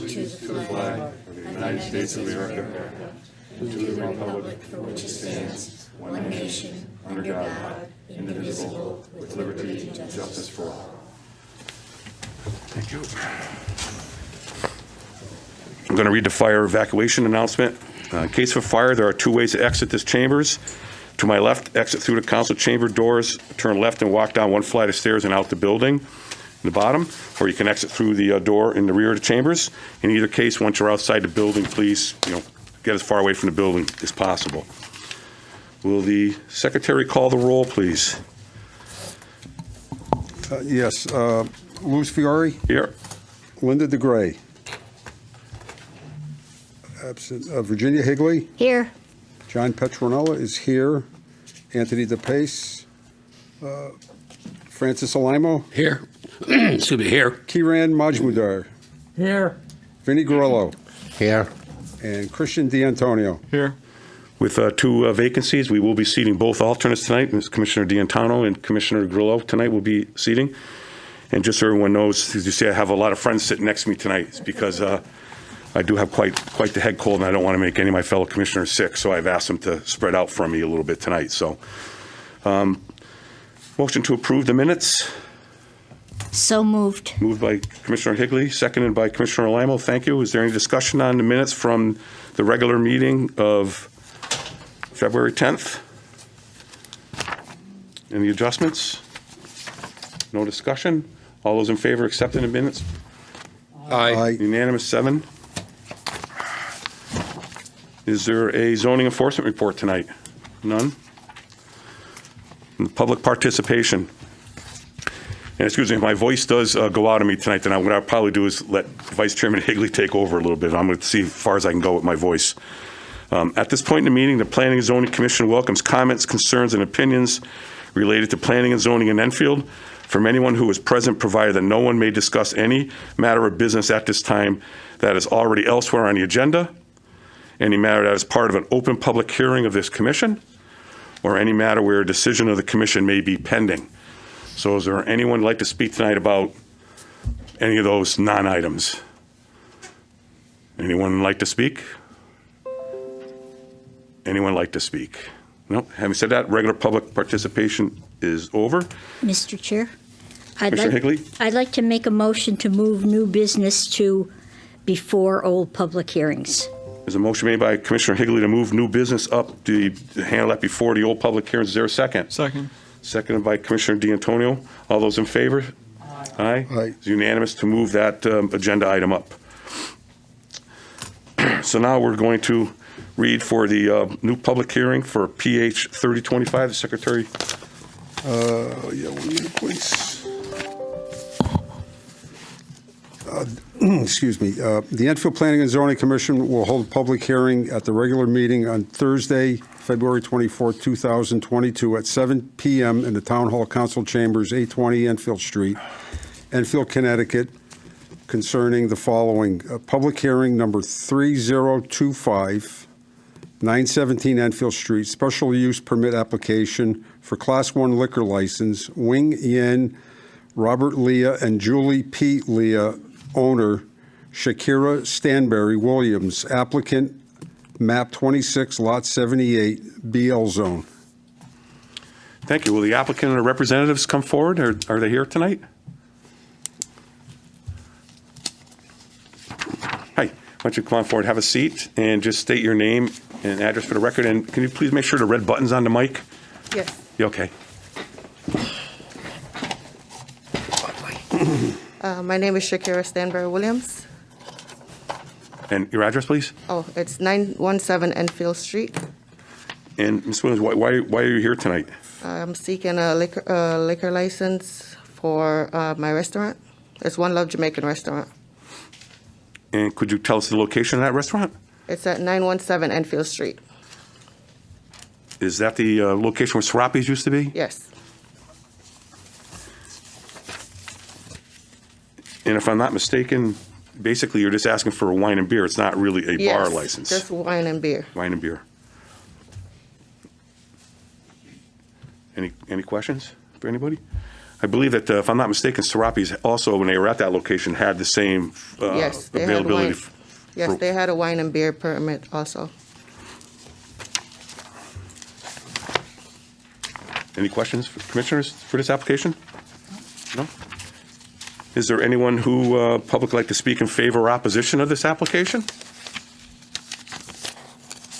to the flag of the United States of America, and to the republic for which it stands, one nation, under God, indivisible, with liberty and justice for all. Thank you. I'm going to read the fire evacuation announcement. In case of a fire, there are two ways to exit this chambers. To my left, exit through the council chamber doors, turn left and walk down one flight of stairs and out the building in the bottom, or you can exit through the door in the rear of the chambers. In either case, once you're outside the building, please, get as far away from the building as possible. Will the secretary call the roll, please? Yes. Louis Fiore, Here. Linda DeGray, absent. Virginia Higley, Here. John Petronella is here. Anthony DePace, Francis Alimo, Here. Excuse me, here. Kiran Majmudar, Here. Vinnie Grillo, Here. and Christian D'Antonio. Here. With two vacancies, we will be seating both alternates tonight. Commissioner D'Antano and Commissioner Grillo tonight will be seating. And just so everyone knows, as you see, I have a lot of friends sitting next to me tonight. It's because I do have quite the head cold, and I don't want to make any of my fellow commissioners sick, so I've asked them to spread out from me a little bit tonight. So, motion to approve the minutes. So moved. Moved by Commissioner Higley, seconded by Commissioner Alamo. Thank you. Is there any discussion on the minutes from the regular meeting of February 10th? Any adjustments? No discussion? All those in favor of accepting the minutes? Aye. Unanimous, 7. Is there a zoning enforcement report tonight? None? And public participation. And excuse me, if my voice does go out of me tonight, then what I'll probably do is let Vice Chairman Higley take over a little bit. I'm going to see as far as I can go with my voice. At this point in the meeting, the Planning and Zoning Commission welcomes comments, concerns, and opinions related to planning and zoning in Enfield from anyone who is present, provided that no one may discuss any matter of business at this time that is already elsewhere on the agenda, any matter that is part of an open public hearing of this commission, or any matter where a decision of the commission may be pending. So is there anyone who'd like to speak tonight about any of those non-items? Anyone like to speak? Anyone like to speak? No. Having said that, regular public participation is over. Mr. Chair, Commissioner Higley? I'd like to make a motion to move new business to before old public hearings. There's a motion made by Commissioner Higley to move new business up to handle that before the old public hearings. Is there a second? Second. Seconded by Commissioner D'Antonio. All those in favor? Aye. Aye. It's unanimous to move that agenda item up. So now we're going to read for the new public hearing for PH 3025. The Secretary. Yeah, 1 minute, please. Excuse me. The Enfield Planning and Zoning Commission will hold a public hearing at the regular meeting on Thursday, February 24, 2022 at 7 p.m. in the Town Hall Council Chambers, 820 Enfield Street, Enfield, Connecticut, concerning the following. Public hearing number 3025, 917 Enfield Street, special use permit application for Class 1 liquor license, Wing Yen, Robert Leah, and Julie P. Leah, owner, Shakira Stanberry Williams, applicant, map 26, lot 78, BL zone. Thank you. Will the applicant and the representatives come forward? Are they here tonight? Hi. Why don't you come on forward, have a seat, and just state your name and address for the record. And can you please make sure the red button's on the mic? Yes. You okay? My name is Shakira Stanberry Williams. And your address, please? Oh, it's 917 Enfield Street. And Ms. Williams, why are you here tonight? I'm seeking a liquor license for my restaurant. It's One Love Jamaican Restaurant. And could you tell us the location of that restaurant? It's at 917 Enfield Street. Is that the location where Serapi's used to be? Yes. And if I'm not mistaken, basically you're just asking for a wine and beer. It's not really a bar Yes, license. just wine and beer. Wine and beer. Any questions for anybody? I believe that, if I'm not mistaken, Serapi's also, when they were at that location, had the same Yes, they had availability. wine. Yes, they had a wine and beer permit also. Any questions, commissioners, for this application? No? Is there anyone who, public like to speak in favor or opposition of this application?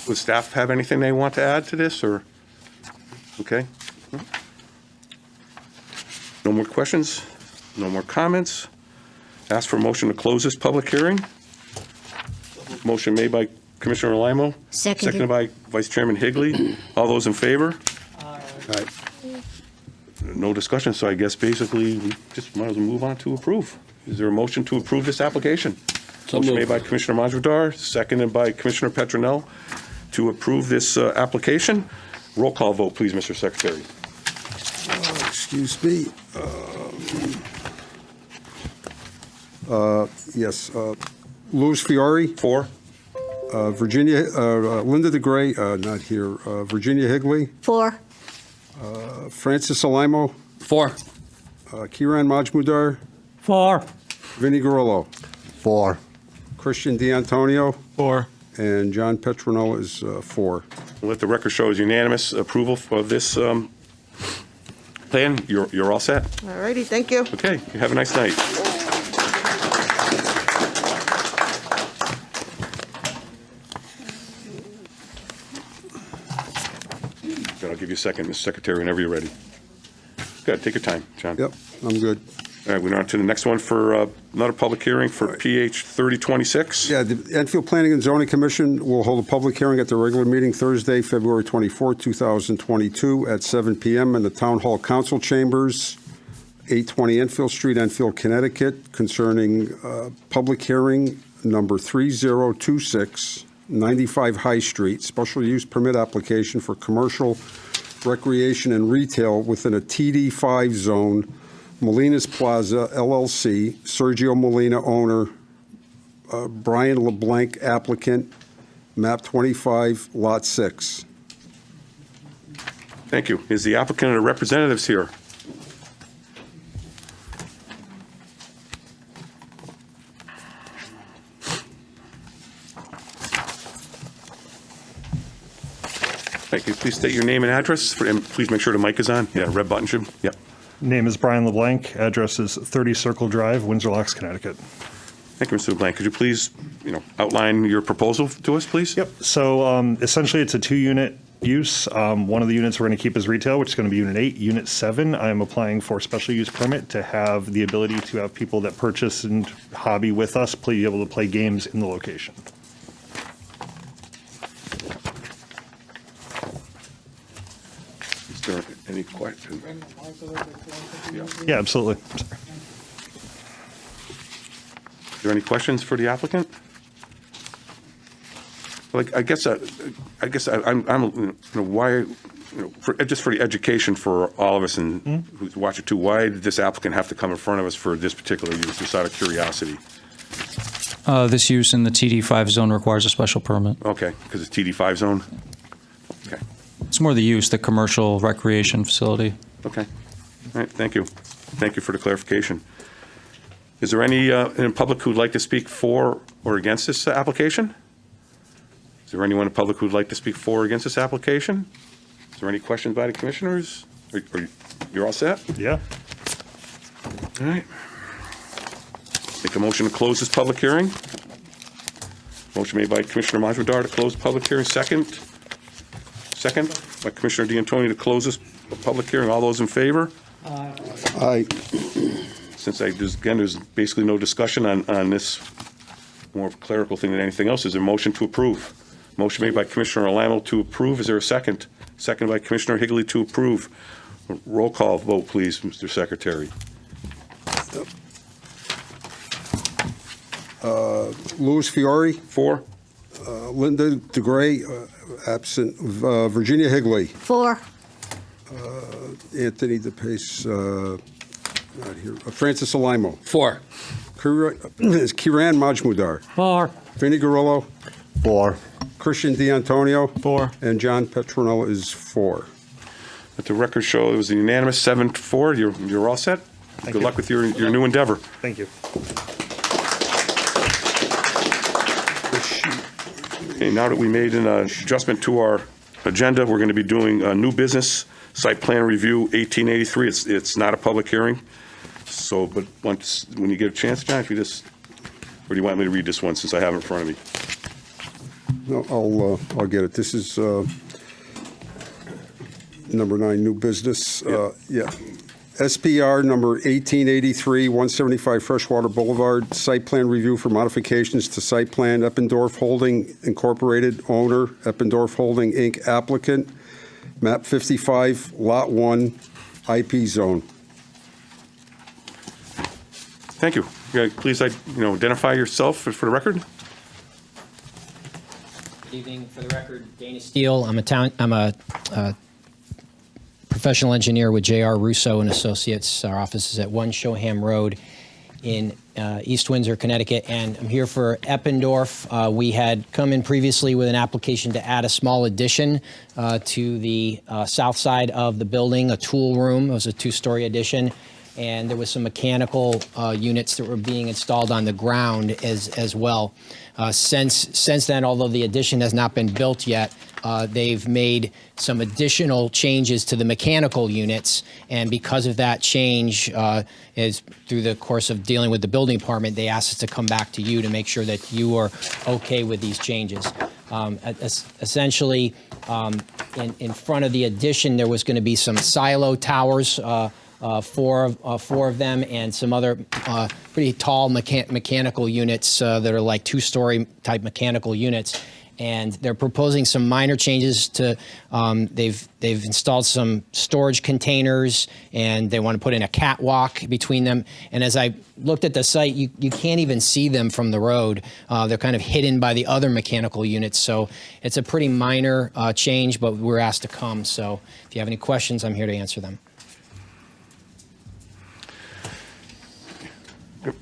Would staff have anything they want to add to this, or? Okay. No more questions? No more comments? Ask for a motion to close this public hearing. Motion made by Commissioner Limo. Seconded. Seconded by Vice Chairman Higley. All those in favor? Aye. No discussion, so I guess basically we just might as well move on to approve. Is there a motion to approve this application? So Motion moved. made by Commissioner Majumdar, seconded by Commissioner Petronell to approve this application. Roll call vote, please, Mr. Secretary. Excuse me. Yes, Louis Fiore, 4. Virginia, Linda DeGray, not here, Virginia Higley, 4. Francis Alimo, 4. Kiran Majmudar, 4. Vinnie Garillo, 4. Christian D'Antonio, 4. and John Petronella is 4. Let the record show is unanimous approval of this plan. You're all set? All righty, thank you. Okay, you have a nice night. Good, I'll give you a second, Mr. Secretary, whenever you're ready. Good, take your time, John. Yep, I'm good. All right, we're on to the next one for another public hearing for PH 3026. Yeah, the Enfield Planning and Zoning Commission will hold a public hearing at the regular meeting Thursday, February 24, 2022, at 7 p.m. in the Town Hall Council Chambers, 820 Enfield Street, Enfield, Connecticut, concerning public hearing number 3026, 95 High Street, special use permit application for commercial, recreation, and retail within a TD5 zone, Molina's Plaza LLC, Sergio Molina owner, Brian LeBlanc applicant, map 25, lot 6. Thank you. Is the applicant or representatives here? Thank you. Please state your name and address, and please make sure the mic is on. Yeah, red button should, yep. Name is Brian LeBlanc. Address is 30 Circle Drive, Windsor Locks, Connecticut. Thank you, Mr. LeBlanc. Could you please, outline your proposal to us, please? Yep. So essentially, it's a 2-unit use. One of the units we're going to keep as retail, which is going to be Unit 8. Unit 7, I'm applying for a special use permit to have the ability to have people that purchase and hobby with us be able to play games in the location. Is there any question? Yeah, absolutely. Is there any questions for the applicant? Like, I guess why, just for the education for all of us and who's watching too, why did this applicant have to come in front of us for this particular use, just out of curiosity? This use in the TD5 zone requires a special permit. Okay, because it's TD5 zone? Okay, It's more the use, the commercial recreation facility. okay. All right, thank you. Thank you for the clarification. Is there any in the public who'd like to speak for or against this application? Is there anyone in the public who'd like to speak for or against this application? Is there any questions by the commissioners? You're all set? Yeah. All right. Make a motion to close this public hearing. Motion made by Commissioner Majumdar to close public hearing. Second by Commissioner D'Antonio to close this public hearing. All those in favor? Aye. Since there's basically no discussion on this, more of a clerical thing than anything else, is there a motion to approve? Motion made by Commissioner Alamo to approve. Is there a second? Second by Commissioner Higley to approve. Roll call vote, please, Mr. Secretary. Louis Fiore, 4? Linda DeGray, absent, Virginia Higley, 4. Anthony DePace, not here, Francis Alimo, 4. Kiran Majmudar, 4. Vinnie Garillo, 4. Christian D'Antonio, 4. and John Petronella is 4. Let the record show it was unanimous, 7-4. You're all set? Good you. luck with your new endeavor. Thank you. Okay, now that we made an adjustment to our agenda, we're going to be doing a new business, site plan review 1883. It's not a public hearing. So, but when you get a chance, John, if you just, or do you want me to read this one since I have it in front of me? No, I'll get it. This is number 9, new business. Yeah. SPR number 1883, 175 Freshwater Boulevard, site plan review for modifications to site plan, Eppendorf Holding Incorporated, owner, Eppendorf Holding, Inc., applicant, map 55, lot 1, IP zone. Thank you. Please, identify yourself for the record. Good evening. For the record, Dana Steele. I'm a professional engineer with J.R. Russo and Associates. Our office is at 1 Shoham Road in East Windsor, Connecticut, and I'm here for Eppendorf. We had come in previously with an application to add a small addition to the south side of the building, a tool room. It was a 2-story addition, and there was some mechanical units that were being installed on the ground as well. Since then, although the addition has not been built yet, they've made some additional changes to the mechanical units, and because of that change, is through the course of dealing with the building department, they asked us to come back to you to make sure that you are okay with these changes. Essentially, in front of the addition, there was going to be some silo towers. Four of them, and some other pretty tall mechanical units that are like 2-story type mechanical units. And they're proposing some minor changes to. They've installed some storage containers, and they want to put in a catwalk between them. And as I looked at the site, you can't even see them from the road. They're kind of hidden by the other mechanical units. So it's a pretty minor change, but we're asked to come. So if you have any questions, I'm here to answer them.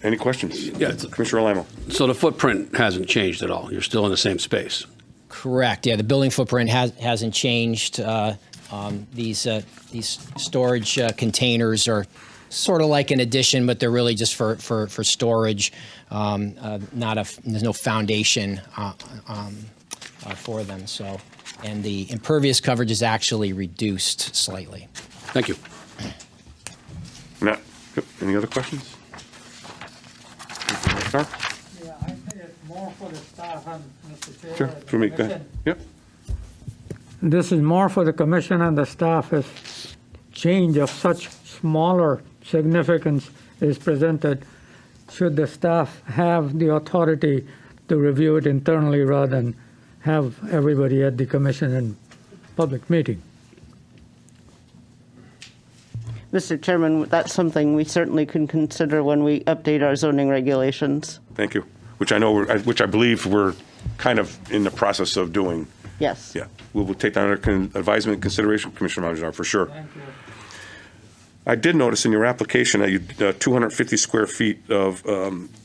Any questions? Yeah, Commissioner Limo. so the footprint hasn't changed at all? You're still in the same space? Correct. Yeah, the building footprint hasn't changed. These storage containers are sort of like an addition, but they're really just for storage. There's no foundation for them. So, and the impervious coverage is actually reduced slightly. Thank you. Matt, any other questions? Sir? Yeah, I think it's more for the staff and Mr. Chair. Sure, for me, go ahead. Yep. This is more for the commission and the staff if change of such smaller significance is presented. Should the staff have the authority to review it internally rather than have everybody at the commission and public meeting? Mr. Chairman, that's something we certainly can consider when we update our zoning regulations. Thank you. Which I believe we're kind of in the process of doing. Yes. Yeah. We'll take that under advisement and consideration, Commissioner Mazzar, for sure. Thank you. I did notice in your application that you 250 square feet of,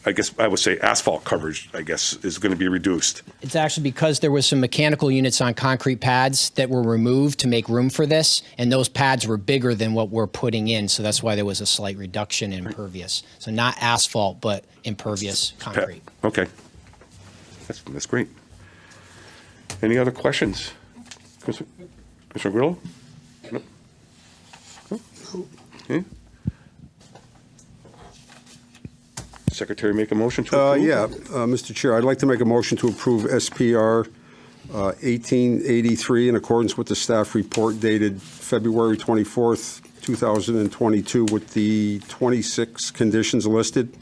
I guess I would say asphalt coverage, I guess, is going to be reduced. It's actually because there was some mechanical units on concrete pads that were removed to make room for this, and those pads were bigger than what we're putting in, so that's why there was a slight reduction in impervious. So not asphalt, but impervious concrete. Okay. That's great. Any other questions? Commissioner Grillo? Nope. Okay. Secretary, make a motion to approve? Yeah, Mr. Chair, I'd like to make a motion to approve SPR 1883 in accordance with the staff report dated February 24th, 2022, with the 26 conditions listed.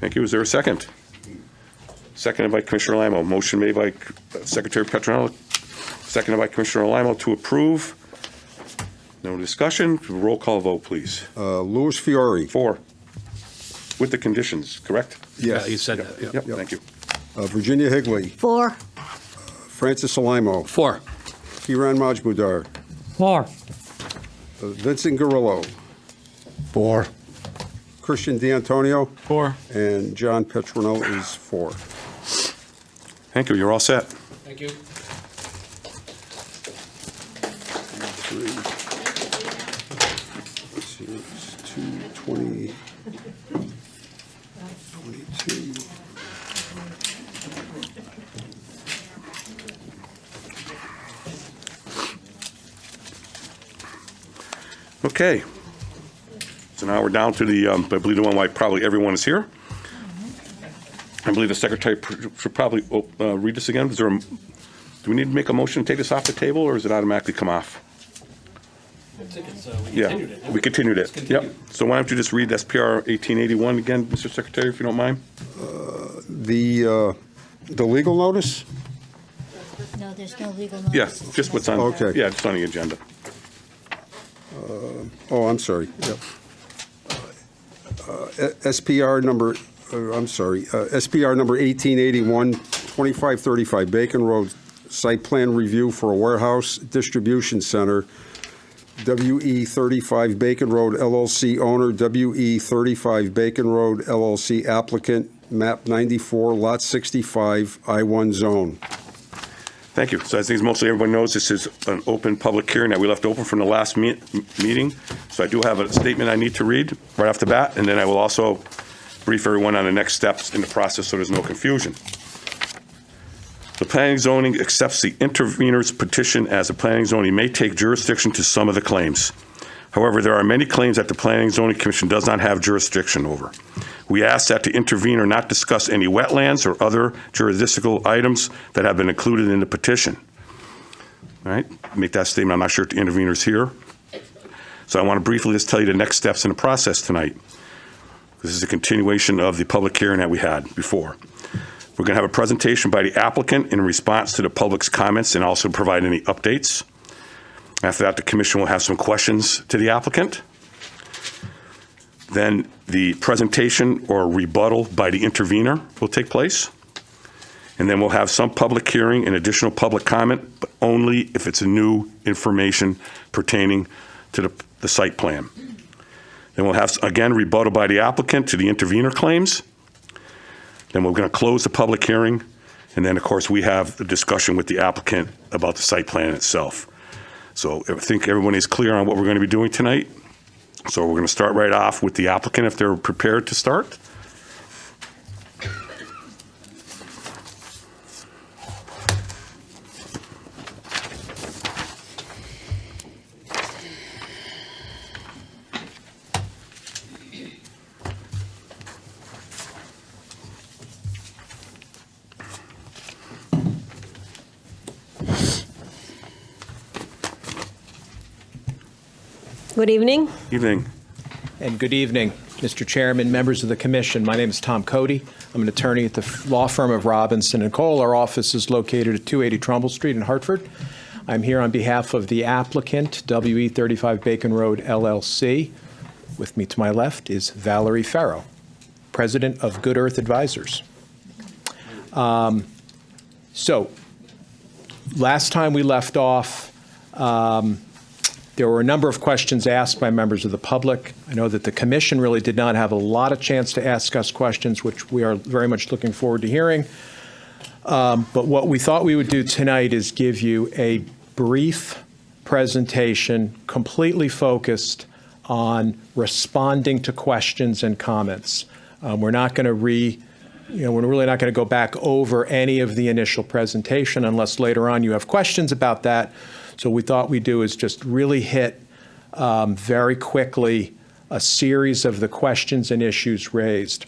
Thank you. Is there a second? Seconded by Commissioner Limo. Motion made by Secretary Petronella, seconded by Commissioner Limo to approve. No discussion. Roll call vote, please. Louis Fiore. 4. With the conditions, correct? Yes. Yeah, you said that. Yep, Yep. thank you. Virginia Higley. 4. Francis Alimo. 4. Kiran Majmudar. 4. Vincent Garillo. 4. Christian D'Antonio. 4. And John Petronella is 4. Thank you. You're all set. Thank you. It's 2/20, 22. Okay. So now we're down to the, I believe the one why probably everyone is here. I believe the secretary should probably read this again. Do we need to make a motion to take this off the table, or does it automatically come off? Yeah, we continued it. Yep. So why don't you just read SPR 1881 again, Mr. Secretary, if you don't mind? The legal notice? No, there's no legal notice. Yeah, just what's on. Okay. Yeah, just on the agenda. Oh, I'm sorry. Yep. SPR number, SPR number 1881, 2535 Bacon Road, site plan review for a warehouse distribution center. WE 35 Bacon Road LLC owner, WE 35 Bacon Road LLC applicant, map 94, lot 65, I-1 zone. Thank you. So I think mostly everyone knows this is an open public hearing that we left open from the last meeting. So I do have a statement I need to read right off the bat, and then I will also brief everyone on the next steps in the process so there's no confusion. The planning and zoning accepts the intervener's petition as the planning and zoning may take jurisdiction to some of the claims. However, there are many claims that the Planning and Zoning Commission does not have jurisdiction over. We ask that the intervener not discuss any wetlands or other jurisdictional items that have been included in the petition. All right, make that statement. I'm not sure if the intervener's here. So I want to briefly just tell you the next steps in the process tonight. This is a continuation of the public hearing that we had before. We're going to have a presentation by the applicant in response to the public's comments and also provide any updates. After that, the commission will have some questions to the applicant. Then the presentation or rebuttal by the intervener will take place. And then we'll have some public hearing and additional public comment, but only if it's new information pertaining to the site plan. Then we'll have, again, rebuttal by the applicant to the intervener claims. Then we're going to close the public hearing. And then, of course, we have the discussion with the applicant about the site plan itself. So I think everyone is clear on what we're going to be doing tonight. So we're going to start right off with the applicant if they're prepared to start. Good evening. Evening. And good evening, Mr. Chairman, members of the Commission. My name is Tom Cody. I'm an attorney at the law firm of Robinson & Cole. Our office is located at 280 Trumbull Street in Hartford. I'm here on behalf of the applicant, WE 35 Bacon Road, LLC. With me to my left is Valerie Farrow, president of Good Earth Advisors. So, last time we left off, there were a number of questions asked by members of the public. I know that the commission really did not have a lot of chance to ask us questions, which we are very much looking forward to hearing. But what we thought we would do tonight is give you a brief presentation completely focused on responding to questions and comments. We're not going to we're really not going to go back over any of the initial presentation unless later on you have questions about that. So what we thought we'd do is just really hit very quickly a series of the questions and issues raised.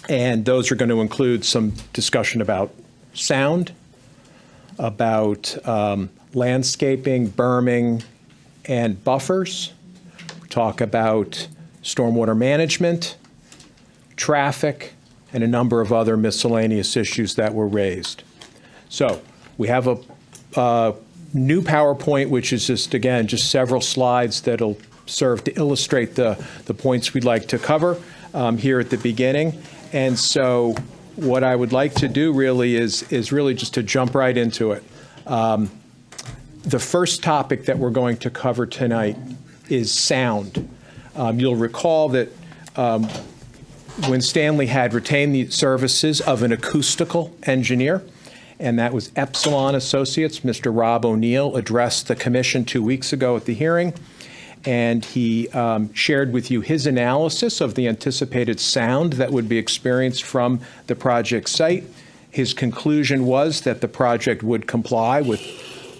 And those are going to include some discussion about sound, about landscaping, berming, and buffers. We'll talk about stormwater management, traffic, and a number of other miscellaneous issues that were raised. So we have a new PowerPoint, which is just several slides that'll serve to illustrate the points we'd like to cover here at the beginning. And so what I would like to do really is really just to jump right into it. The first topic that we're going to cover tonight is sound. You'll recall that when Stanley had retained the services of an acoustical engineer, and that was Epsilon Associates. Mr. Rob O'Neill addressed the commission 2 weeks ago at the hearing, and he shared with you his analysis of the anticipated sound that would be experienced from the project site. His conclusion was that the project would comply with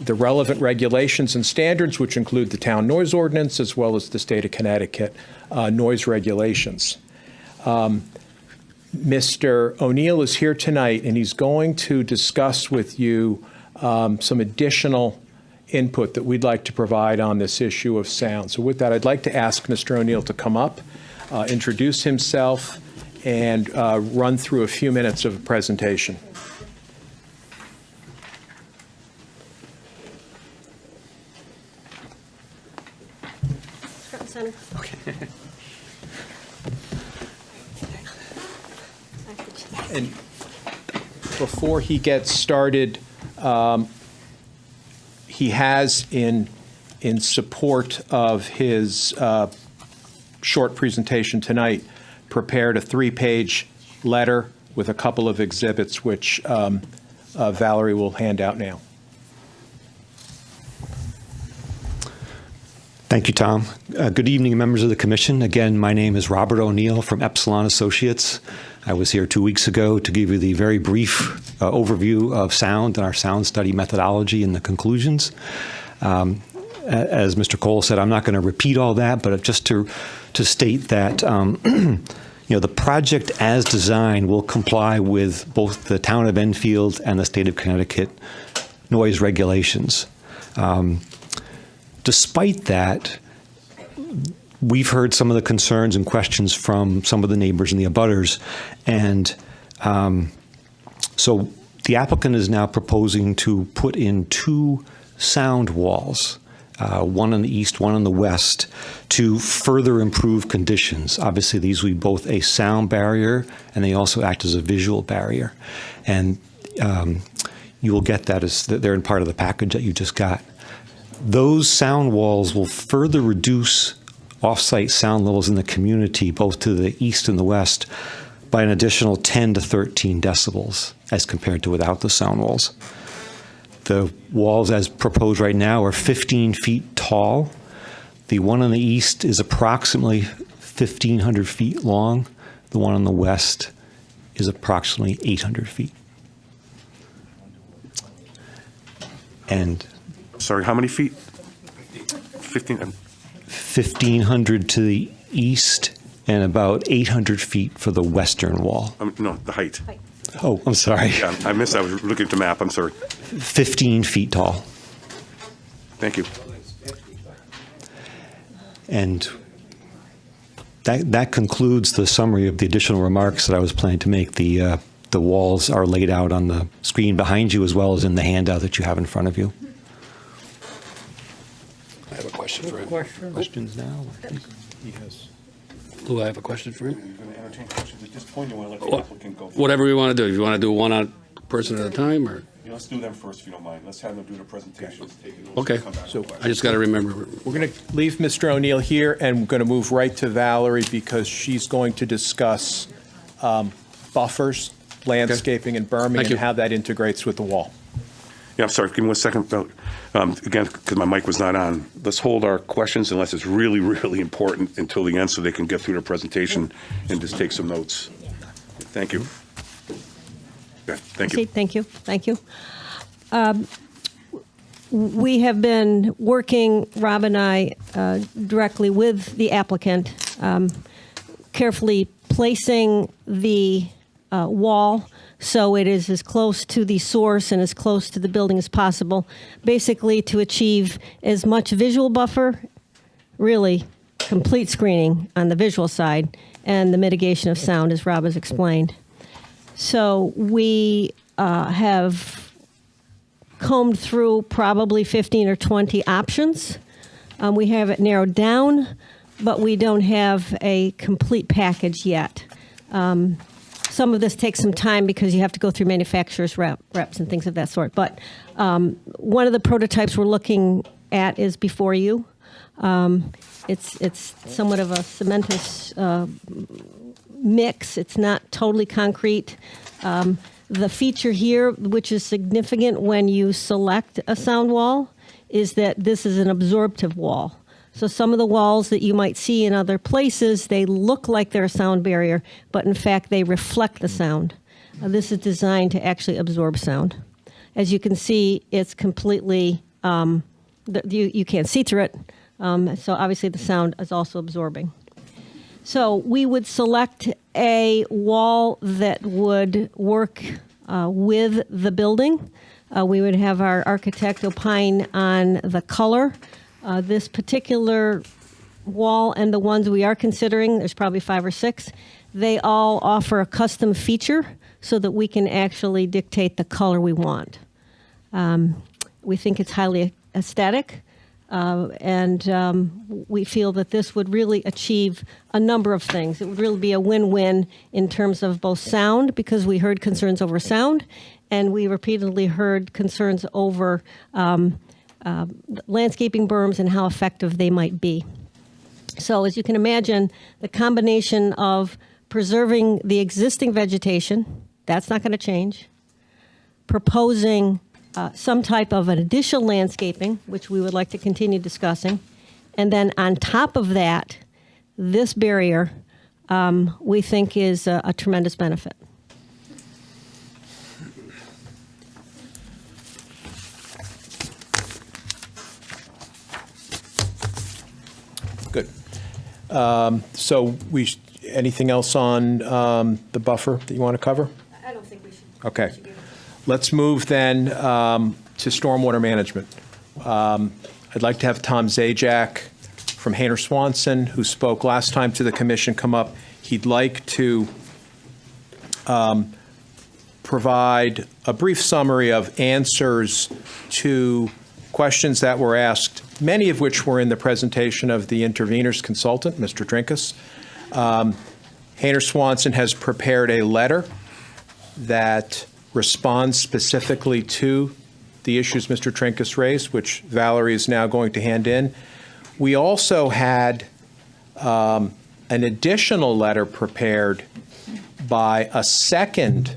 the relevant regulations and standards, which include the town noise ordinance as well as the state of Connecticut noise regulations. Mr. O'Neill is here tonight, and he's going to discuss with you some additional input that we'd like to provide on this issue of sound. So with that, I'd like to ask Mr. O'Neill to come up, introduce himself, and run through a few minutes of a presentation. Front and center. Okay. And before he gets started, he has, in support of his short presentation tonight, prepared a 3-page letter with a couple of exhibits, which Valerie will hand out now. Thank you, Tom. Good evening, members of the Commission. Again, my name is Robert O'Neill from Epsilon Associates. I was here 2 weeks ago to give you the very brief overview of sound and our sound study methodology and the conclusions. As Mr. Cole said, I'm not going to repeat all that, but just to state that the project as designed will comply with both the town of Enfield and the state of Connecticut noise regulations. Despite that, we've heard some of the concerns and questions from some of the neighbors and the abutters, and so the applicant is now proposing to put in 2 sound walls, one on the east, one on the west, to further improve conditions. Obviously, these will be both a sound barrier, and they also act as a visual barrier. And you will get that as they're in part of the package that you just got. Those sound walls will further reduce off-site sound levels in the community, both to the east and the west, by an additional 10 to 13 decibels as compared to without the sound walls. The walls as proposed right now are 15 feet tall. The one on the east is approximately 1,500 feet long. The one on the west is approximately 800 feet. And sorry, how many feet? 15. 1,500 to the east and about 800 feet for the western wall. No, the height. Oh, I'm sorry. Yeah, I missed. I was looking at the map. I'm sorry. 15 feet tall. Thank you. And that concludes the summary of the additional remarks that I was planning to make. The walls are laid out on the screen behind you as well as in the handout that you have in front of you. I have a question for him. Questions now? Yes. Lou, I have a question for him. You're going to entertain questions at this point. You want to let the applicant go? Whatever we want to do. If you want to do one on person at a time, or Let's do them first, if you don't mind. Let's have them do the presentation. okay. So I just got to remember. We're going to leave Mr. O'Neill here, and we're going to move right to Valerie because she's going to discuss buffers, landscaping, and berming, Thank and you. how that integrates with the wall. Yeah, I'm sorry. Give me 1 second. Again, because my mic was not on. Let's hold our questions unless it's really, really important until the end so they can get through the presentation and just take some notes. Thank you. Yeah, thank you. Thank you. Thank you. We have been working, Rob and I, directly with the applicant, carefully placing the wall so it is as close to the source and as close to the building as possible, basically to achieve as much visual buffer, really complete screening on the visual side, and the mitigation of sound, as Rob has explained. So we have combed through probably 15 or 20 options. We have it narrowed down, but we don't have a complete package yet. Some of this takes some time because you have to go through manufacturers' reps and things of that sort. But one of the prototypes we're looking at is before you. It's somewhat of a cementous mix. It's not totally concrete. The feature here, which is significant when you select a sound wall, is that this is an absorptive wall. So some of the walls that you might see in other places, they look like they're a sound barrier, but in fact they reflect the sound. This is designed to actually absorb sound. As you can see, it's completely, you can't see through it, so obviously the sound is also absorbing. So we would select a wall that would work with the building. We would have our architect opine on the color. This particular wall and the ones we are considering, there's probably 5 or 6, they all offer a custom feature so that we can actually dictate the color we want. We think it's highly aesthetic, and we feel that this would really achieve a number of things. It would really be a win-win in terms of both sound, because we heard concerns over sound, and we repeatedly heard concerns over landscaping berms and how effective they might be. So as you can imagine, the combination of preserving the existing vegetation, that's not going to change, proposing some type of an additional landscaping, which we would like to continue discussing, and then on top of that, this barrier we think is a tremendous benefit. Good. So anything else on the buffer that you want to cover? I don't think we should. Okay. Let's move then to stormwater management. I'd like to have Tom Zajac from Hayner Swanson, who spoke last time to the commission, come up. He'd like to provide a brief summary of answers to questions that were asked, many of which were in the presentation of the interveners consultant, Mr. Drinkus. Hayner Swanson has prepared a letter that responds specifically to the issues Mr. Trinkus raised, which Valerie is now going to hand in. We also had an additional letter prepared by a second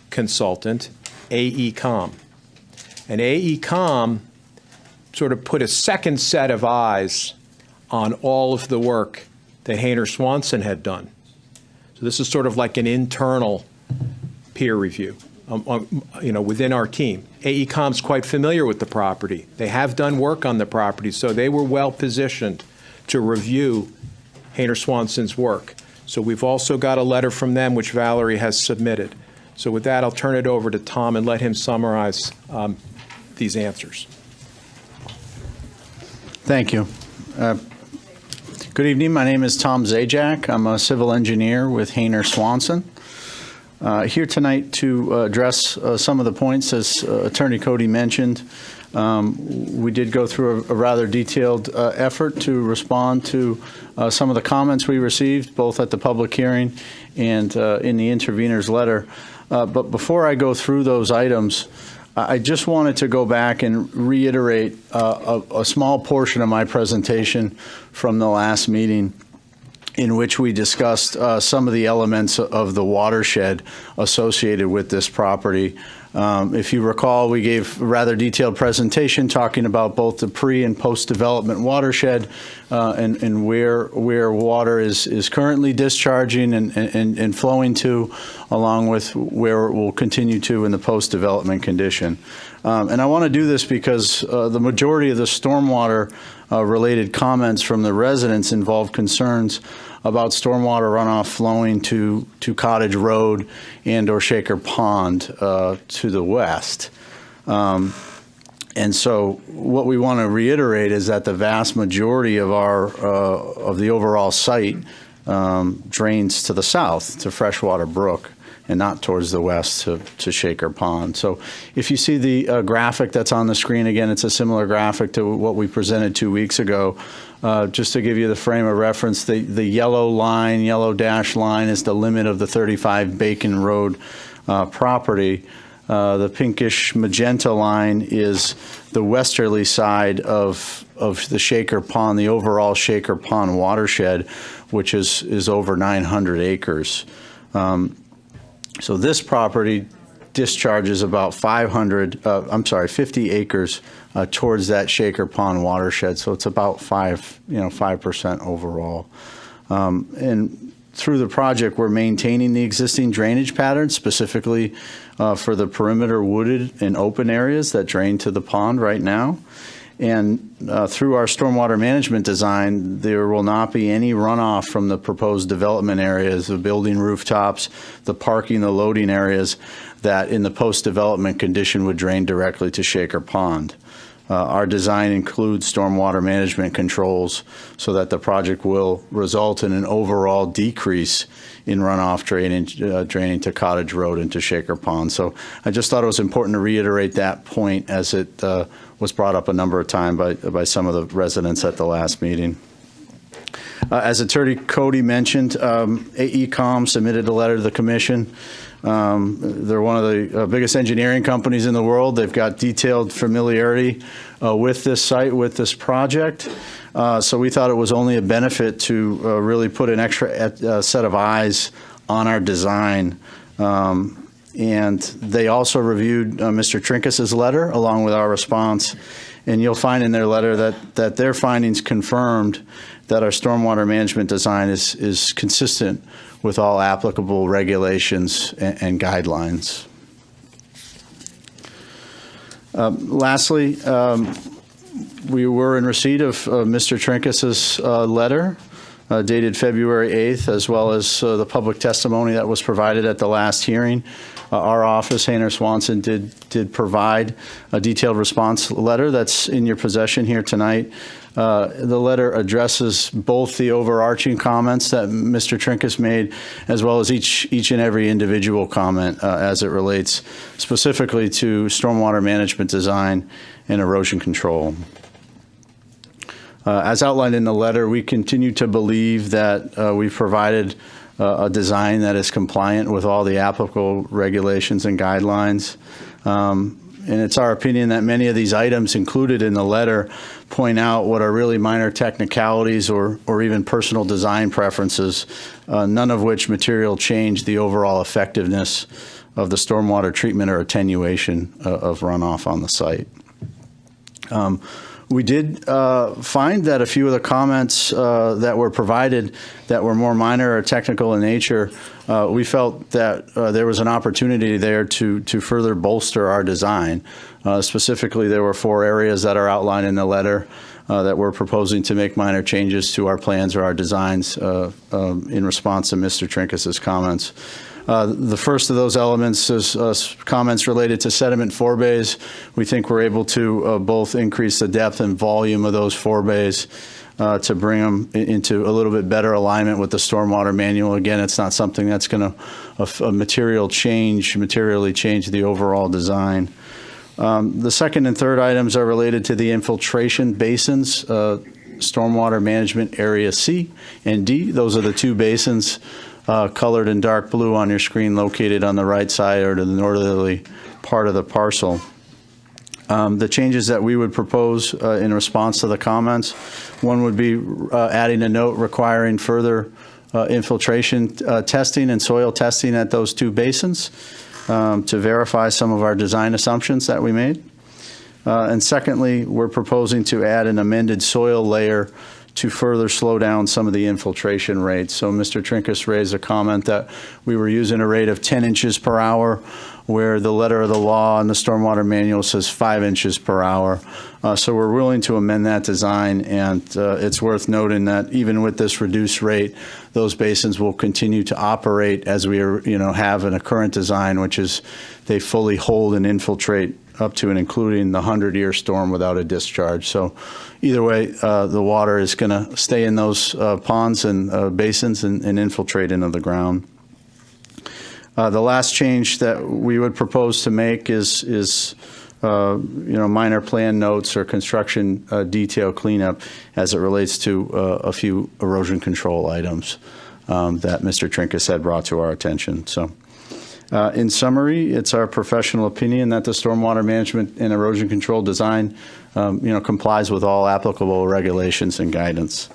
consultant, AECOM. And AECOM sort of put a second set of eyes on all of the work that Hayner Swanson had done. So this is sort of like an internal peer review. Within our team. AECOM's quite familiar with the property. They have done work on the property, so they were well positioned to review Hayner Swanson's work. So we've also got a letter from them which Valerie has submitted. So with that, I'll turn it over to Tom and let him summarize these answers. Thank you. Good evening. My name is Tom Zajac. I'm a civil engineer with Hayner Swanson. Here tonight to address some of the points, as Attorney Cody mentioned. We did go through a rather detailed effort to respond to some of the comments we received, both at the public hearing and in the intervener's letter. But before I go through those items, I just wanted to go back and reiterate a small portion of my presentation from the last meeting, in which we discussed some of the elements of the watershed associated with this property. If you recall, we gave a rather detailed presentation talking about both the pre- and post-development watershed and where water is currently discharging and flowing to, along with where it will continue to in the post-development condition. And I want to do this because the majority of the stormwater related comments from the residents involve concerns about stormwater runoff flowing to Cottage Road and or Shaker Pond to the west. And so what we want to reiterate is that the vast majority of of the overall site drains to the south to Freshwater Brook, and not towards the west to Shaker Pond. So if you see the graphic that's on the screen, again, it's a similar graphic to what we presented 2 weeks ago. Just to give you the frame of reference, the yellow dash line is the limit of the 35 Bacon Road property. The pinkish magenta line is the westerly side of the Shaker Pond, the overall Shaker Pond watershed, which is over 900 acres. So this property discharges about 50 acres towards that Shaker Pond watershed. So it's about 5% overall. And through the project, we're maintaining the existing drainage patterns, specifically for the perimeter wooded and open areas that drain to the pond right now. And through our stormwater management design, there will not be any runoff from the proposed development areas, the building rooftops, the parking, the loading areas that in the post-development condition would drain directly to Shaker Pond. Our design includes stormwater management controls so that the project will result in an overall decrease in runoff draining to Cottage Road and to Shaker Pond. So I just thought it was important to reiterate that point as it was brought up a number of times by some of the residents at the last meeting. As Attorney Cody mentioned, AECom submitted a letter to the commission. They're one of the biggest engineering companies in the world. They've got detailed familiarity with this site, with this project. So we thought it was only a benefit to really put an extra set of eyes on our design. And they also reviewed Mr. Trinkus's letter along with our response. And you'll find in their letter that their findings confirmed that our stormwater management design is consistent with all applicable regulations and guidelines. Lastly, we were in receipt of Mr. Trinkus's letter dated February 8th, as well as the public testimony that was provided at the last hearing. Our office, Hayner Swanson, did provide a detailed response letter that's in your possession here tonight. The letter addresses both the overarching comments that Mr. Trinkus made, as well as each and every individual comment as it relates specifically to stormwater management design and erosion control. As outlined in the letter, we continue to believe that we've provided a design that is compliant with all the applicable regulations and guidelines. And it's our opinion that many of these items included in the letter point out what are really minor technicalities or even personal design preferences, none of which material change the overall effectiveness of the stormwater treatment or attenuation of runoff on the site. We did find that a few of the comments that were provided that were more minor or technical in nature, we felt that there was an opportunity there to further bolster our design. Specifically, there were 4 areas that are outlined in the letter that we're proposing to make minor changes to our plans or our designs in response to Mr. Trinkus's comments. The first of those elements is comments related to sediment forebays. We think we're able to both increase the depth and volume of those forebays to bring them into a little bit better alignment with the stormwater manual. Again, it's not something that's going to materially change the overall design. The second and third items are related to the infiltration basins, stormwater management area C and D. Those are the 2 basins colored in dark blue on your screen, located on the right side or to the northerly part of the parcel. The changes that we would propose in response to the comments, one would be adding a note requiring further infiltration testing and soil testing at those 2 basins to verify some of our design assumptions that we made. And secondly, we're proposing to add an amended soil layer to further slow down some of the infiltration rates. So Mr. Trinkus raised a comment that we were using a rate of 10 inches per hour, where the letter of the law and the stormwater manual says 5 inches per hour. So we're willing to amend that design, and it's worth noting that even with this reduced rate, those basins will continue to operate as we have in a current design, which is they fully hold and infiltrate up to and including the 100-year storm without a discharge. So either way, the water is going to stay in those ponds and basins and infiltrate into the ground. The last change that we would propose to make is minor plan notes or construction detail cleanup as it relates to a few erosion control items that Mr. Trinkus had brought to our attention. So. In summary, it's our professional opinion that the stormwater management and erosion control design, complies with all applicable regulations and guidance.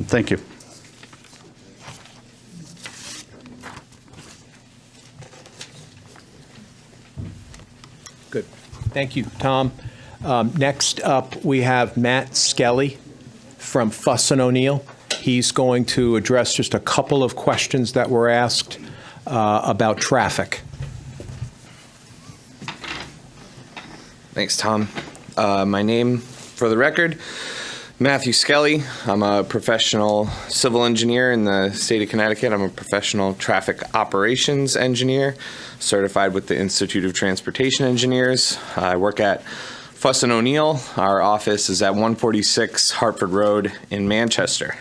Thank you. Good. Thank you, Tom. Next up, we have Matt Skelly from Fuss & O'Neill. He's going to address just a couple of questions that were asked about traffic. Thanks, Tom. My name, for the record, Matthew Skelly. I'm a professional civil engineer in the state of Connecticut. I'm a professional traffic operations engineer, certified with the Institute of Transportation Engineers. I work at Fuss & O'Neill. Our office is at 146 Hartford Road in Manchester.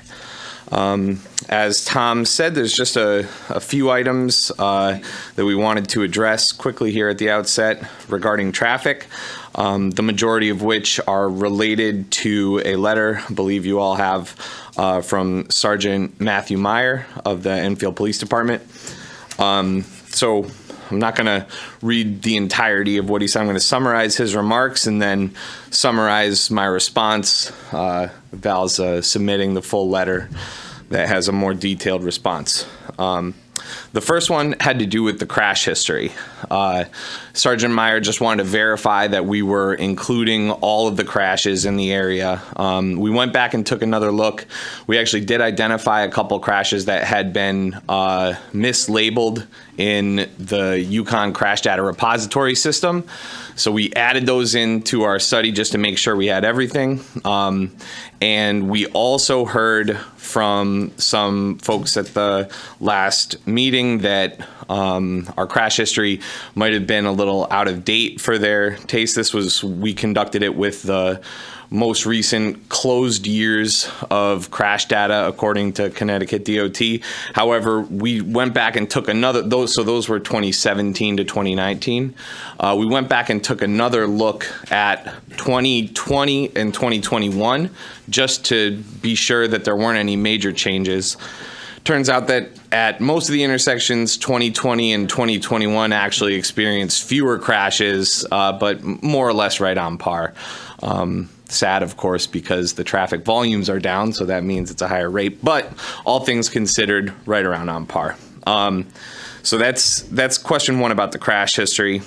As Tom said, there's just a few items that we wanted to address quickly here at the outset regarding traffic, the majority of which are related to a letter I believe you all have from Sergeant Matthew Meyer of the Enfield Police Department. So I'm not going to read the entirety of what he said. I'm going to summarize his remarks and then summarize my response. Val's submitting the full letter that has a more detailed response. The first one had to do with the crash history. Sergeant Meyer just wanted to verify that we were including all of the crashes in the area. We went back and took another look. We actually did identify a couple crashes that had been mislabeled in the Yukon Crash Data Repository system. So we added those into our study just to make sure we had everything. And we also heard from some folks at the last meeting that our crash history might have been a little out of date for their taste. We conducted it with the most recent closed years of crash data according to Connecticut DOT. However, we went back and took those were 2017 to 2019. We went back and took another look at 2020 and 2021 just to be sure that there weren't any major changes. Turns out that at most of the intersections, 2020 and 2021 actually experienced fewer crashes, but more or less right on par. Sad, of course, because the traffic volumes are down, so that means it's a higher rate, but all things considered, right around on par. So that's question one about the crash history.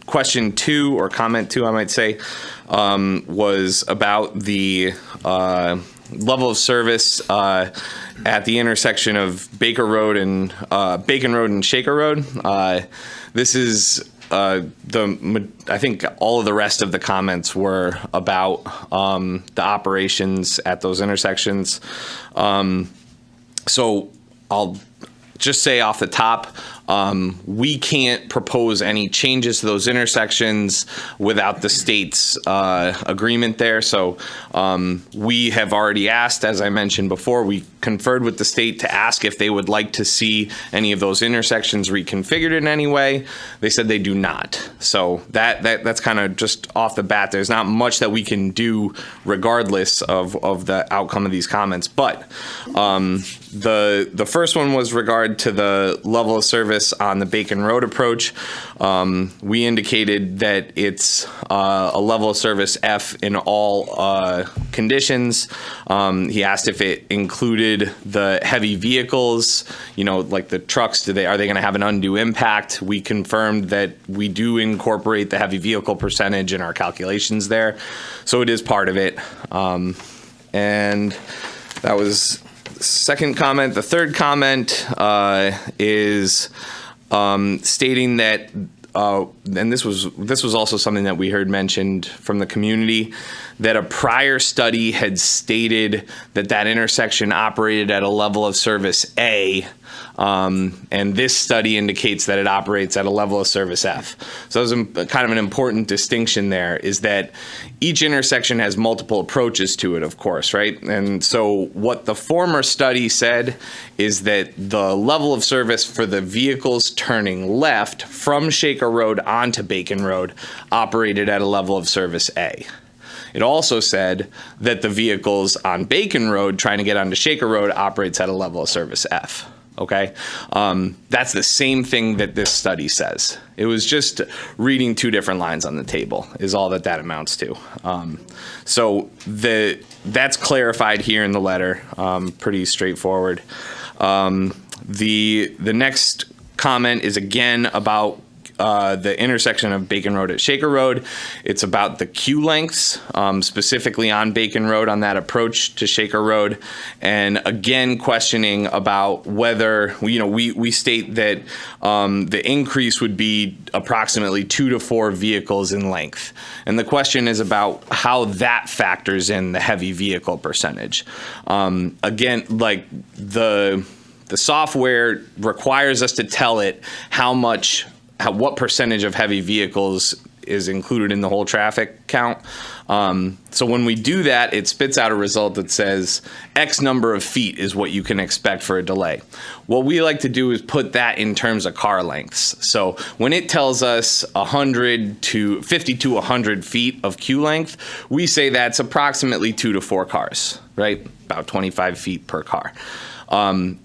Question two, or comment two, I might say, was about the level of service at the intersection of Bacon Road and Shaker Road. This is I think all of the rest of the comments were about the operations at those intersections. So I'll just say off the top, we can't propose any changes to those intersections without the state's agreement there. So we have already asked, as I mentioned before, we conferred with the state to ask if they would like to see any of those intersections reconfigured in any way. They said they do not. So that's kind of just off the bat. There's not much that we can do regardless of the outcome of these comments. But the first one was regard to the level of service on the Bacon Road approach. We indicated that it's a level of service F in all conditions. He asked if it included the heavy vehicles, like the trucks. Are they going to have an undue impact? We confirmed that we do incorporate the heavy vehicle percentage in our calculations there, so it is part of it. And that was the second comment. The third comment is stating that, and this was also something that we heard mentioned from the community, that a prior study had stated that intersection operated at a level of service A, and this study indicates that it operates at a level of service F. So there's kind of an important distinction there, is that each intersection has multiple approaches to it, of course, right? And so what the former study said is that the level of service for the vehicles turning left from Shaker Road onto Bacon Road operated at a level of service A. It also said that the vehicles on Bacon Road trying to get onto Shaker Road operates at a level of service F. Okay, that's the same thing that this study says. It was just reading two different lines on the table is all that amounts to. So that's clarified here in the letter, pretty straightforward. The next comment is again about the intersection of Bacon Road at Shaker Road. It's about the queue lengths, specifically on Bacon Road on that approach to Shaker Road. And again, questioning about whether, we state that the increase would be approximately 2 to 4 vehicles in length. And the question is about how that factors in the heavy vehicle percentage. Again, like the software requires us to tell it what percentage of heavy vehicles is included in the whole traffic count. So when we do that, it spits out a result that says X number of feet is what you can expect for a delay. What we like to do is put that in terms of car lengths. So when it tells us 50 to 100 feet of queue length, we say that's approximately 2 to 4 cars, right? About 25 feet per car.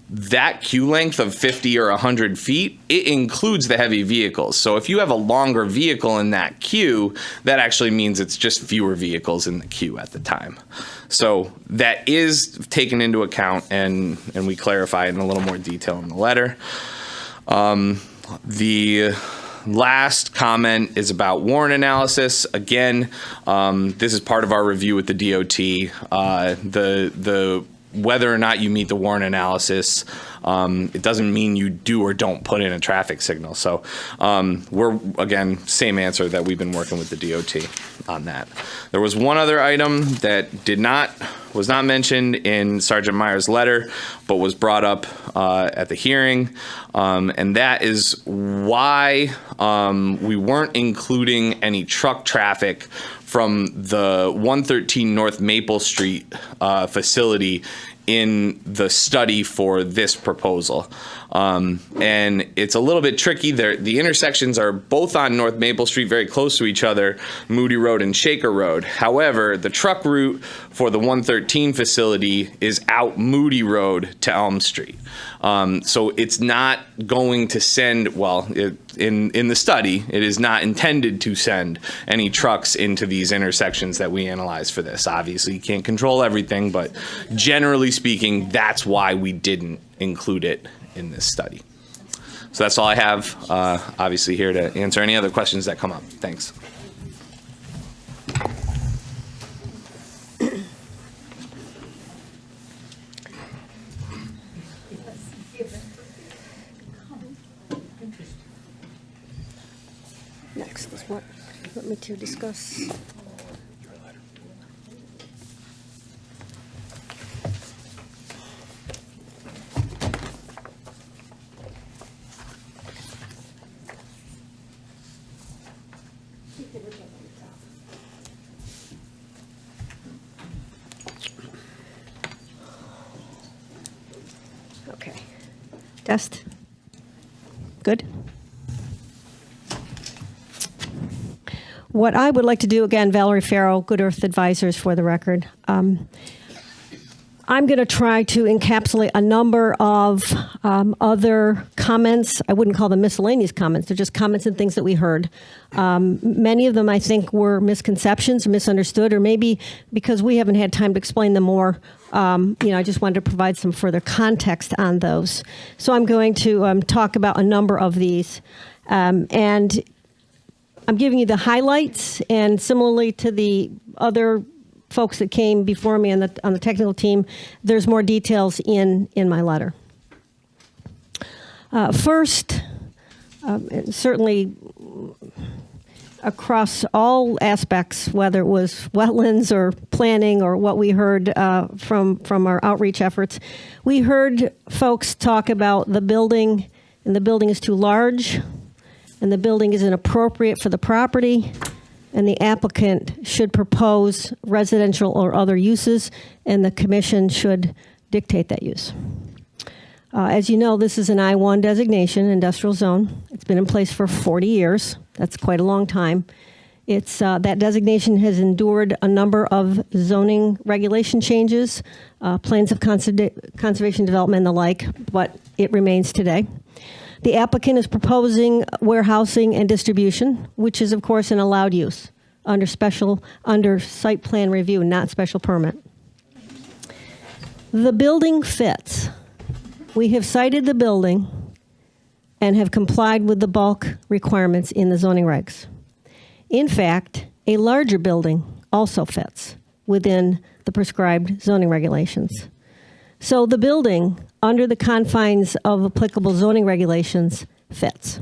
That queue length of 50 or 100 feet, it includes the heavy vehicles. So if you have a longer vehicle in that queue, that actually means it's just fewer vehicles in the queue at the time. So that is taken into account, and we clarify it in a little more detail in the letter. The last comment is about warrant analysis. Again, this is part of our review with the DOT. The whether or not you meet the warrant analysis, it doesn't mean you do or don't put in a traffic signal. So we're, again, same answer that we've been working with the DOT on that. There was one other item that was not mentioned in Sergeant Meyer's letter, but was brought up at the hearing, and that is why we weren't including any truck traffic from the 113 North Maple Street facility in the study for this proposal. And it's a little bit tricky. The intersections are both on North Maple Street, very close to each other, Moody Road and Shaker Road. However, the truck route for the 113 facility is out Moody Road to Elm Street. So it's not going to send, in the study, it is not intended to send any trucks into these intersections that we analyze for this. Obviously, you can't control everything, but generally speaking, that's why we didn't include it in this study. So that's all I have. Obviously here to answer any other questions that come up. Thanks. Next is what you want me to discuss. Okay. Test. Good. What I would like to do, again, Valerie Farrow, Good Earth Advisors for the record. I'm going to try to encapsulate a number of other comments. I wouldn't call them miscellaneous comments. They're just comments and things that we heard. Many of them, I think, were misconceptions or misunderstood, or maybe because we haven't had time to explain them more. I just wanted to provide some further context on those. So I'm going to talk about a number of these. And I'm giving you the highlights, and similarly to the other folks that came before me on the technical team, there's more details in my letter. First, certainly across all aspects, whether it was wetlands or planning or what we heard from our outreach efforts, we heard folks talk about the building, and the building is too large, and the building is inappropriate for the property, and the applicant should propose residential or other uses, and the commission should dictate that use. As you know, this is an I-1 designation, industrial zone. It's been in place for 40 years. That's quite a long time. It's that designation has endured a number of zoning regulation changes, plans of conservation development and the like, but it remains today. The applicant is proposing warehousing and distribution, which is, of course, an allowed use under site plan review, not special permit. The building fits. We have cited the building and have complied with the bulk requirements in the zoning regs. In fact, a larger building also fits within the prescribed zoning regulations. So the building, under the confines of applicable zoning regulations, fits.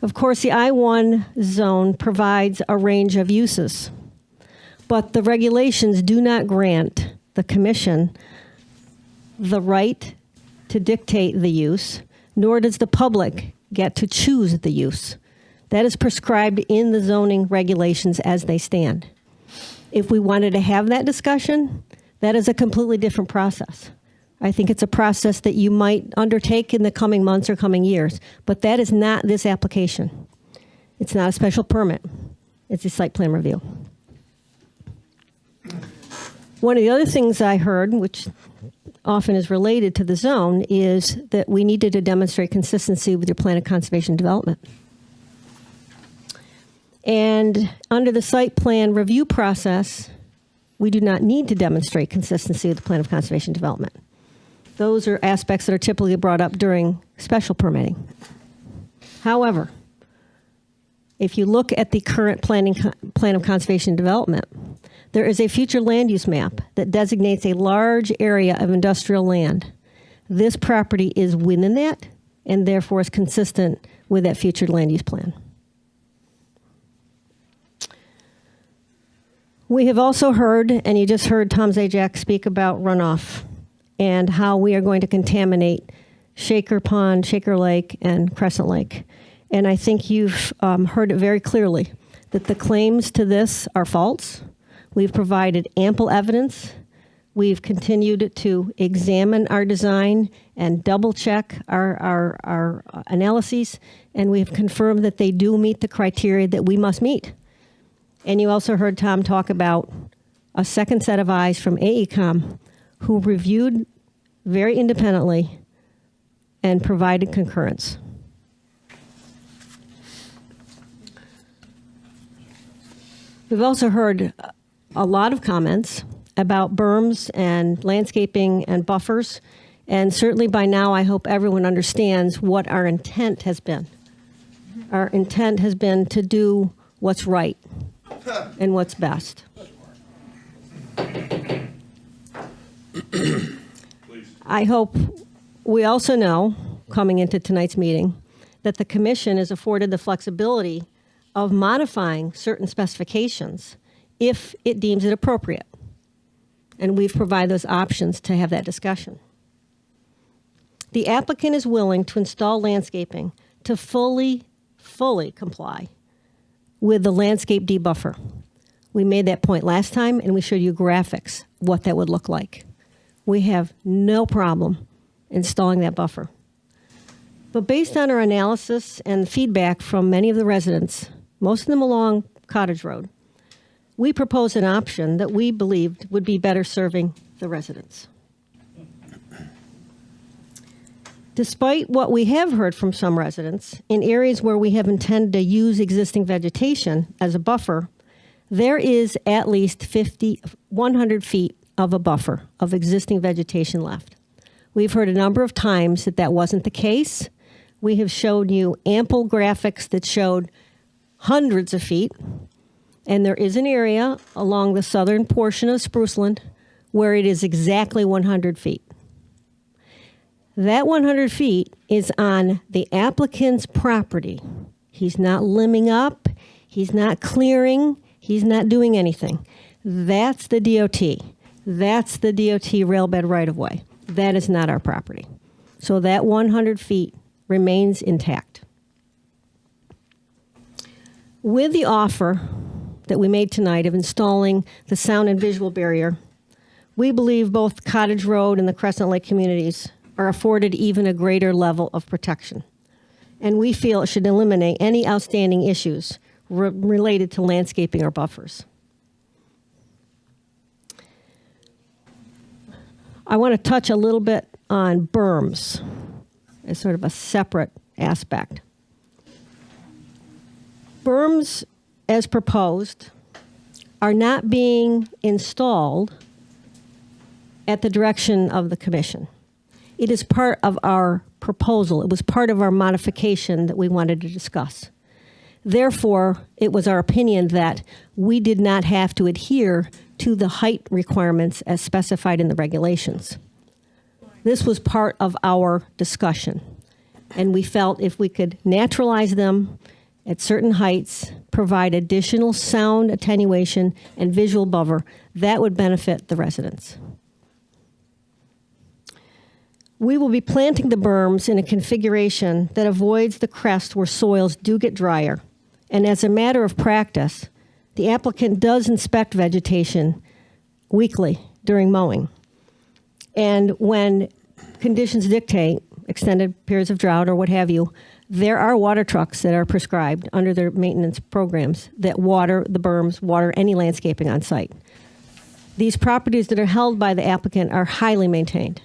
Of course, the I-1 zone provides a range of uses, but the regulations do not grant the commission the right to dictate the use, nor does the public get to choose the use. That is prescribed in the zoning regulations as they stand. If we wanted to have that discussion, that is a completely different process. I think it's a process that you might undertake in the coming months or coming years, but that is not this application. It's not a special permit. It's a site plan review. One of the other things I heard, which often is related to the zone, is that we needed to demonstrate consistency with your plan of conservation development. And under the site plan review process, we do not need to demonstrate consistency with the plan of conservation development. Those are aspects that are typically brought up during special permitting. However, if you look at the current plan of conservation development, there is a future land use map that designates a large area of industrial land. This property is within that and therefore is consistent with that future land use plan. We have also heard, and you just heard Tom Zajac speak about runoff and how we are going to contaminate Shaker Pond, Shaker Lake, and Crescent Lake. And I think you've heard it very clearly that the claims to this are false. We've provided ample evidence. We've continued to examine our design and double-check our analyses, and we've confirmed that they do meet the criteria that we must meet. And you also heard Tom talk about a second set of eyes from AECOM who reviewed very independently and provided concurrence. We've also heard a lot of comments about berms and landscaping and buffers, and certainly by now I hope everyone understands what our intent has been. Our intent has been to do what's right and what's best. I hope we also know, coming into tonight's meeting, that the commission is afforded the flexibility of modifying certain specifications if it deems it appropriate. And we've provided those options to have that discussion. The applicant is willing to install landscaping to fully comply with the landscape debuffer. We made that point last time, and we showed you graphics, what that would look like. We have no problem installing that buffer. But based on our analysis and feedback from many of the residents, most of them along Cottage Road, we proposed an option that we believed would be better serving the residents. Despite what we have heard from some residents, in areas where we have intended to use existing vegetation as a buffer, there is at least 100 feet of a buffer of existing vegetation left. We've heard a number of times that that wasn't the case. We have showed you ample graphics that showed hundreds of feet, and there is an area along the southern portion of Spruceland where it is exactly 100 feet. That 100 feet is on the applicant's property. He's not limbing up, he's not clearing, he's not doing anything. That's the DOT. That's the DOT railbed right-of-way. That is not our property. So that 100 feet remains intact. With the offer that we made tonight of installing the sound and visual barrier, we believe both Cottage Road and the Crescent Lake communities are afforded even a greater level of protection. And we feel it should eliminate any outstanding issues related to landscaping or buffers. I want to touch a little bit on berms as sort of a separate aspect. Berms, as proposed, are not being installed at the direction of the commission. It is part of our proposal. It was part of our modification that we wanted to discuss. Therefore, it was our opinion that we did not have to adhere to the height requirements as specified in the regulations. This was part of our discussion, and we felt if we could naturalize them at certain heights, provide additional sound attenuation and visual buffer, that would benefit the residents. We will be planting the berms in a configuration that avoids the crest where soils do get drier. And as a matter of practice, the applicant does inspect vegetation weekly during mowing. And when conditions dictate extended periods of drought or what have you, there are water trucks that are prescribed under their maintenance programs that water the berms, water any landscaping on site. These properties that are held by the applicant are highly maintained,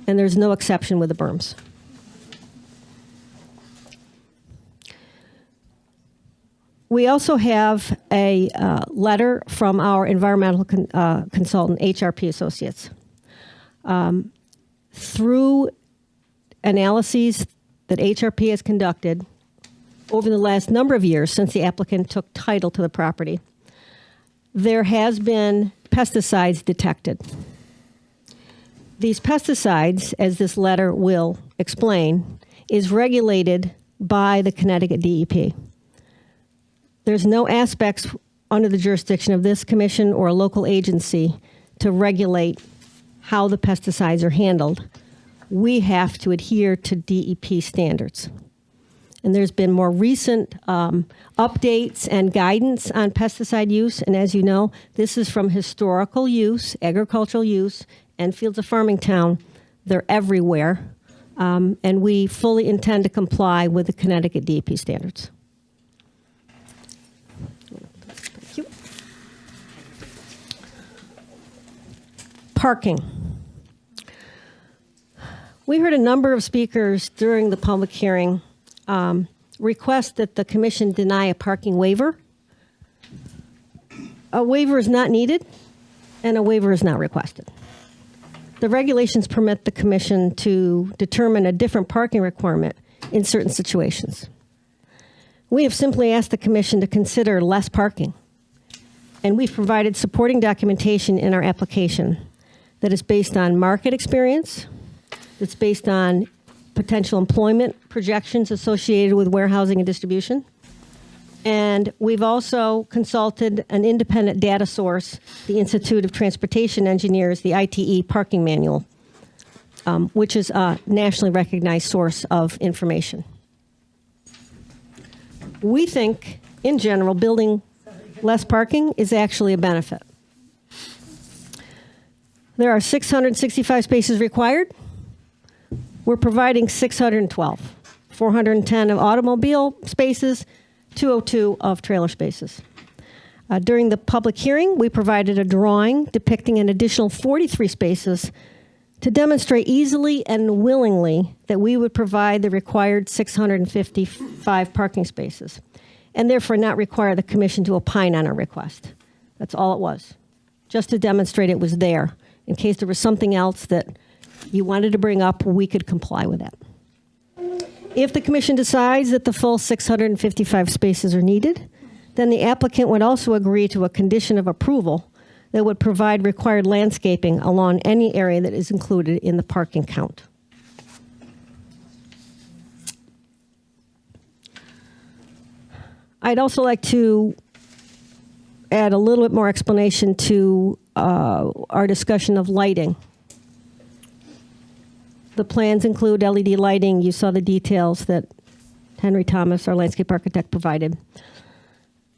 and there's no exception with the berms. We also have a letter from our environmental consultant, HRP Associates. Through analyses that HRP has conducted over the last number of years since the applicant took title to the property, there has been pesticides detected. These pesticides, as this letter will explain, is regulated by the Connecticut DEP. There's no aspects under the jurisdiction of this commission or a local agency to regulate how the pesticides are handled. We have to adhere to DEP standards. And there's been more recent updates and guidance on pesticide use. And as you know, this is from historical use, agricultural use, and Fields of Farmingtown. They're everywhere. And we fully intend to comply with the Connecticut DEP standards. Thank you. Parking. We heard a number of speakers during the public hearing request that the commission deny a parking waiver. A waiver is not needed, and a waiver is not requested. The regulations permit the commission to determine a different parking requirement in certain situations. We have simply asked the commission to consider less parking, and we've provided supporting documentation in our application that is based on market experience, that's based on potential employment projections associated with warehousing and distribution. And we've also consulted an independent data source, the Institute of Transportation Engineers, the ITE Parking Manual, which is a nationally recognized source of information. We think, in general, building less parking is actually a benefit. There are 665 spaces required. We're providing 612, 410 of automobile spaces, 202 of trailer spaces. During the public hearing, we provided a drawing depicting an additional 43 spaces to demonstrate easily and willingly that we would provide the required 655 parking spaces, and therefore not require the commission to opine on our request. That's all it was, just to demonstrate it was there. In case there was something else that you wanted to bring up, we could comply with that. If the commission decides that the full 655 spaces are needed, then the applicant would also agree to a condition of approval that would provide required landscaping along any area that is included in the parking count. I'd also like to add a little bit more explanation to our discussion of lighting. The plans include LED lighting. You saw the details that Henry Thomas, our landscape architect, provided.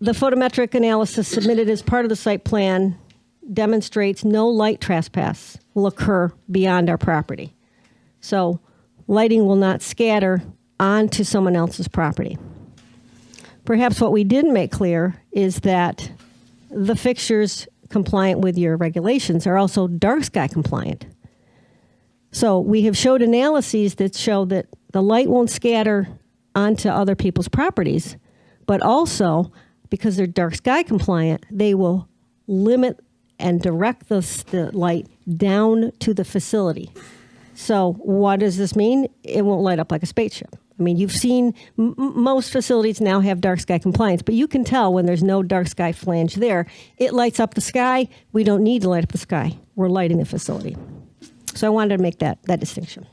The photometric analysis submitted as part of the site plan demonstrates no light trespass will occur beyond our property. So lighting will not scatter onto someone else's property. Perhaps what we didn't make clear is that the fixtures compliant with your regulations are also dark sky compliant. So we have showed analyses that show that the light won't scatter onto other people's properties, but also because they're dark sky compliant, they will limit and direct the light down to the facility. So what does this mean? It won't light up like a spaceship. I mean, you've seen most facilities now have dark sky compliance, but you can tell when there's no dark sky flange there. It lights up the sky. We don't need to light up the sky. We're lighting the facility. So I wanted to make that distinction.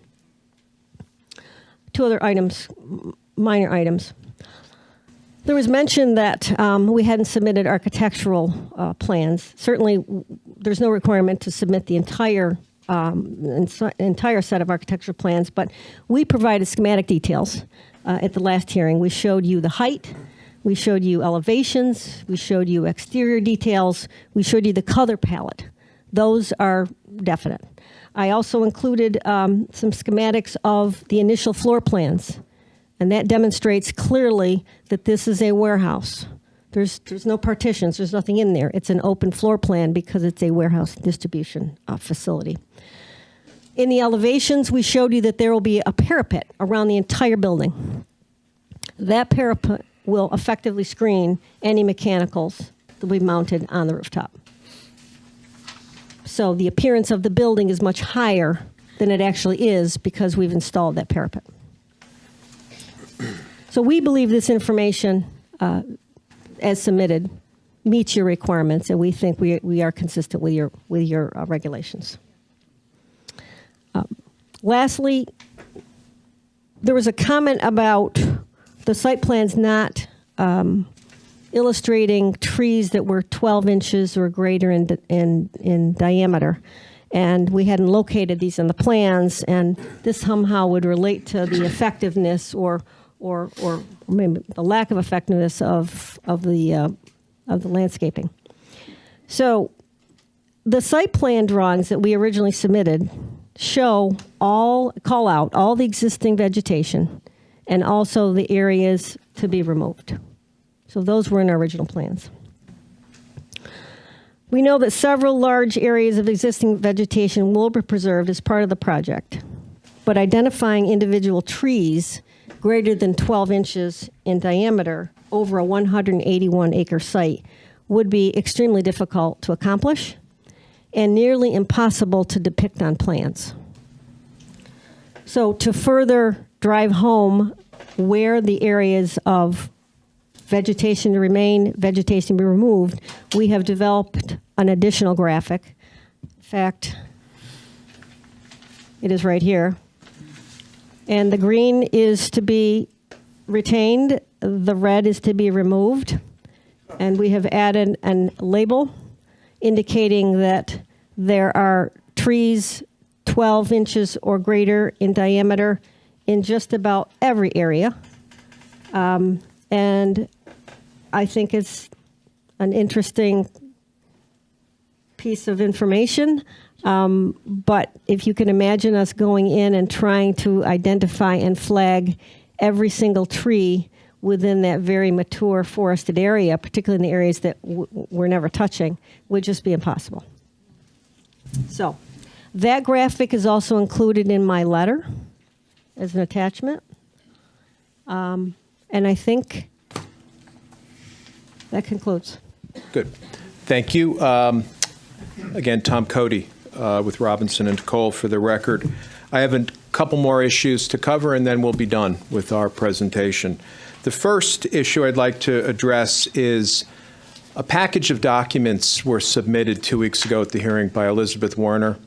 Two other items, minor items. There was mention that we hadn't submitted architectural plans. Certainly, there's no requirement to submit the entire set of architectural plans, but we provided schematic details at the last hearing. We showed you the height, we showed you elevations, we showed you exterior details, we showed you the color palette. Those are definite. I also included some schematics of the initial floor plans, and that demonstrates clearly that this is a warehouse. There's no partitions, there's nothing in there. It's an open floor plan because it's a warehouse distribution facility. In the elevations, we showed you that there will be a parapet around the entire building. That parapet will effectively screen any mechanicals that will be mounted on the rooftop. So the appearance of the building is much higher than it actually is because we've installed that parapet. So we believe this information, as submitted, meets your requirements, and we think we are consistent with your regulations. Lastly, there was a comment about the site plans not illustrating trees that were 12 inches or greater in diameter, and we hadn't located these in the plans, and this somehow would relate to the effectiveness or maybe the lack of effectiveness of the landscaping. So the site plan drawings that we originally submitted call out all the existing vegetation and also the areas to be removed. So those were in our original plans. We know that several large areas of existing vegetation will be preserved as part of the project, but identifying individual trees greater than 12 inches in diameter over a 181-acre site would be extremely difficult to accomplish and nearly impossible to depict on plans. So to further drive home where the areas of vegetation to remain, vegetation to be removed, we have developed an additional graphic. In fact, it is right here. And the green is to be retained, the red is to be removed, and we have added a label indicating that there are trees 12 inches or greater in diameter in just about every area. And I think it's an interesting piece of information. But if you can imagine us going in and trying to identify and flag every single tree within that very mature forested area, particularly in the areas that we're never touching, would just be impossible. So that graphic is also included in my letter as an attachment. And I think that concludes. Good. Thank you. Again, Tom Cody with Robinson and Cole for the record. I have a couple more issues to cover, and then we'll be done with our presentation. The first issue I'd like to address is a package of documents were submitted 2 weeks ago at the hearing by Elizabeth Werner.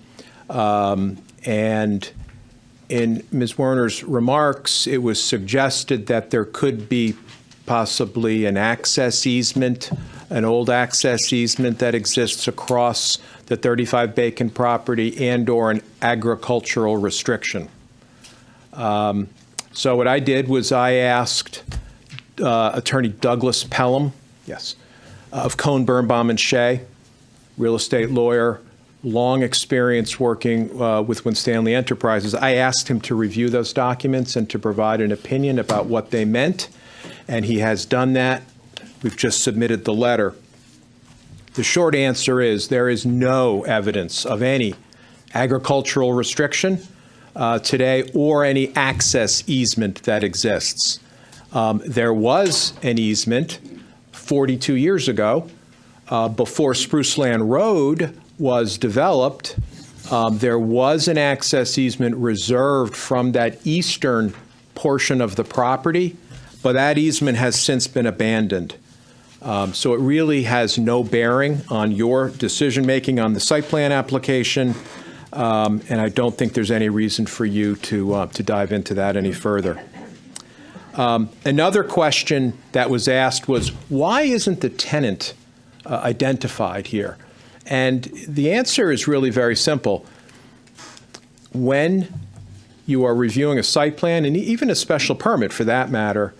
And in Ms. Werner's remarks, it was suggested that there could be possibly an access easement, an old access easement that exists across the 35 Bacon property and/or an agricultural restriction. So what I did was I asked Attorney Douglas Pelham, yes, of Cohn, Birnbaum, and Shea, real estate lawyer, long experience working with Winstanley Enterprises. I asked him to review those documents and to provide an opinion about what they meant, and he has done that. We've just submitted the letter. The short answer is there is no evidence of any agricultural restriction today or any access easement that exists. There was an easement 42 years ago before Spruceland Road was developed There was an access easement reserved from that eastern portion of the property, but that easement has since been abandoned. So it really has no bearing on your decision-making on the site plan application, and I don't think there's any reason for you to dive into that any further. Another question that was asked was, why isn't the tenant identified here? And the answer is really very simple. When you are reviewing a site plan, and even a special permit for that matter,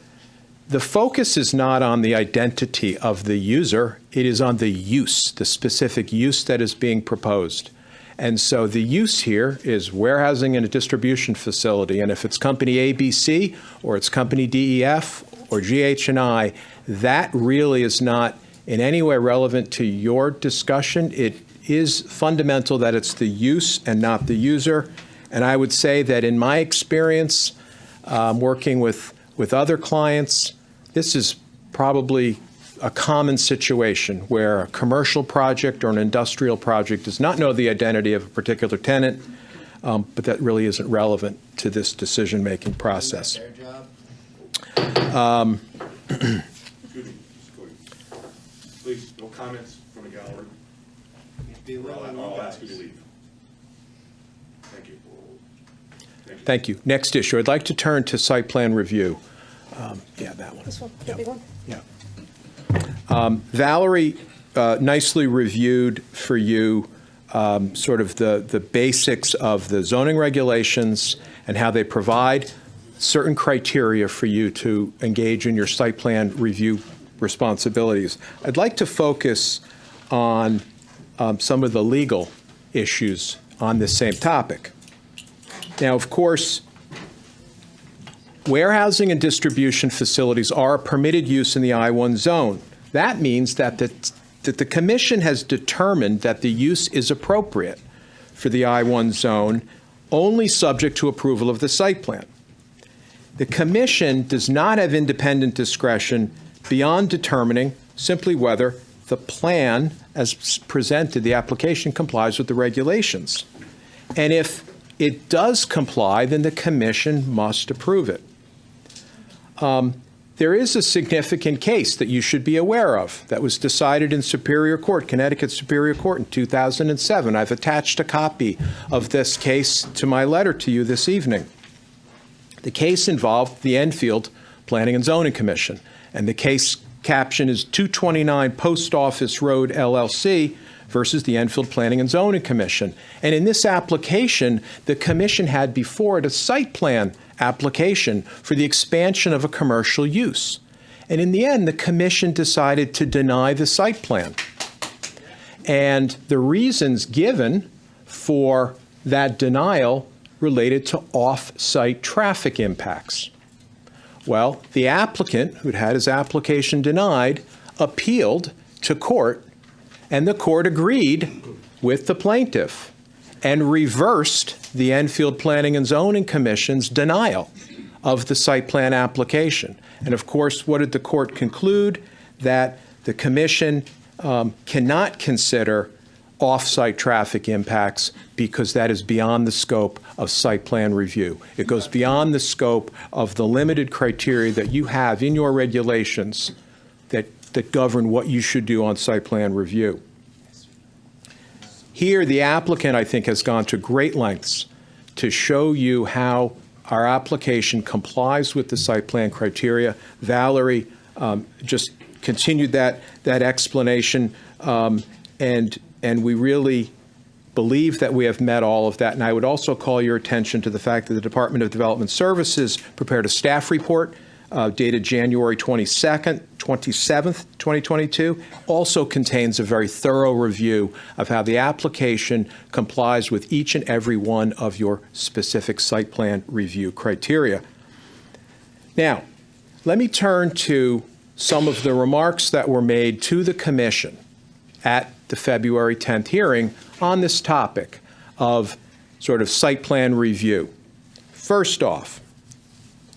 the focus is not on the identity of the user, it is on the use, the specific use that is being proposed. And so the use here is warehousing and a distribution facility. And if it's company ABC or it's company DEF or GH&I, that really is not in any way relevant to your discussion. It is fundamental that it's the use and not the user. And I would say that in my experience, working with other clients, this is probably a common situation where a commercial project or an industrial project does not know the identity of a particular tenant, but that really isn't relevant to this decision-making process. Please, no comments from the gallery. I'll ask you to leave. Thank you. Thank you. Next issue. I'd like to turn to site plan review. Yeah, that one. This one, the big one? Yeah. Valerie nicely reviewed for you sort of the basics of the zoning regulations and how they provide certain criteria for you to engage in your site plan review responsibilities. I'd like to focus on some of the legal issues on this same topic. Now, of course, warehousing and distribution facilities are a permitted use in the I-1 zone. That means that the Commission has determined that the use is appropriate for the I-1 zone, only subject to approval of the site plan. The Commission does not have independent discretion beyond determining simply whether the plan as presented, the application, complies with the regulations. And if it does comply, then the Commission must approve it. There is a significant case that you should be aware of that was decided in Superior Court, Connecticut Superior Court in 2007. I've attached a copy of this case to my letter to you this evening. The case involved the Enfield Planning and Zoning Commission, and the case caption is 229 Post Office Road LLC versus the Enfield Planning and Zoning Commission. And in this application, the Commission had before it a site plan application for the expansion of a commercial use. And in the end, the Commission decided to deny the site plan. And the reasons given for that denial related to off-site traffic impacts. Well, the applicant, who'd had his application denied, appealed to court, and the court agreed with the plaintiff and reversed the Enfield Planning and Zoning Commission's denial of the site plan application. And of course, what did the court conclude? That the Commission cannot consider off-site traffic impacts because that is beyond the scope of site plan review. It goes beyond the scope of the limited criteria that you have in your regulations that govern what you should do on site plan review. Here, the applicant, I think, has gone to great lengths to show you how our application complies with the site plan criteria. Valerie just continued that explanation, and we really believe that we have met all of that. And I would also call your attention to the fact that the Department of Development Services prepared a staff report dated January 27th, 2022, also contains a very thorough review of how the application complies with each and every one of your specific site plan review criteria. Now, let me turn to some of the remarks that were made to the Commission at the February 10th hearing on this topic of sort of site plan review. First off,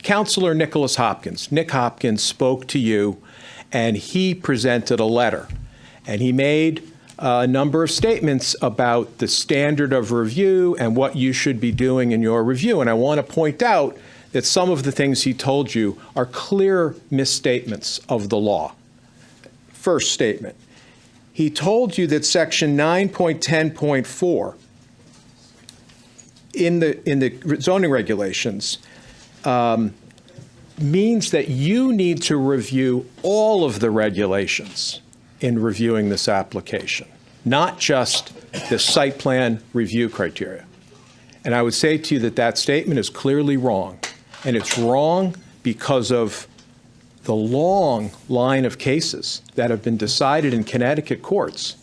Councilor Nicholas Hopkins. Nick Hopkins spoke to you, and he presented a letter. And he made a number of statements about the standard of review and what you should be doing in your review. And I want to point out that some of the things he told you are clear misstatements of the law. First statement, he told you that section 9.10.4 in the zoning regulations means that you need to review all of the regulations in reviewing this application, not just the site plan review criteria. And I would say to you that that statement is clearly wrong. And it's wrong because of the long line of cases that have been decided in Connecticut courts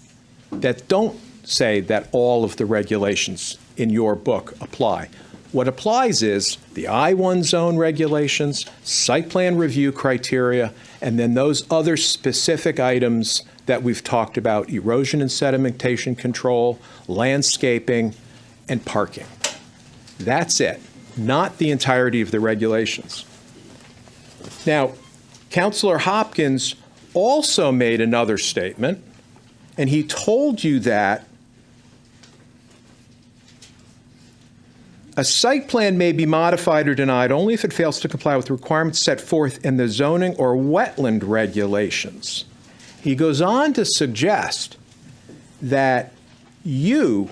that don't say that all of the regulations in your book apply. What applies is the I-1 zone regulations, site plan review criteria, and then those other specific items that we've talked about: erosion and sedimentation control, landscaping, and parking. That's it, not the entirety of the regulations. Now, Councilor Hopkins also made another statement, and he told you that a site plan may be modified or denied only if it fails to comply with the requirements set forth in the zoning or wetland regulations. He goes on to suggest that you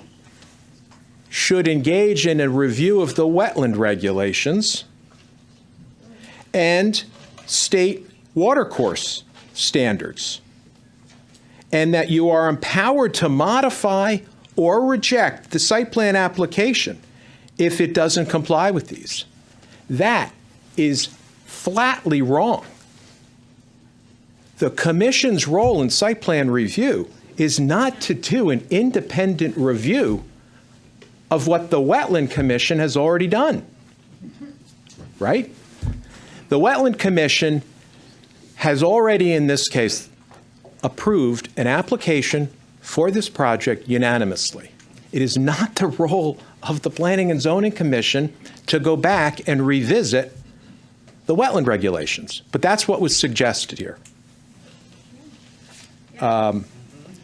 should engage in a review of the wetland regulations and state watercourse standards, and that you are empowered to modify or reject the site plan application if it doesn't comply with these. That is flatly wrong. The Commission's role in site plan review is not to do an independent review of what the Wetland Commission has already done, right? The Wetland Commission has already, in this case, approved an application for this project unanimously. It is not the role of the Planning and Zoning Commission to go back and revisit the wetland regulations, but that's what was suggested here.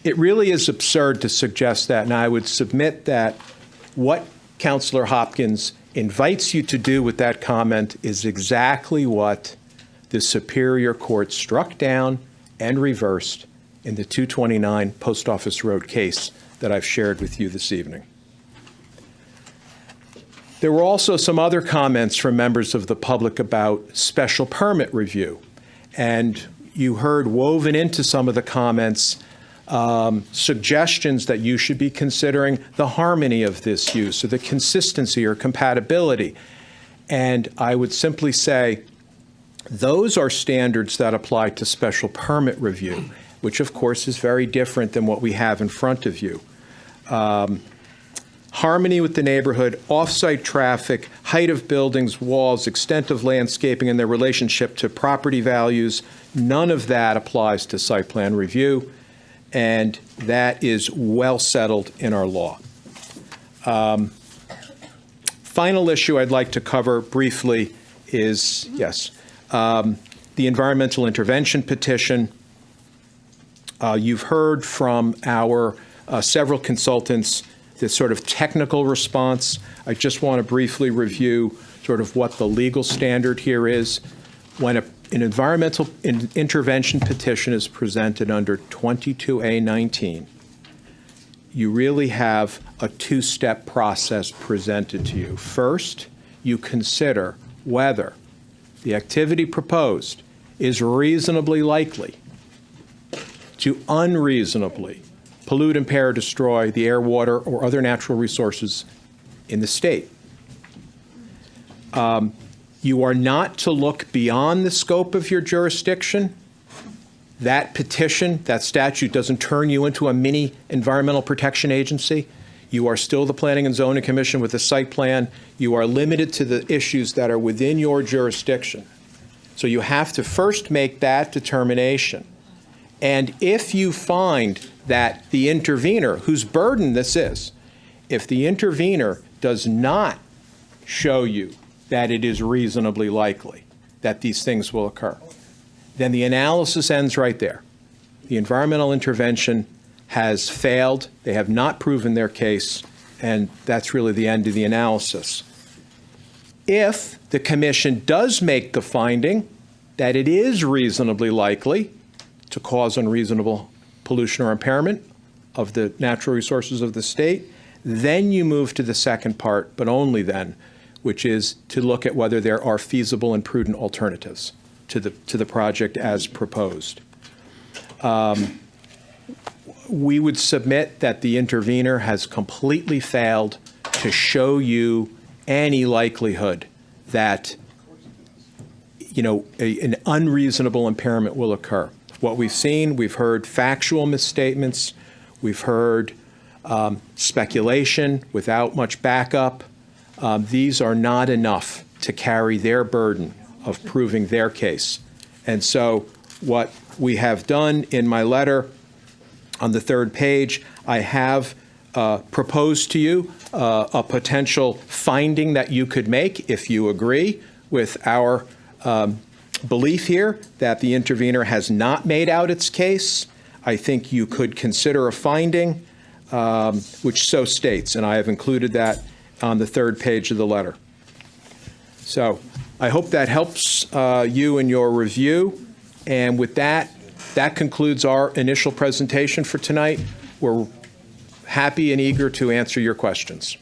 It really is absurd to suggest that, and I would submit that what Councilor Hopkins invites you to do with that comment is exactly what the Superior Court struck down and reversed in the 229 Post Office Road case that I've shared with you this evening. There were also some other comments from members of the public about special permit review, and you heard woven into some of the comments suggestions that you should be considering the harmony of this use or the consistency or compatibility. And I would simply say those are standards that apply to special permit review, which of course is very different than what we have in front of you. Harmony with the neighborhood, off-site traffic, height of buildings, walls, extent of landscaping, and their relationship to property values, none of that applies to site plan review, and that is well settled in our law. Final issue I'd like to cover briefly is, the environmental intervention petition. You've heard from our several consultants this sort of technical response. I just want to briefly review sort of what the legal standard here is. When an environmental intervention petition is presented under 22A19, you really have a two-step process presented to you. First, you consider whether the activity proposed is reasonably likely to unreasonably pollute, impair, or destroy the air, water, or other natural resources in the state. You are not to look beyond the scope of your jurisdiction. That petition, that statute doesn't turn you into a mini environmental protection agency. You are still the Planning and Zoning Commission with a site plan. You are limited to the issues that are within your jurisdiction. So you have to first make that determination. And if you find that the intervener, whose burden this is, if the intervener does not show you that it is reasonably likely that these things will occur, then the analysis ends right there. The environmental intervention has failed. They have not proven their case, and that's really the end of the analysis. If the commission does make the finding that it is reasonably likely to cause unreasonable pollution or impairment of the natural resources of the state, then you move to the second part, but only then, which is to look at whether there are feasible and prudent alternatives to the project as proposed. We would submit that the intervener has completely failed to show you any likelihood that an unreasonable impairment will occur. What we've seen, we've heard factual misstatements, we've heard speculation without much backup. These are not enough to carry their burden of proving their case. And so what we have done in my letter on the third page, I have proposed to you a potential finding that you could make if you agree with our belief here that the intervener has not made out its case. I think you could consider a finding which so states, and I have included that on the third page of the letter. So I hope that helps you in your review. And with that, that concludes our initial presentation for tonight. We're happy and eager to answer your questions.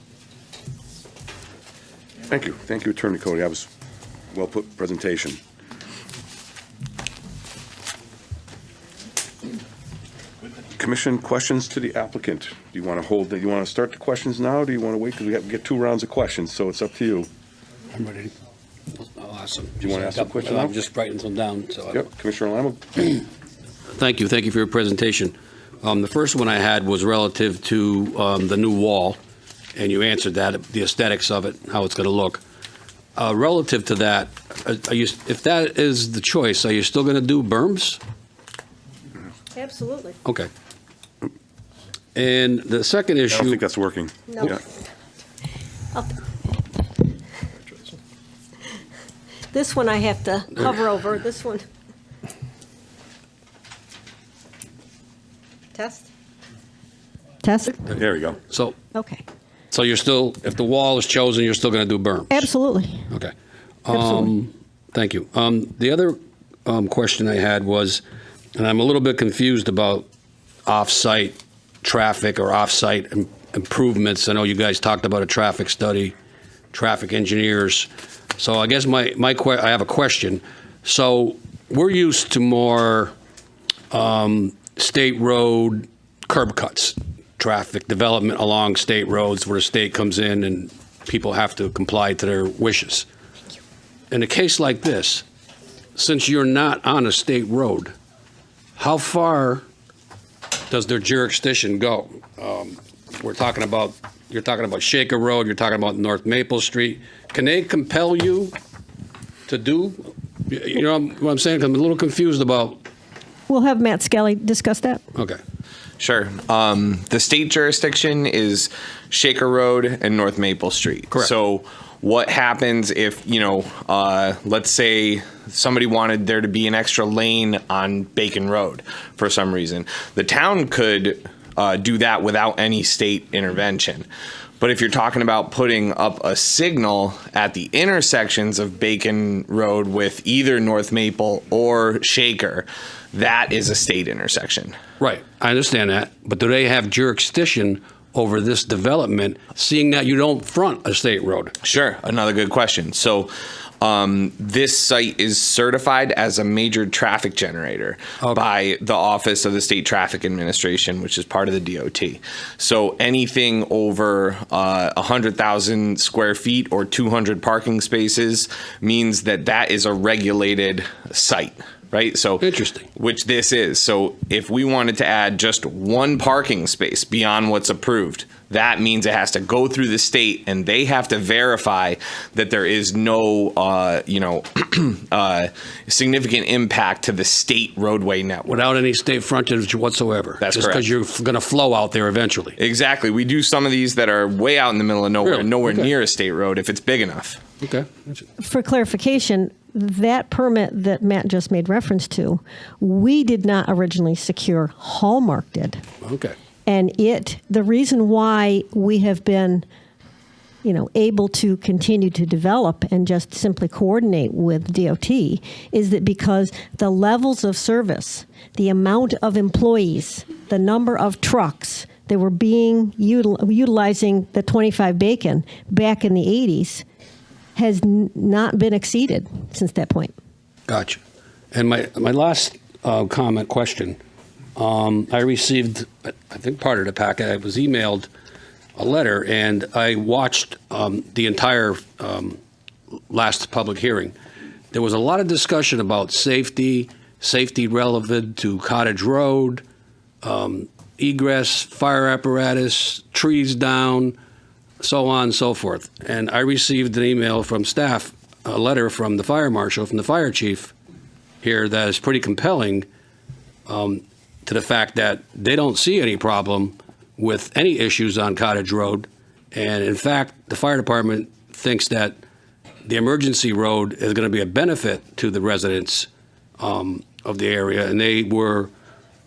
Thank you. Thank you, Attorney Cody. That was a well-put presentation. Commission, questions to the applicant? Do you want to start the questions now, or do you want to wait because we have to get 2 rounds of questions, so it's up to you. I'm ready. I'll ask them. Do you want to ask a question now? I'm just writing them down. So Yep, Commissioner Lamo. Thank you. Thank you for your presentation. The first one I had was relative to the new wall, and you answered that, the aesthetics of it, how it's going to look. Relative to that, if that is the choice, are you still going to do berms? Absolutely. Okay. And the second issue. I don't think that's working. No. Yeah. This one I have to hover over. This one. Test? Test? There we go. So, Okay. so you're still, if the wall is chosen, you're still going to do berms? Absolutely. Okay. Absolutely. Thank you. The other question I had was, and I'm a little bit confused about off-site traffic or off-site improvements. I know you guys talked about a traffic study, traffic engineers. So I guess I have a question. So we're used to more state road curb cuts, traffic development along state roads where the state comes in and people have to comply to their wishes. In a case like this, since you're not on a state road, how far does their jurisdiction go? You're talking about Shaker Road, you're talking about North Maple Street. Can they compel you to do, you know what I'm saying? I'm a little confused about. We'll have Matt Skelly discuss that. Okay. Sure. The state jurisdiction is Shaker Road and North Maple Street. Correct. So what happens if, let's say somebody wanted there to be an extra lane on Bacon Road for some reason? The town could do that without any state intervention. But if you're talking about putting up a signal at the intersections of Bacon Road with either North Maple or Shaker, that is a state intersection. Right. I understand that. But do they have jurisdiction over this development, seeing that you don't front a state road? Sure. Another good question. So this site is certified as a major traffic generator by the Office of the State Traffic Administration, which is part of the DOT. So anything over 100,000 square feet or 200 parking spaces means that that is a regulated site. Right? So interesting. Which this is. So if we wanted to add just one parking space beyond what's approved, that means it has to go through the state and they have to verify that there is no, significant impact to the state roadway network. Without any state frontage whatsoever. That's just correct. because you're going to flow out there eventually. Exactly. We do some of these that are way out in the middle of nowhere, Really? nowhere Okay. near a state road if it's big enough. Okay. For clarification, that permit that Matt just made reference to, we did not originally secure. Hallmark did. Okay. And the reason why we have been, able to continue to develop and just simply coordinate with DOT is that because the levels of service, the amount of employees, the number of trucks that were being utilizing the 25 Bacon back in the 80s has not been exceeded since that point. Gotcha. And my last question. I received, I think part of the packet, I was emailed a letter, and I watched the entire last public hearing. There was a lot of discussion about safety relevant to Cottage Road, egress, fire apparatus, trees down, so on and so forth. And I received an email from staff, a letter from the fire marshal, from the fire chief here that is pretty compelling to the fact that they don't see any problem with any issues on Cottage Road. And in fact, the fire department thinks that the emergency road is going to be a benefit to the residents of the area. And they were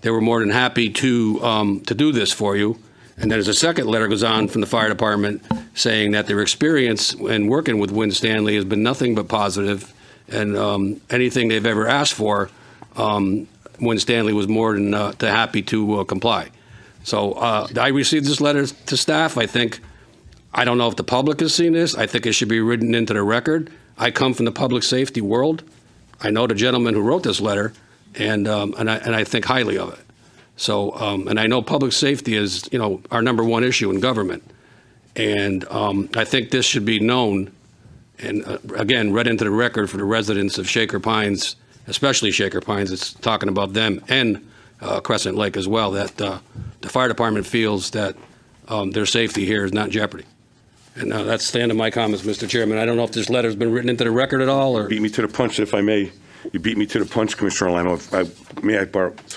more than happy to do this for you. And then there's a second letter goes on from the fire department saying that their experience in working with Win Stanley has been nothing but positive, and anything they've ever asked for, Win Stanley was more than happy to comply. So I received this letter to staff. I don't know if the public has seen this. I think it should be written into the record. I come from the public safety world. I know the gentleman who wrote this letter, and I think highly of it. So, and I know public safety is, our number one issue in government. And I think this should be known and, again, read into the record for the residents of Shaker Pines, especially Shaker Pines. It's talking about them and Crescent Lake as well, that the fire department feels that their safety here is not in jeopardy. And that's the end of my comments, Mr. Chairman. I don't know if this letter's been written into the record at all, or... Beat me to the punch, if I may. You beat me to the punch, Commissioner Lino. So I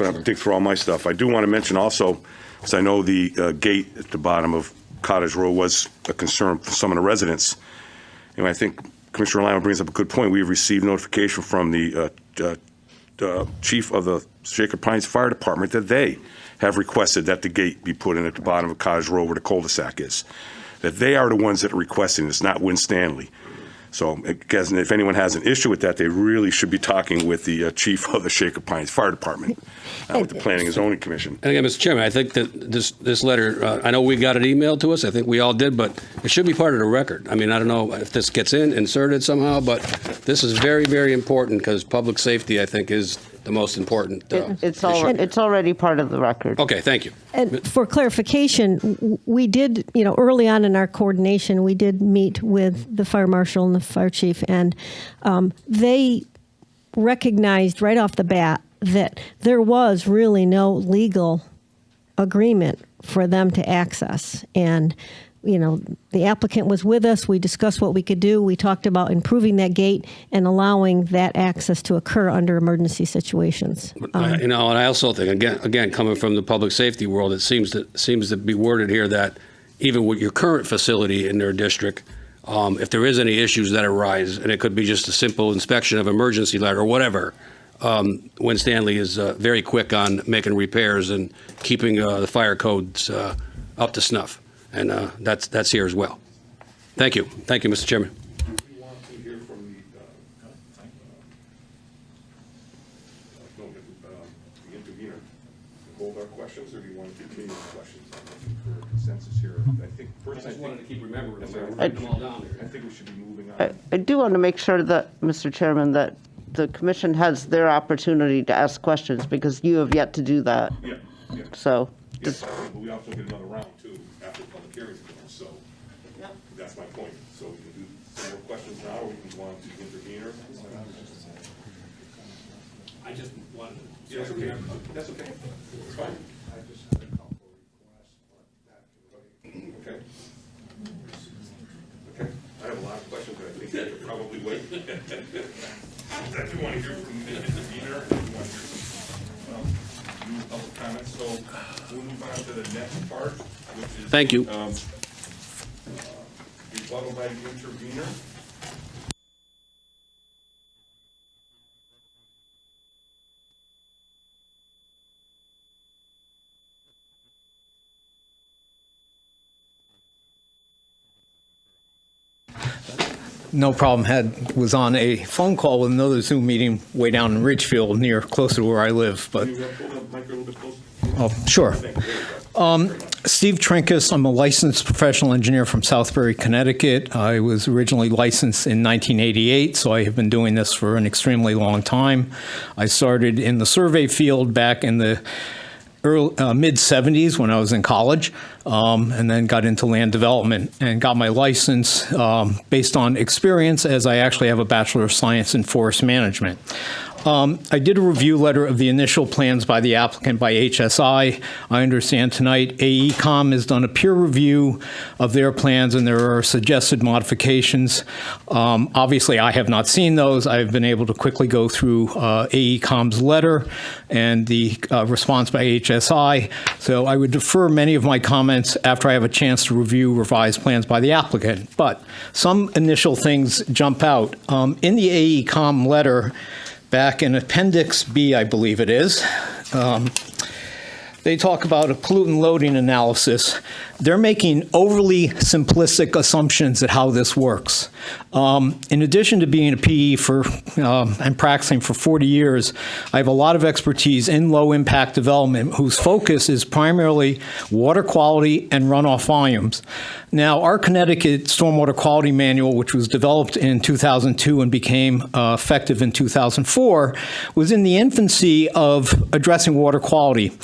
have to dig through all my stuff. I do want to mention also, because I know the gate at the bottom of Cottage Road was a concern for some of the residents. And I think Commissioner Lino brings up a good point. We received notification from the chief of the Shaker Pines Fire Department that they have requested that the gate be put in at the bottom of Cottage Road where the cul-de-sac is. That they are the ones that are requesting. It's not Win Stanley. So if anyone has an issue with that, they really should be talking with the chief of the Shaker Pines Fire Department, not with the Planning and Zoning Commission. And again, Mr. Chairman, I think that this letter, I know we got it emailed to us. I think we all did, but it should be part of the record. I mean, I don't know if this gets inserted somehow, but this is very, very important because public safety, I think, is the most important It's issue. it's already part of the record. Okay, thank you. And for clarification, we did, early on in our coordination, we did meet with the fire marshal and the fire chief, and they recognized right off the bat that there was really no legal agreement for them to access. And, the applicant was with us. We discussed what we could do. We talked about improving that gate and allowing that access to occur under emergency situations. And I also think, again, coming from the public safety world, it seems to be worded here that even with your current facility in their district, if there is any issues that arise, and it could be just a simple inspection of emergency light or whatever, Win Stanley is very quick on making repairs and keeping the fire codes up to snuff. And that's here as well. Thank you. Thank you, Mr. Chairman. Do you want to hear from the intervener to hold our questions, or do you want to continue the questions? I'm looking for a consensus here. I think first, I just wanted to keep remembering them all down there. I think we should be moving on. I do want to make sure that, Mr. Chairman, that the commission has their opportunity to ask questions because you have yet to do that. Yeah. So. Yes, but we also get another round too after the public hearing is done. So that's my point. So we can do some more questions now, or we can go on to the intervener. I just wanted to. Yeah, that's okay. That's okay. It's fine. I just had a couple of requests, but okay. Okay. I have a lot of questions, but I think I could probably wait. I do want to hear from the intervener, and I do want to hear some new public comments. So we'll move on to the next part, which is Thank you. Rebuttal by the intervener. No problem. Was on a phone call with another Zoom meeting way down in Ridgefield, closer to where I live. But oh, sure. Steve Trinkus. I'm a licensed professional engineer from Southbury, Connecticut. I was originally licensed in 1988, so I have been doing this for an extremely long time. I started in the survey field back in the mid-'70s when I was in college, and then got into land development and got my license based on experience, as I actually have a Bachelor of Science in Forest Management. I did a review letter of the initial plans by the applicant by HSI. I understand tonight AECom has done a peer review of their plans and there are suggested modifications. Obviously, I have not seen those. I've been able to quickly go through AECom's letter and the response by HSI. So I would defer many of my comments after I have a chance to review revised plans by the applicant. But some initial things jump out. In the AECom letter, back in Appendix B, I believe it is, they talk about a pollutant loading analysis. They're making overly simplistic assumptions at how this works. In addition to being a PE and practicing for 40 years, I have a lot of expertise in low-impact development whose focus is primarily water quality and runoff volumes. Now, our Connecticut Stormwater Quality Manual, which was developed in 2002 and became effective in 2004, was in the infancy of addressing water quality.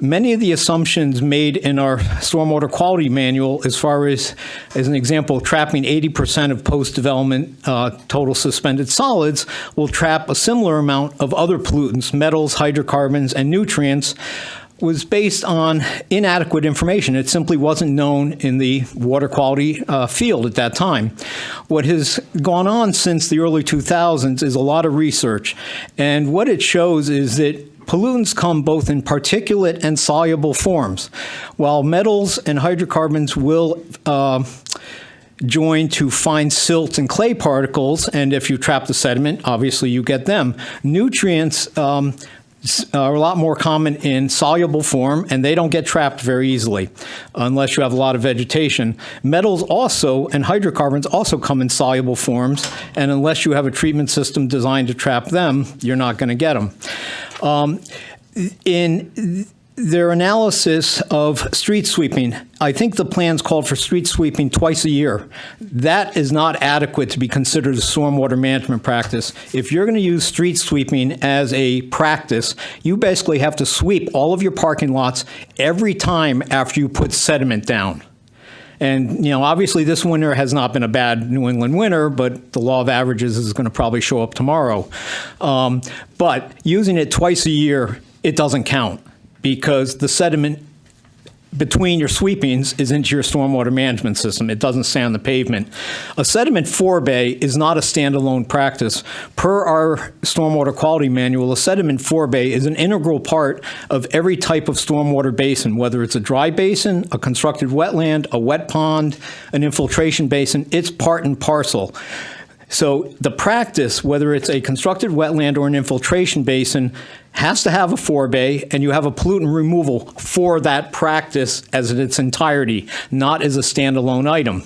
Many of the assumptions made in our Stormwater Quality Manual, as far as an example, trapping 80% of post-development total suspended solids, will trap a similar amount of other pollutants, metals, hydrocarbons, and nutrients, was based on inadequate information. It simply wasn't known in the water quality field at that time. What has gone on since the early 2000s is a lot of research, and what it shows is that pollutants come both in particulate and soluble forms. While metals and hydrocarbons will join to fine silt and clay particles, and if you trap the sediment, obviously you get them. Nutrients are a lot more common in soluble form, and they don't get trapped very easily unless you have a lot of vegetation. Metals also, and hydrocarbons also come in soluble forms, and unless you have a treatment system designed to trap them, you're not going to get them. In their analysis of street sweeping, I think the plans called for street sweeping twice a year. That is not adequate to be considered a stormwater management practice. If you're going to use street sweeping as a practice, you basically have to sweep all of your parking lots every time after you put sediment down. And, obviously this winter has not been a bad New England winter, but the law of averages is going to probably show up tomorrow. But using it twice a year, it doesn't count, because the sediment between your sweepings is into your stormwater management system. It doesn't stay on the pavement. A sediment forebay is not a standalone practice. Per our Stormwater Quality Manual, a sediment forebay is an integral part of every type of stormwater basin, whether it's a dry basin, a constructed wetland, a wet pond, an infiltration basin. It's part and parcel. So the practice, whether it's a constructed wetland or an infiltration basin, has to have a forebay, and you have a pollutant removal for that practice as in its entirety, not as a standalone item.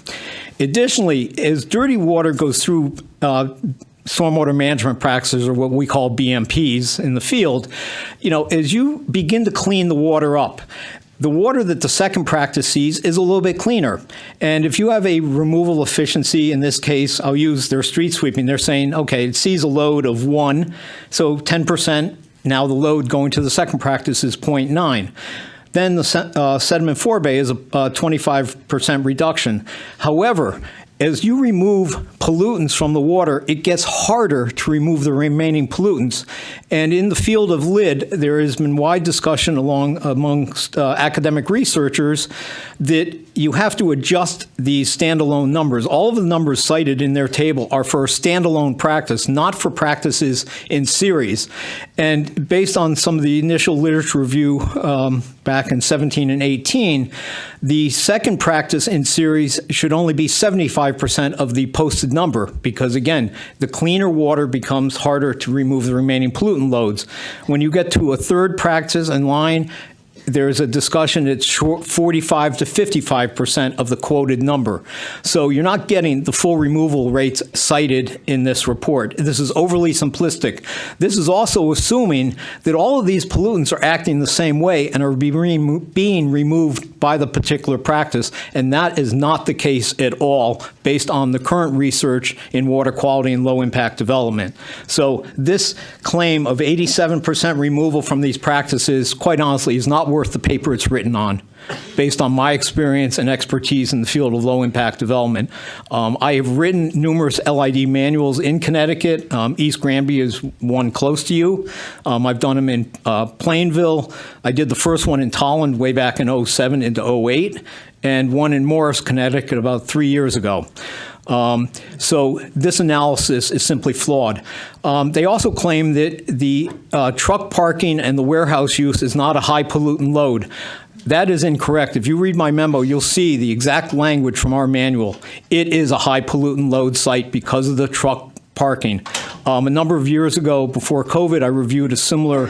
Additionally, as dirty water goes through stormwater management practices, or what we call BMPs in the field, as you begin to clean the water up, the water that the second practice sees is a little bit cleaner. And if you have a removal efficiency, in this case, I'll use their street sweeping, they're saying, okay, it sees a load of 1, so 10%, now the load going to the second practice is 0.9. Then the sediment forebay is a 25% reduction. However, as you remove pollutants from the water, it gets harder to remove the remaining pollutants. And in the field of lid, there has been wide discussion amongst academic researchers that you have to adjust these standalone numbers. All of the numbers cited in their table are for a standalone practice, not for practices in series. And based on some of the initial literature review back in 17 and 18, the second practice in series should only be 75% of the posted number, because again, the cleaner water becomes harder to remove the remaining pollutant loads. When you get to a third practice in line, there's a discussion it's 45 to 55% of the quoted number. So you're not getting the full removal rates cited in this report. This is overly simplistic. This is also assuming that all of these pollutants are acting the same way and are being removed by the particular practice, and that is not the case at all based on the current research in water quality and low impact development. So this claim of 87% removal from these practices, quite honestly, is not worth the paper it's written on, based on my experience and expertise in the field of low impact development. I have written numerous LID manuals in Connecticut. East Granby is one close to you. I've done them in Plainville. I did the first one in Tolland way back in 07 into 08, and one in Morris, Connecticut about 3 years ago. So this analysis is simply flawed. They also claim that the truck parking and the warehouse use is not a high pollutant load. That is incorrect. If you read my memo, you'll see the exact language from our manual. It is a high pollutant load site because of the truck parking. A number of years ago, before COVID, I reviewed a similar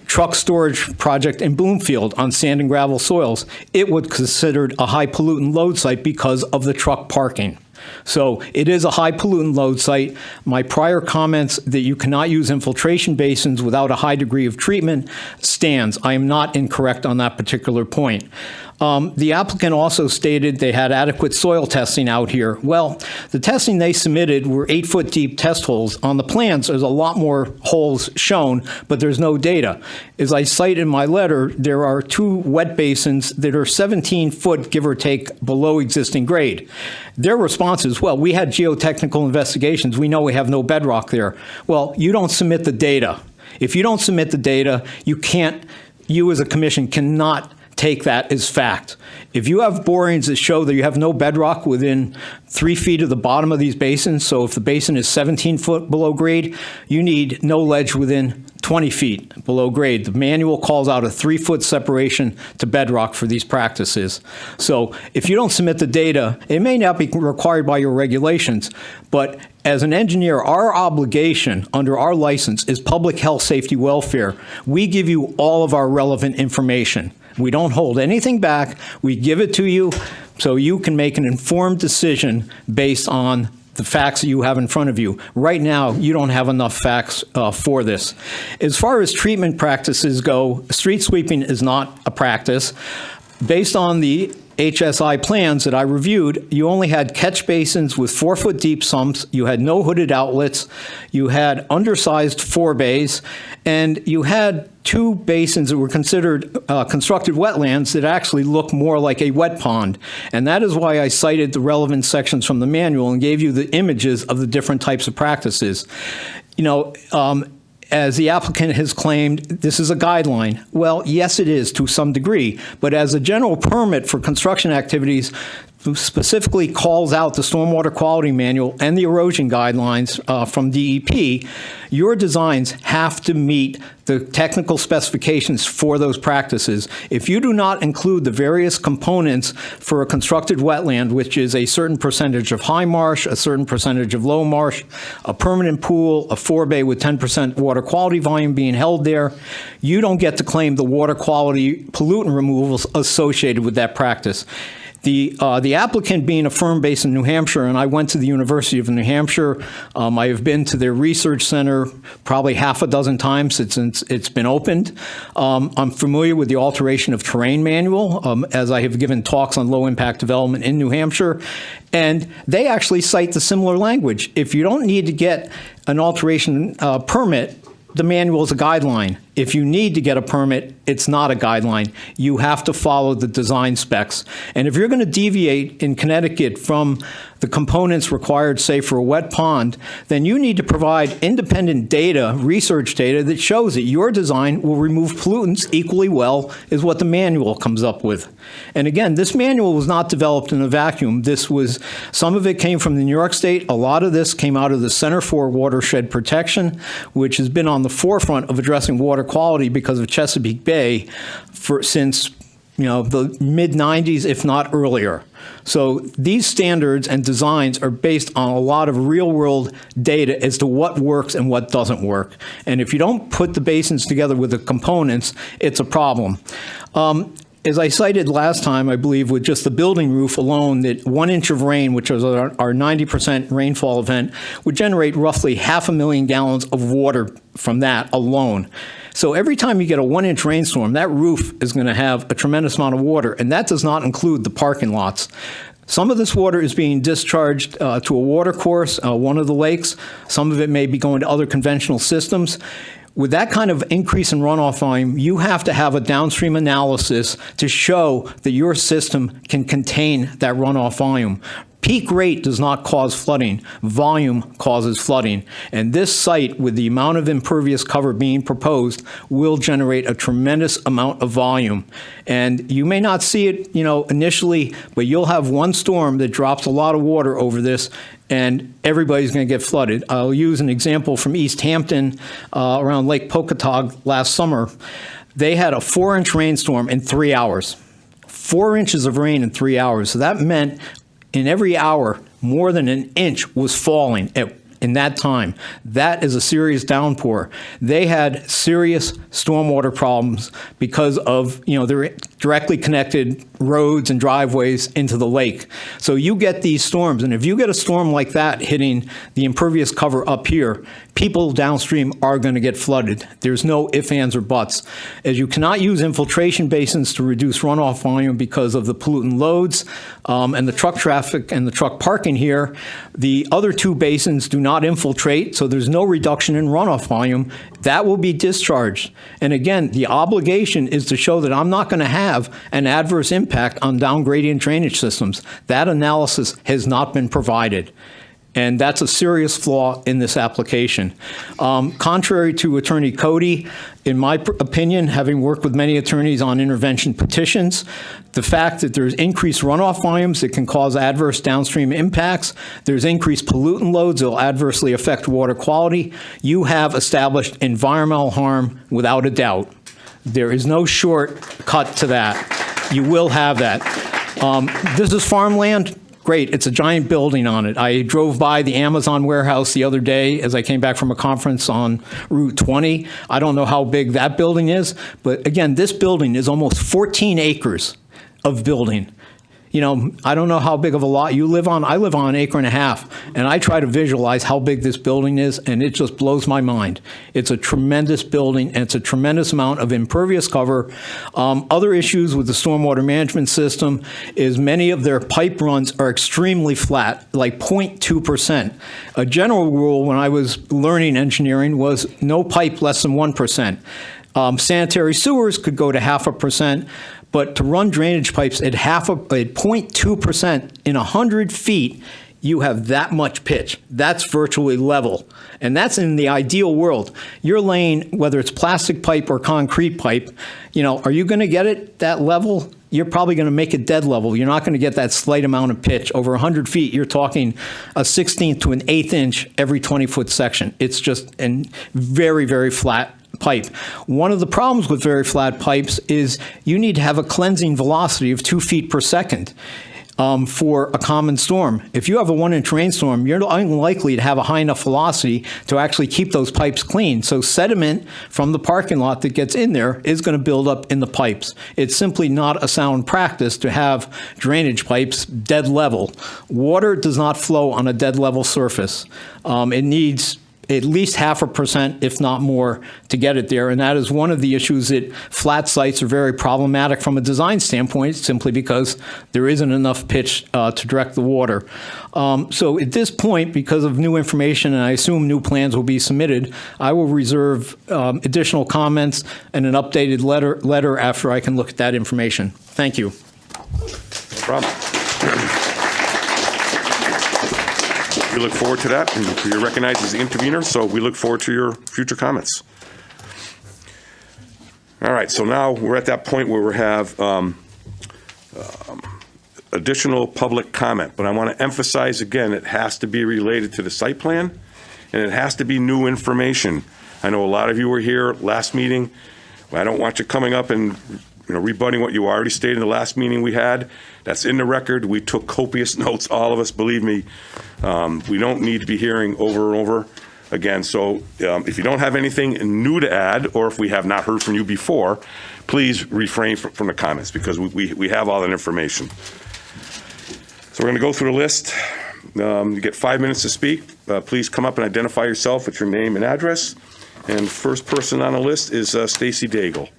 truck storage project in Bloomfield on sand and gravel soils. It was considered a high pollutant load site because of the truck parking. So it is a high pollutant load site. My prior comments that you cannot use infiltration basins without a high degree of treatment stands. I am not incorrect on that particular point. The applicant also stated they had adequate soil testing out here. Well, the testing they submitted were 8-foot deep test holes. On the plans, there's a lot more holes shown, but there's no data. As I cite in my letter, there are 2 wet basins that are 17-foot, give or take, below existing grade. Their response is, well, we had geotechnical investigations. We know we have no bedrock there. Well, you don't submit the data. If you don't submit the data, you as a commission cannot take that as fact. If you have borings that show that you have no bedrock within 3 feet of the bottom of these basins, so if the basin is 17 foot below grade, you need no ledge within 20 feet below grade. The manual calls out a 3-foot separation to bedrock for these practices. So if you don't submit the data, it may not be required by your regulations, but as an engineer, our obligation under our license is public health, safety, welfare. We give you all of our relevant information. We don't hold anything back. We give it to you so you can make an informed decision based on the facts that you have in front of you. Right now, you don't have enough facts for this. As far as treatment practices go, street sweeping is not a practice. Based on the HSI plans that I reviewed, you only had catch basins with 4-foot deep sumps, you had no hooded outlets, you had undersized forebays, and you had 2 basins that were considered constructed wetlands that actually look more like a wet pond. And that is why I cited the relevant sections from the manual and gave you the images of the different types of practices. You know, as the applicant has claimed, this is a guideline. Well, yes, it is to some degree, but as a general permit for construction activities specifically calls out the stormwater quality manual and the erosion guidelines from DEP, your designs have to meet the technical specifications for those practices. If you do not include the various components for a constructed wetland, which is a certain percentage of high marsh, a certain percentage of low marsh, a permanent pool, a forebay with 10% water quality volume being held there, you don't get to claim the water quality pollutant removals associated with that practice. The applicant being a firm based in New Hampshire, and I went to the University of New Hampshire. I have been to their research center probably half a dozen times since it's been opened. I'm familiar with the alteration of terrain manual, as I have given talks on low impact development in New Hampshire, and they actually cite the similar language. If you don't need to get an alteration permit, the manual is a guideline. If you need to get a permit, it's not a guideline. You have to follow the design specs. And if you're going to deviate in Connecticut from the components required, say, for a wet pond, then you need to provide independent data, research data, that shows that your design will remove pollutants equally well as what the manual comes up with. And again, this manual was not developed in a vacuum. Some of it came from the New York State. A lot of this came out of the Center for Watershed Protection, which has been on the forefront of addressing water quality because of Chesapeake Bay since the mid-90s, if not earlier. So these standards and designs are based on a lot of real-world data as to what works and what doesn't work. And if you don't put the basins together with the components, it's a problem. As I cited last time, I believe, with just the building roof alone, that 1 inch of rain, which is our 90% rainfall event, would generate roughly 500,000 gallons of water from that alone. So every time you get a 1 inch rainstorm, that roof is going to have a tremendous amount of water, and that does not include the parking lots. Some of this water is being discharged to a water course, one of the lakes. Some of it may be going to other conventional systems. With that kind of increase in runoff volume, you have to have a downstream analysis to show that your system can contain that runoff volume. Peak rate does not cause flooding. Volume causes flooding. And this site, with the amount of impervious cover being proposed, will generate a tremendous amount of volume. And you may not see it, initially, but you'll have one storm that drops a lot of water over this, and everybody's going to get flooded. I'll use an example from East Hampton around Lake Pocatog last summer. They had a 4-inch rainstorm in 3 hours. 4 inches of rain in 3 hours. So that meant in every hour, more than an inch was falling in that time. That is a serious downpour. They had serious stormwater problems because of, they're directly connected roads and driveways into the lake. So you get these storms, and if you get a storm like that hitting the impervious cover up here, people downstream are going to get flooded. There's no ifs, ands, or buts. As you cannot use infiltration basins to reduce runoff volume because of the pollutant loads and the truck traffic and the truck parking here, the other two basins do not infiltrate, so there's no reduction in runoff volume. That will be discharged. And again, the obligation is to show that I'm not going to have an adverse impact on down gradient drainage systems. That analysis has not been provided. And that's a serious flaw in this application. Contrary to Attorney Cody, in my opinion, having worked with many attorneys on intervention petitions, the fact that there's increased runoff volumes that can cause adverse downstream impacts, there's increased pollutant loads that will adversely affect water quality, you have established environmental harm without a doubt. There is no shortcut to that. You will have that. This is farmland. Great, it's a giant building on it. I drove by the Amazon warehouse the other day as I came back from a conference on Route 20. I don't know how big that building is, but again, this building is almost 14 acres of building. I don't know how big of a lot you live on. I live on 1.5 acres, and I try to visualize how big this building is, and it just blows my mind. It's a tremendous building, and it's a tremendous amount of impervious cover. Other issues with the stormwater management system is many of their pipe runs are extremely flat, like 0.2%. A general rule when I was learning engineering was no pipe less than 1%. Sanitary sewers could go to 0.5%. But to run drainage pipes at 0.2% in 100 feet, you have that much pitch. That's virtually level. And that's in the ideal world. You're laying, whether it's plastic pipe or concrete pipe, are you going to get it that level? You're probably going to make it dead level. You're not going to get that slight amount of pitch. Over 100 feet, you're talking a 1/16 to an 1/8 inch every 20-foot section. It's just a very, very flat pipe. One of the problems with very flat pipes is you need to have a cleansing velocity of 2 feet per second for a common storm. If you have a 1-inch rainstorm, you're unlikely to have a high enough velocity to actually keep those pipes clean. So sediment from the parking lot that gets in there is going to build up in the pipes. It's simply not a sound practice to have drainage pipes dead level. Water does not flow on a dead level surface. It needs at least 0.5%, if not more, to get it there. And that is one of the issues that flat sites are very problematic from a design standpoint, simply because there isn't enough pitch to direct the water. So at this point, because of new information, and I assume new plans will be submitted, I will reserve additional comments and an updated letter after I can look at that information. Thank you. No problem. We look forward to that, and you're recognized as the intervener, so we look forward to your future comments. All right, so now we're at that point where we have additional public comment, but I want to emphasize again, it has to be related to the site plan, and it has to be new information. I know a lot of you were here last meeting. I don't want you coming up and rebutting what you already stated in the last meeting we had. That's in the record. We took copious notes, all of us, believe me. We don't need to be hearing over and over again. So if you don't have anything new to add, or if we have not heard from you before, please refrain from the comments, because we have all that information. So we're going to go through the list. You get 5 minutes to speak. Please come up and identify yourself with your name and address. And the first person on the list is Stacy Daigle.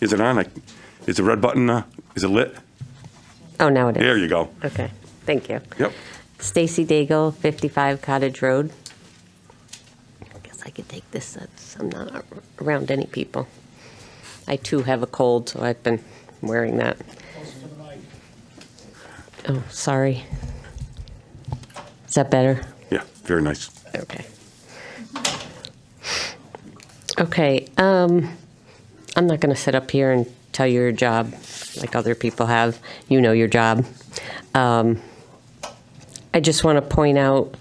Is it on? Is the red button, is it lit? Oh, now it is. There you go. Okay, thank you. Yep. Stacy Daigle, 55 Cottage Road. I guess I could take this since I'm not around any people. I too have a cold, so I've been wearing that. Oh, sorry. Is that better? Yeah, very nice. Okay. Okay, I'm not going to sit up here and tell you your job like other people have. You know your job. I just want to point out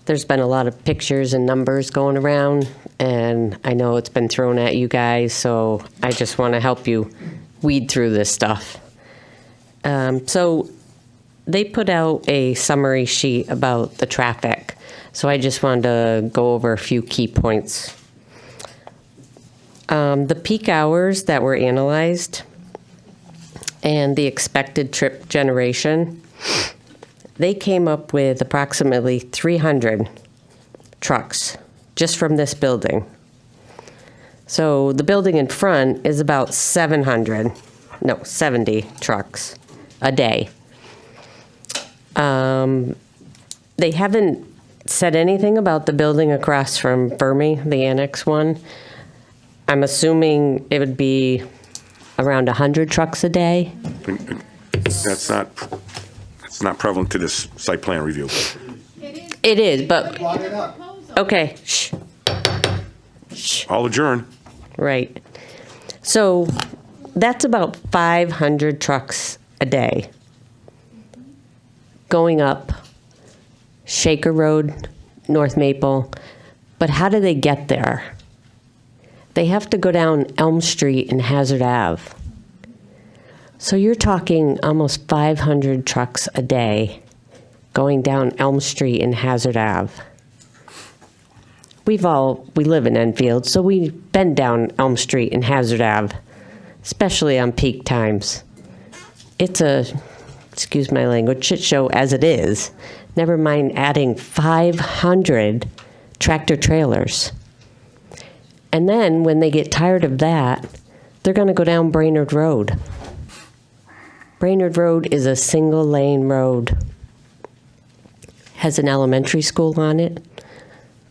there's been a lot of pictures and numbers going around, and I know it's been thrown at you guys, so I just want to help you weed through this stuff. So they put out a summary sheet about the traffic, so I just wanted to go over a few key points. The peak hours that were analyzed and the expected trip generation, they came up with approximately 300 trucks just from this building. So the building in front is about 70 trucks a day. They haven't said anything about the building across from Fermi, the annex one. I'm assuming it would be around 100 trucks a day. That's not prevalent to this site plan review. It is, but okay. Shh. I'll adjourn. Right. So that's about 500 trucks a day going up Shaker Road, North Maple. But how do they get there? They have to go down Elm Street and Hazard Ave. So you're talking almost 500 trucks a day going down Elm Street and Hazard Ave. We live in Enfield, so we've been down Elm Street and Hazard Ave, especially on peak times. It's a, excuse my language, shit show as it is. Never mind adding 500 tractor trailers. And then when they get tired of that, they're going to go down Brainerd Road. Brainerd Road is a single lane road. Has an elementary school on it,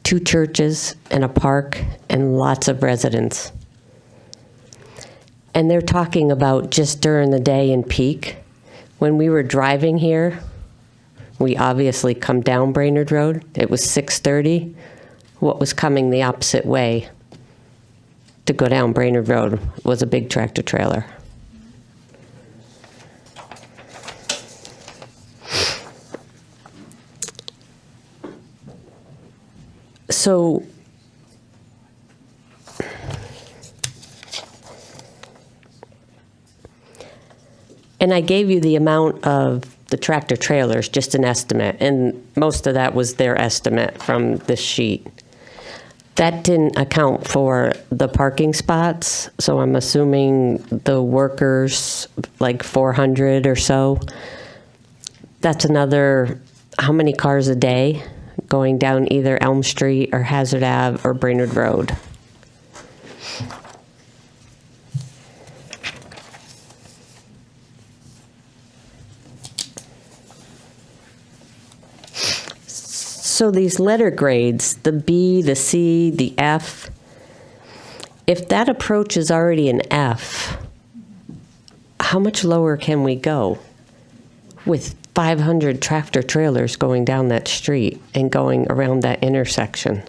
2 churches and a park and lots of residents. And they're talking about just during the day in peak. When we were driving here, we obviously come down Brainerd Road. It was 6:30. What was coming the opposite way to go down Brainerd Road was a big tractor trailer. So and I gave you the amount of the tractor trailers, just an estimate, and most of that was their estimate from this sheet. That didn't account for the parking spots, so I'm assuming the workers, like 400 or so. That's another, how many cars a day going down either Elm Street or Hazard Ave or Brainerd Road? So these letter grades, the B, the C, the F, if that approach is already an F, how much lower can we go with 500 tractor trailers going down that street and going around that intersection?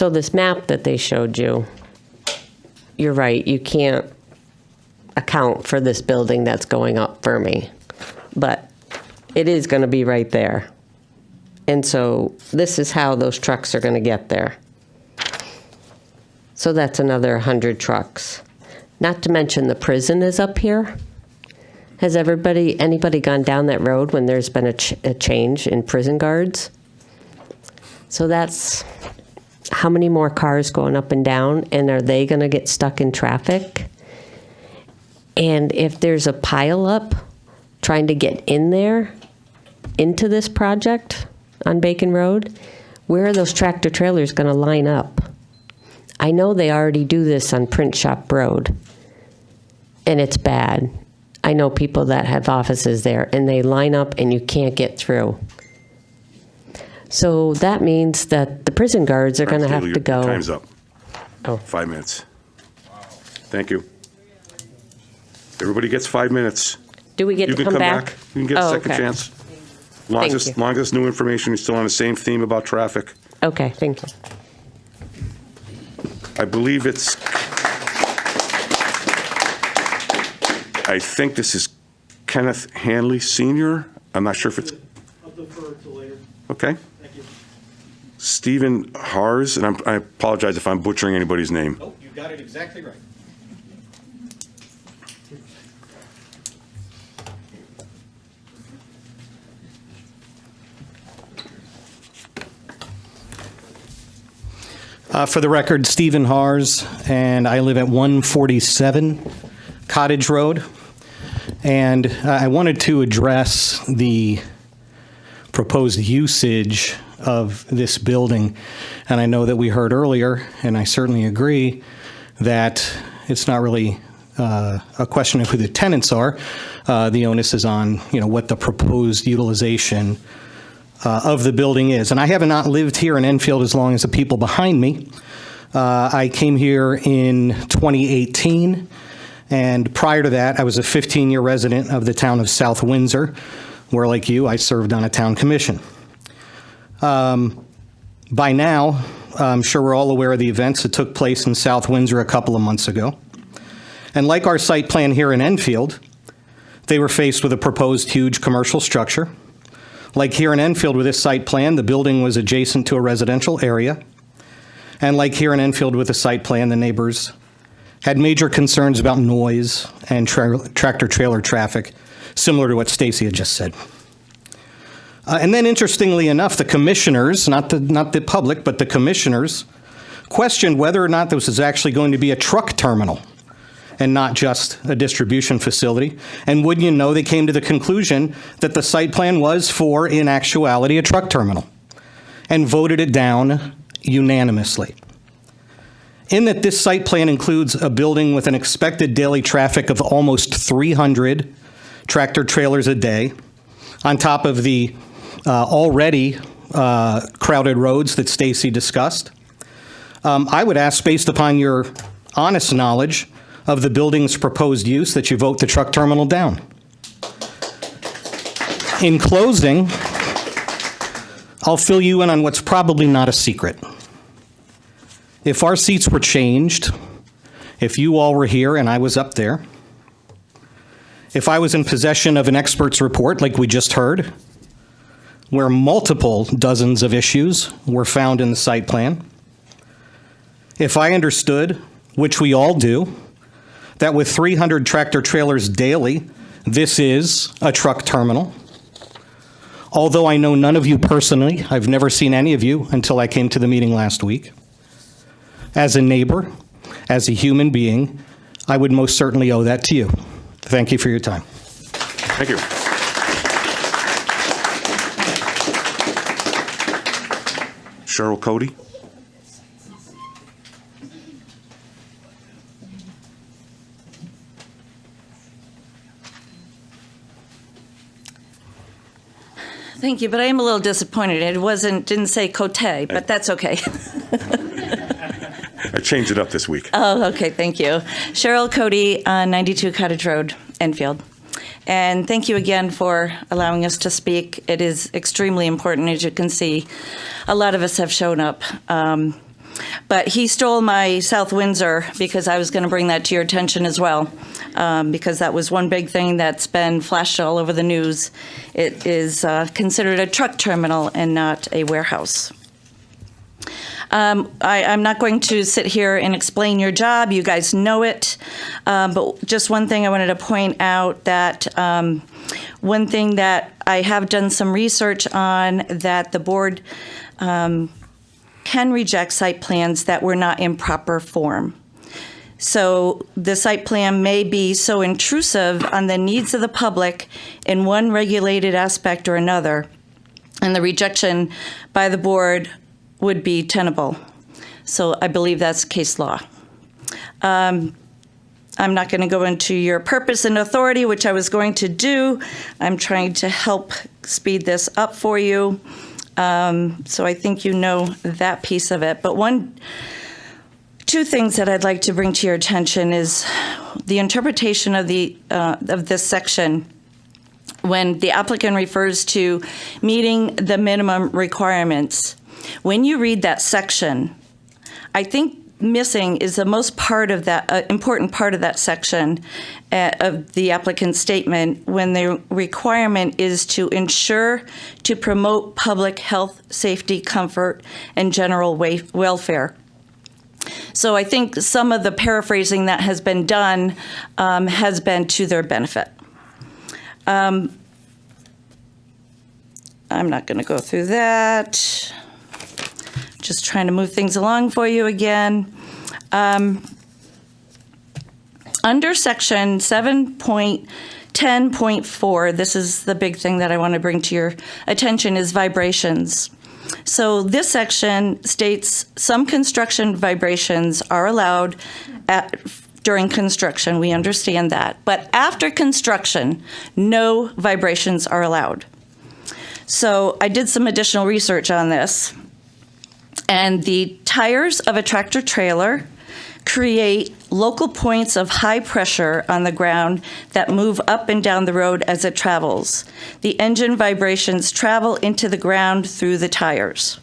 So this map that they showed you, you're right, you can't account for this building that's going up Fermi, but it is going to be right there. And so this is how those trucks are going to get there. So that's another 100 trucks. Not to mention the prison is up here. Has anybody gone down that road when there's been a change in prison guards? So that's how many more cars going up and down, and are they going to get stuck in traffic? And if there's a pile up trying to get in there, into this project on Bacon Road, where are those tractor trailers going to line up? I know they already do this on Print Shop Road, and it's bad. I know people that have offices there, and they line up and you can't get through. So that means that the prison guards are going to have to go. Time's up. Oh. 5 minutes. Thank you. Everybody gets 5 minutes. Do we get You to can come back? You can get a Oh, second okay. chance. Long Thank as you. long as new information is still on the same theme about traffic. Okay, thank you. I believe it's, I think this is Kenneth Hanley Sr. I'm not sure if it's. I'll defer to later. Okay. Thank you. Stephen Hars, and I apologize if I'm butchering anybody's name. Oh, you got it exactly right. For the record, Stephen Hars, and I live at 147 Cottage Road. And I wanted to address the proposed usage of this building. And I know that we heard earlier, and I certainly agree, that it's not really a question of who the tenants are. The onus is on, what the proposed utilization of the building is. And I have not lived here in Enfield as long as the people behind me. I came here in 2018, and prior to that, I was a 15-year resident of the town of South Windsor, where, like you, I served on a town commission. By now, I'm sure we're all aware of the events that took place in South Windsor a couple of months ago. And like our site plan here in Enfield, they were faced with a proposed huge commercial structure. Like here in Enfield with this site plan, the building was adjacent to a residential area. And like here in Enfield with the site plan, the neighbors had major concerns about noise and tractor-trailer traffic, similar to what Stacy had just said. And then interestingly enough, the commissioners, not the public, but the commissioners, questioned whether or not this was actually going to be a truck terminal and not just a distribution facility. And wouldn't you know, they came to the conclusion that the site plan was for, in actuality, a truck terminal, and voted it down unanimously. In that this site plan includes a building with an expected daily traffic of almost 300 tractor trailers a day, on top of the already crowded roads that Stacy discussed. I would ask, based upon your honest knowledge of the building's proposed use, that you vote the truck terminal down. In closing, I'll fill you in on what's probably not a secret. If our seats were changed, if you all were here and I was up there, if I was in possession of an expert's report like we just heard, where multiple dozens of issues were found in the site plan, if I understood, which we all do, that with 300 tractor trailers daily, this is a truck terminal. Although I know none of you personally, I've never seen any of you until I came to the meeting last week. As a neighbor, as a human being, I would most certainly owe that to you. Thank you for your time. Thank you. Cheryl Cody. Thank you, but I am a little disappointed. It didn't say Cote, but that's okay. I changed it up this week. Oh, okay, thank you. Cheryl Cody, 92 Cottage Road, Enfield. And thank you again for allowing us to speak. It is extremely important. As you can see, a lot of us have shown up. But he stole my South Windsor because I was going to bring that to your attention as well, because that was one big thing that's been flashed all over the news. It is considered a truck terminal and not a warehouse. I'm not going to sit here and explain your job. You guys know it. But just one thing I wanted to point out, that one thing that I have done some research on, that the board can reject site plans that were not in proper form. So the site plan may be so intrusive on the needs of the public in one regulated aspect or another, and the rejection by the board would be tenable. So I believe that's case law. I'm not going to go into your purpose and authority, which I was going to do. I'm trying to help speed this up for you. So I think you know that piece of it. But two things that I'd like to bring to your attention is the interpretation of this section. When the applicant refers to meeting the minimum requirements, when you read that section, I think missing is the most part of that important part of that section of the applicant's statement, when the requirement is to ensure to promote public health, safety, comfort, and general welfare. So I think some of the paraphrasing that has been done has been to their benefit. I'm not going to go through that. Just trying to move things along for you again. Under section 7.10.4, this is the big thing that I want to bring to your attention, is vibrations. So this section states some construction vibrations are allowed during construction. We understand that. But after construction, no vibrations are allowed. So I did some additional research on this. And the tires of a tractor trailer create local points of high pressure on the ground that move up and down the road as it travels. The engine vibrations travel into the ground through the tires.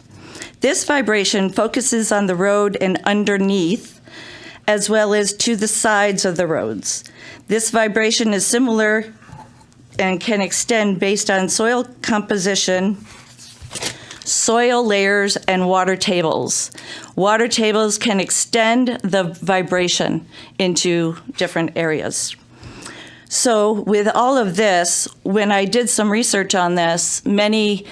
This vibration focuses on the road and underneath, as well as to the sides of the roads. This vibration is similar and can extend based on soil composition, soil layers, and water tables. Water tables can extend the vibration into different areas. So with all of this, when I did some research on this, many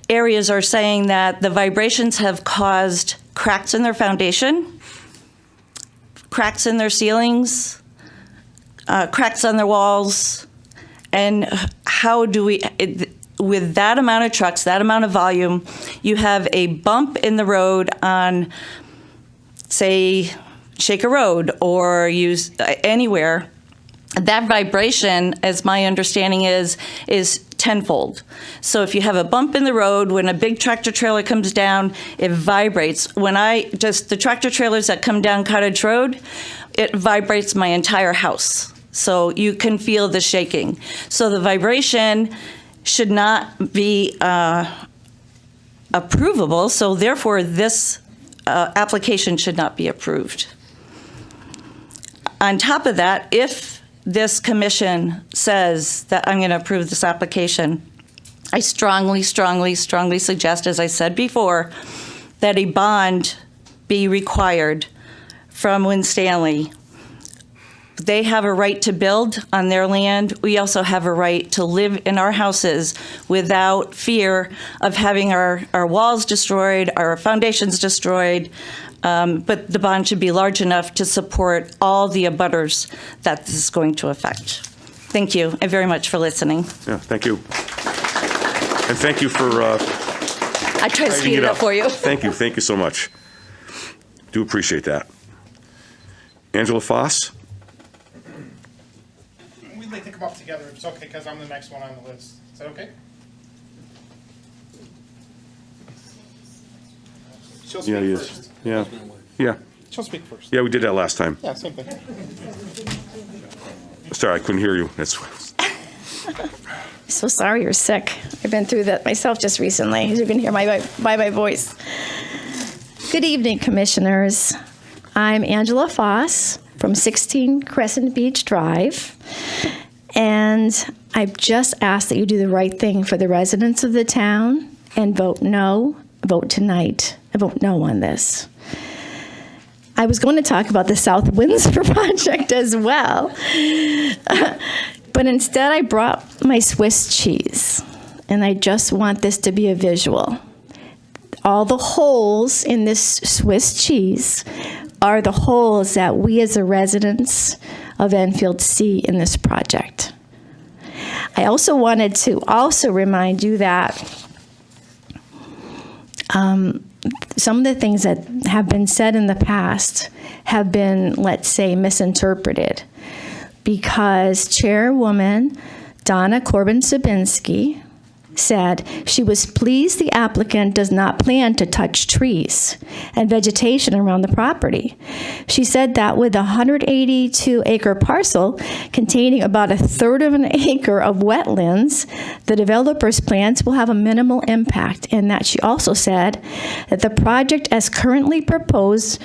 areas are saying that the vibrations have caused cracks in their foundation, cracks in their ceilings, cracks on their walls. And how do we... with that amount of trucks, that amount of volume, you have a bump in the road on, say, Shaker Road or anywhere. That vibration, as my understanding is tenfold. So if you have a bump in the road, when a big tractor trailer comes down, it vibrates. The tractor trailers that come down Cottage Road, it vibrates my entire house. So you can feel the shaking. So the vibration should not be approvable, so therefore this application should not be approved. On top of that, if this commission says that I'm going to approve this application, I strongly, strongly, strongly suggest, as I said before, that a bond be required from Winstanley. They have a right to build on their land. We also have a right to live in our houses without fear of having our walls destroyed, our foundations destroyed. But the bond should be large enough to support all the abutters that this is going to affect. Thank you very much for listening. Yeah, thank you. And thank you for... I tried to speed it up for you. Thank you so much. Do appreciate that. Angela Foss? We'd like to come up together if it's okay, because I'm the next one on the list. Is that okay? She'll speak first. Yeah. She'll speak first. Yeah, we did that last time. Yeah, same thing. Sorry, I couldn't hear you. So sorry you're sick. I've been through that myself just recently, as you can hear by my voice. Good evening, Commissioners. I'm Angela Foss from 16 Crescent Beach Drive, and I've just asked that you do the right thing for the residents of the town and vote no, vote tonight, vote no on this. I was going to talk about the South Windsor project as well, but instead I brought my Swiss cheese, and I just want this to be a visual. All the holes in this Swiss cheese are the holes that we as the residents of Enfield see in this project. I also wanted to remind you that some of the things that have been said in the past have been, let's say, misinterpreted, because Chairwoman Donna Corbin-Sabinski said she was pleased the applicant does not plan to touch trees and vegetation around the property. She said that with a 182-acre parcel containing about 1/3 of an acre of wetlands, the developer's plans will have a minimal impact, and that she also said that the project as currently proposed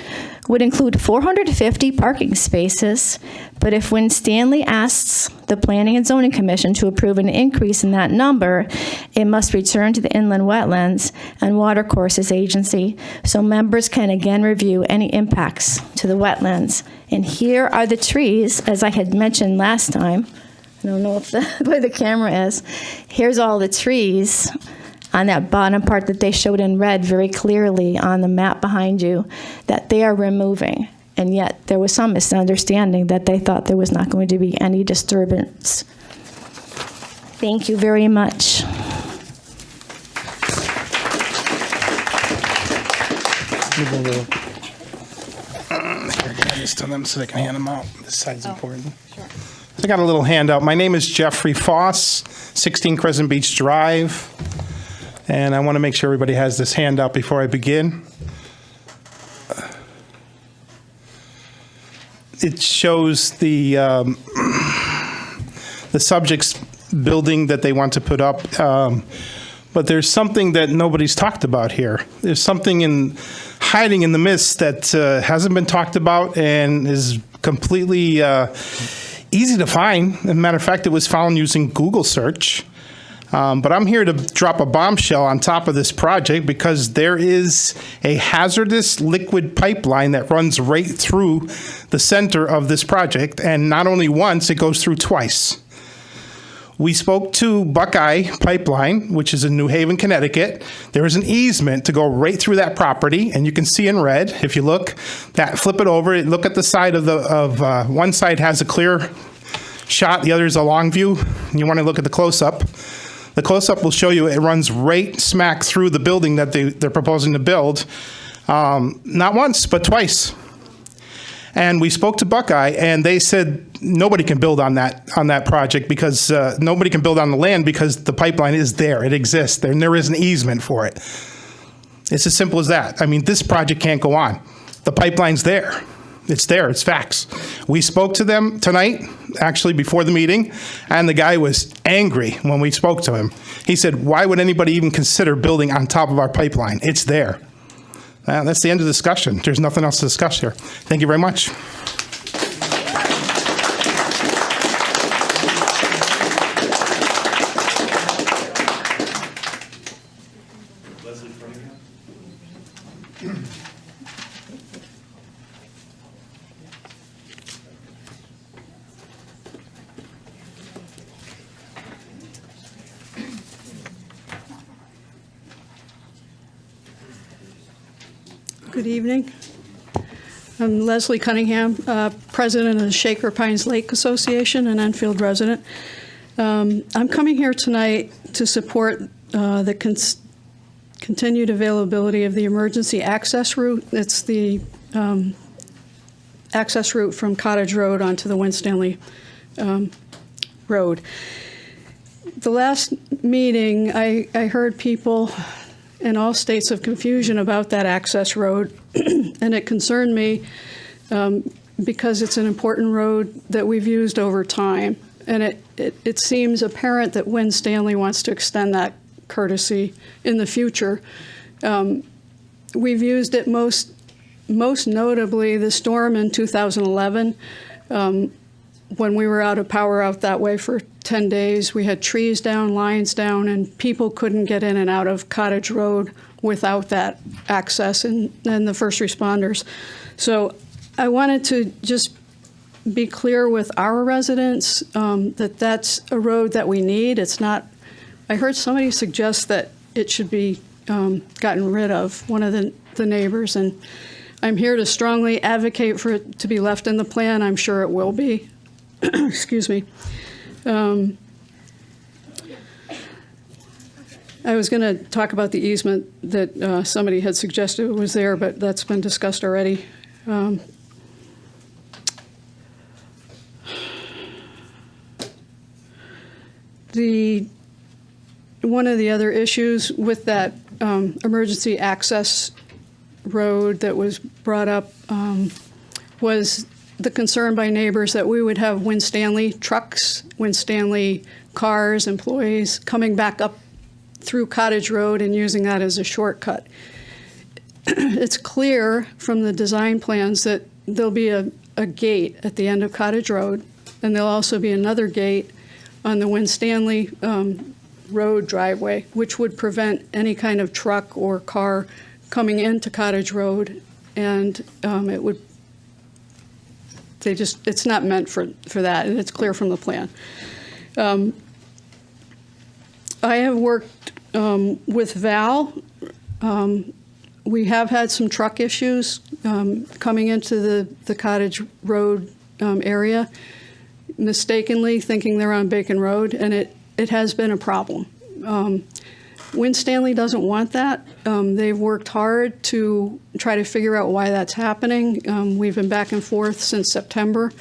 would include 450 parking spaces, but if Win Stanley asks the Planning and Zoning Commission to approve an increase in that number, it must return to the Inland Wetlands and Watercourses Agency so members can again review any impacts to the wetlands. And here are the trees, as I had mentioned last time. I don't know if where the camera is. Here's all the trees on that bottom part that they showed in red very clearly on the map behind you that they are removing. And yet there was some misunderstanding that they thought there was not going to be any disturbance. Thank you very much. Here, give this to them so they can hand them out. This side's important. Sure. So I got a little handout. My name is Jeffrey Foss, 16 Crescent Beach Drive. And I want to make sure everybody has this handout before I begin. It shows the subject's building that they want to put up. But there's something that nobody's talked about here. There's something hiding in the mist that hasn't been talked about and is completely easy to find. As a matter of fact, it was found using Google search. But I'm here to drop a bombshell on top of this project because there is a hazardous liquid pipeline that runs right through the center of this project, and not only once, it goes through twice. We spoke to Buckeye Pipeline, which is in New Haven, Connecticut. There is an easement to go right through that property, and you can see in red, if you look, flip it over, look at the side of one side has a clear shot, the other is a long view, and you want to look at the close-up. The close-up will show you it runs right smack through the building that they're proposing to build, not once, but twice. And we spoke to Buckeye, and they said nobody can build on that project because nobody can build on the land because the pipeline is there. It exists. There is an easement for it. It's as simple as that. I mean, this project can't go on. The pipeline's there. It's there. It's facts. We spoke to them tonight, actually before the meeting, and the guy was angry when we spoke to him. He said, why would anybody even consider building on top of our pipeline? It's there. That's the end of the discussion. There's nothing else to discuss here. Thank you very much. Good evening. I'm Leslie Cunningham, president of the Shaker Pines Lake Association and Enfield resident. I'm coming here tonight to support the continued availability of the emergency access route. It's the access route from Cottage Road onto the Winstanley Road. The last meeting, I heard people in all states of confusion about that access road, and it concerned me because it's an important road that we've used over time. And it seems apparent that Winstanley wants to extend that courtesy in the future. We've used it most notably the storm in 2011. When we were out of power out that way for 10 days, we had trees down, lines down, and people couldn't get in and out of Cottage Road without that access and the first responders. So I wanted to just be clear with our residents that that's a road that we need. It's not, I heard somebody suggest that it should be gotten rid of, one of the neighbors, and I'm here to strongly advocate for it to be left in the plan. I'm sure it will be. Excuse me. I was going to talk about the easement that somebody had suggested was there, but that's been discussed already. One of the other issues with that emergency access road that was brought up was the concern by neighbors that we would have Win Stanley trucks, Win Stanley cars, employees coming back up through Cottage Road and using that as a shortcut. It's clear from the design plans that there'll be a gate at the end of Cottage Road, and there'll also be another gate on the Win Stanley Road driveway, which would prevent any kind of truck or car coming into Cottage Road, and it would. It's not meant for that, and it's clear from the plan. I have worked with Val. We have had some truck issues coming into the Cottage Road area, mistakenly thinking they're on Bacon Road, and it has been a problem. Win Stanley doesn't want that. They've worked hard to try to figure out why that's happening. We've been back and forth since September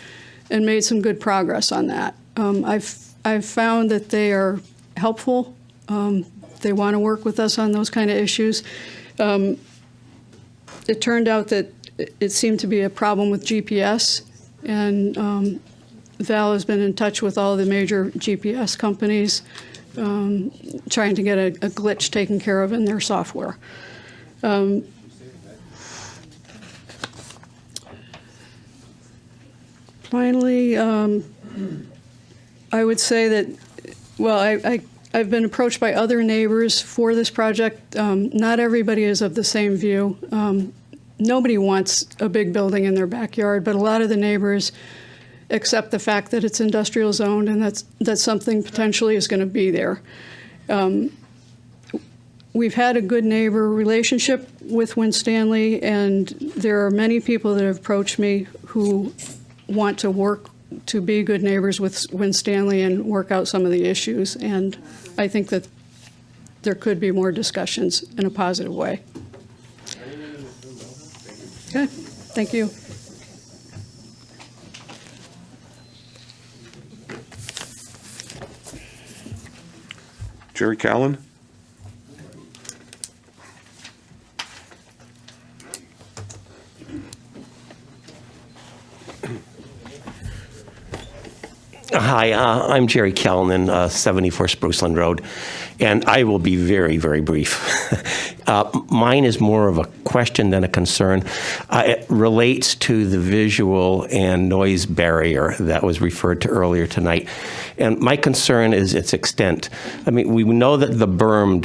and made some good progress on that. I've found that they are helpful. They want to work with us on those kind of issues. It turned out that it seemed to be a problem with GPS, and Val has been in touch with all the major GPS companies, trying to get a glitch taken care of in their software. Finally, I would say that, well, I've been approached by other neighbors for this project. Not everybody is of the same view. Nobody wants a big building in their backyard, but a lot of the neighbors accept the fact that it's industrial zoned and that something potentially is going to be there. We've had a good neighbor relationship with Win Stanley, and there are many people that have approached me who want to work to be good neighbors with Win Stanley and work out some of the issues. And I think that there could be more discussions in a positive way. Okay, thank you. Jerry Callen? Hi, I'm Jerry Callen, 74 Spruceland Road, and I will be very, very brief. Mine is more of a question than a concern. It relates to the visual and noise barrier that was referred to earlier tonight. And my concern is its extent. I mean, we know that the berm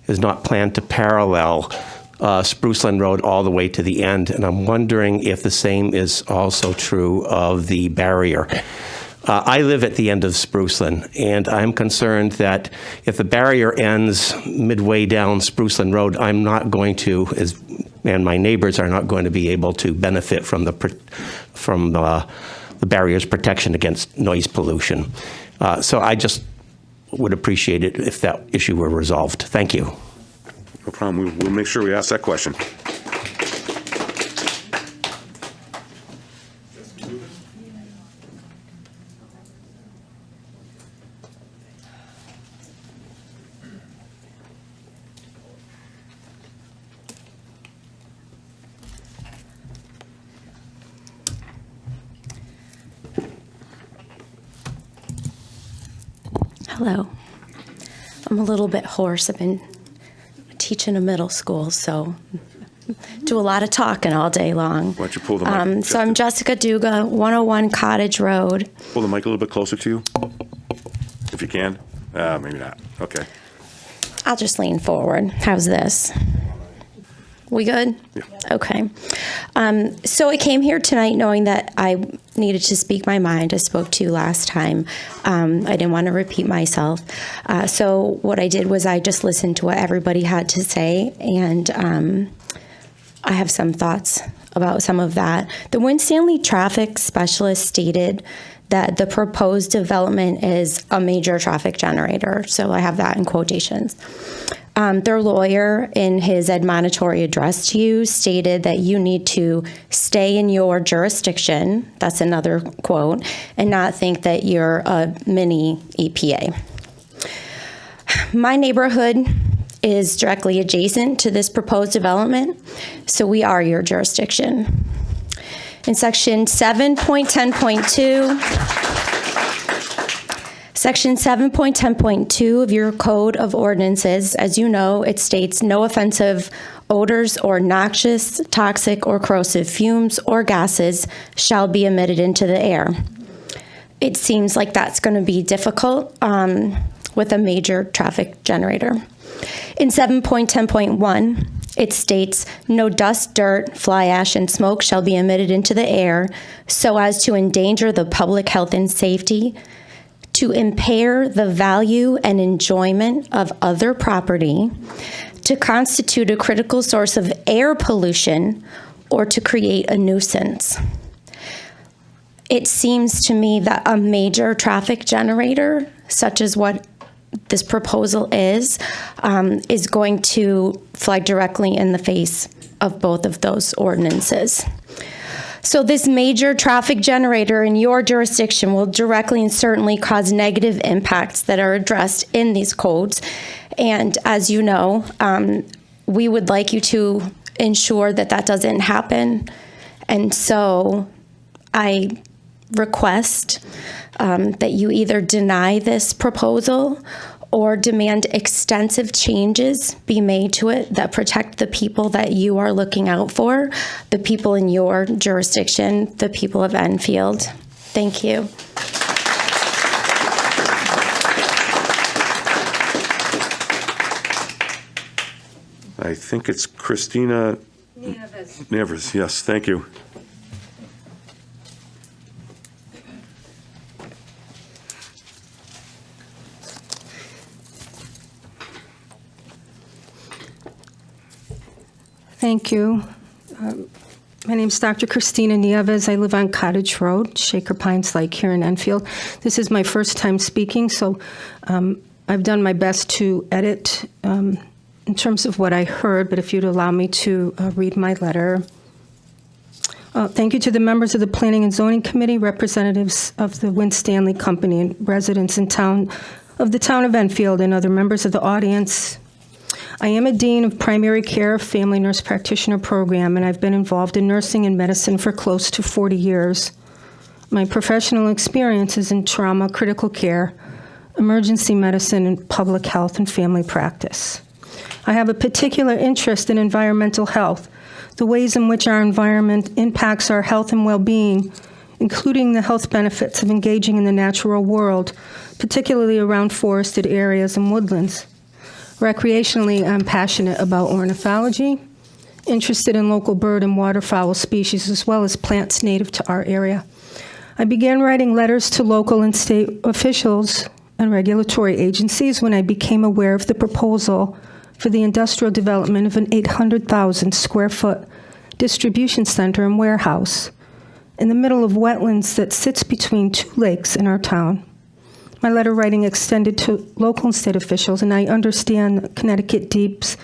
is not planned to parallel Spruceland Road all the way to the end, and I'm wondering if the same is also true of the barrier. I live at the end of Spruceland, and I'm concerned that if the barrier ends midway down Spruceland Road, I'm not going to, and my neighbors are not going to be able to benefit from the barrier's protection against noise pollution. So I just would appreciate it if that issue were resolved. Thank you. No problem. We'll make sure we ask that question. Hello. I'm a little bit hoarse. I've been teach in a middle school, so do a lot of talking all day long. Why don't you pull the mic? So I'm Jessica Duga, 101 Cottage Road. Pull the mic a little bit closer to you, if you can. Maybe not. Okay. I'll just lean forward. How's this? We good? Yeah. Okay. So I came here tonight knowing that I needed to speak my mind. I spoke to you last time. I didn't want to repeat myself. So what I did was I just listened to what everybody had to say, and I have some thoughts about some of that. The Winstanley traffic specialist stated that the proposed development is a major traffic generator. So I have that in quotations. Their lawyer, in his admonitory address to you, stated that you need to stay in your jurisdiction, that's another quote, and not think that you're a mini EPA. My neighborhood is directly adjacent to this proposed development, so we are your jurisdiction. In section 7.10.2 of your Code of Ordinances, as you know, it states no offensive odors or noxious, toxic, or corrosive fumes or gases shall be emitted into the air. It seems like that's going to be difficult with a major traffic generator. In 7.10.1, it states, no dust, dirt, fly ash, and smoke shall be emitted into the air so as to endanger the public health and safety, to impair the value and enjoyment of other property, to constitute a critical source of air pollution, or to create a nuisance. It seems to me that a major traffic generator, such as what this proposal is going to fly directly in the face of both of those ordinances. So this major traffic generator in your jurisdiction will directly and certainly cause negative impacts that are addressed in these codes. And as you know, we would like you to ensure that that doesn't happen. And so I request that you either deny this proposal or demand extensive changes be made to it that protect the people that you are looking out for, the people in your jurisdiction, the people of Enfield. Thank you. I think it's Christina Nieves. Yes, thank you. Thank you. My name is Dr. Christina Nieves. I live on Cottage Road, Shaker Pines Lake here in Enfield. This is my first time speaking, so I've done my best to edit in terms of what I heard, but if you'd allow me to read my letter. Thank you to the members of the Planning and Zoning Committee, representatives of the Winstanley Company, and residents in the town of Enfield, and other members of the audience. I am a Dean of Primary Care Family Nurse Practitioner Program, and I've been involved in nursing and medicine for close to 40 years. My professional experience is in trauma, critical care, emergency medicine, and public health and family practice. I have a particular interest in environmental health, the ways in which our environment impacts our health and well-being, including the health benefits of engaging in the natural world, particularly around forested areas and woodlands. Recreationally, I'm passionate about ornithology, interested in local bird and waterfowl species, as well as plants native to our area. I began writing letters to local and state officials and regulatory agencies when I became aware of the proposal for the industrial development of an 800,000 square foot distribution center and warehouse in the middle of wetlands that sits between two lakes in our town. My letter writing extended to local and state officials, and I understand Connecticut DEEP's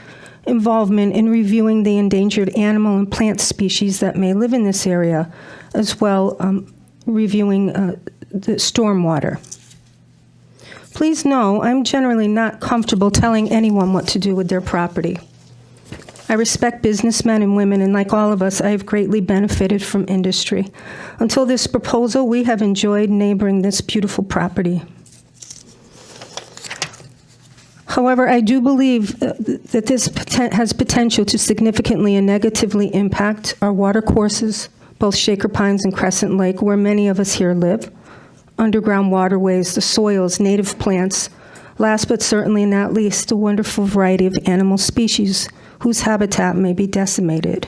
involvement in reviewing the endangered animal and plant species that may live in this area, as well reviewing the stormwater. Please know I'm generally not comfortable telling anyone what to do with their property. I respect businessmen and women, and like all of us, I have greatly benefited from industry. Until this proposal, we have enjoyed neighboring this beautiful property. However, I do believe that this has potential to significantly and negatively impact our water courses, both Shaker Pines and Crescent Lake, where many of us here live, underground waterways, the soils, native plants, last but certainly not least, the wonderful variety of animal species whose habitat may be decimated.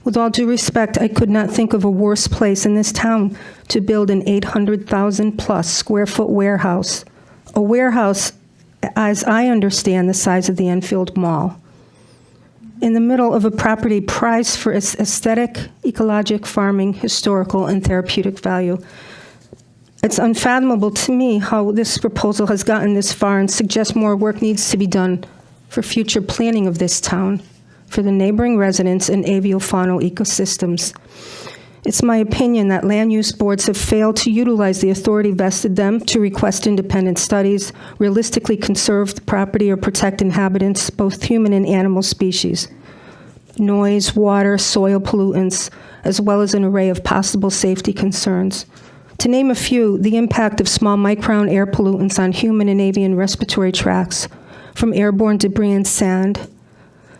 With all due respect, I could not think of a worse place in this town to build an 800,000 plus square foot warehouse, a warehouse, as I understand, the size of the Enfield Mall, in the middle of a property prized for its aesthetic, ecologic, farming, historical, and therapeutic value. It's unfathomable to me how this proposal has gotten this far and suggests more work needs to be done for future planning of this town, for the neighboring residents and aviofaunal ecosystems. It's my opinion that land use boards have failed to utilize the authority vested them to request independent studies, realistically conserve the property or protect inhabitants, both human and animal species, noise, water, soil pollutants, as well as an array of possible safety concerns. To name a few, the impact of small micron air pollutants on human and avian respiratory tracts from airborne debris and sand,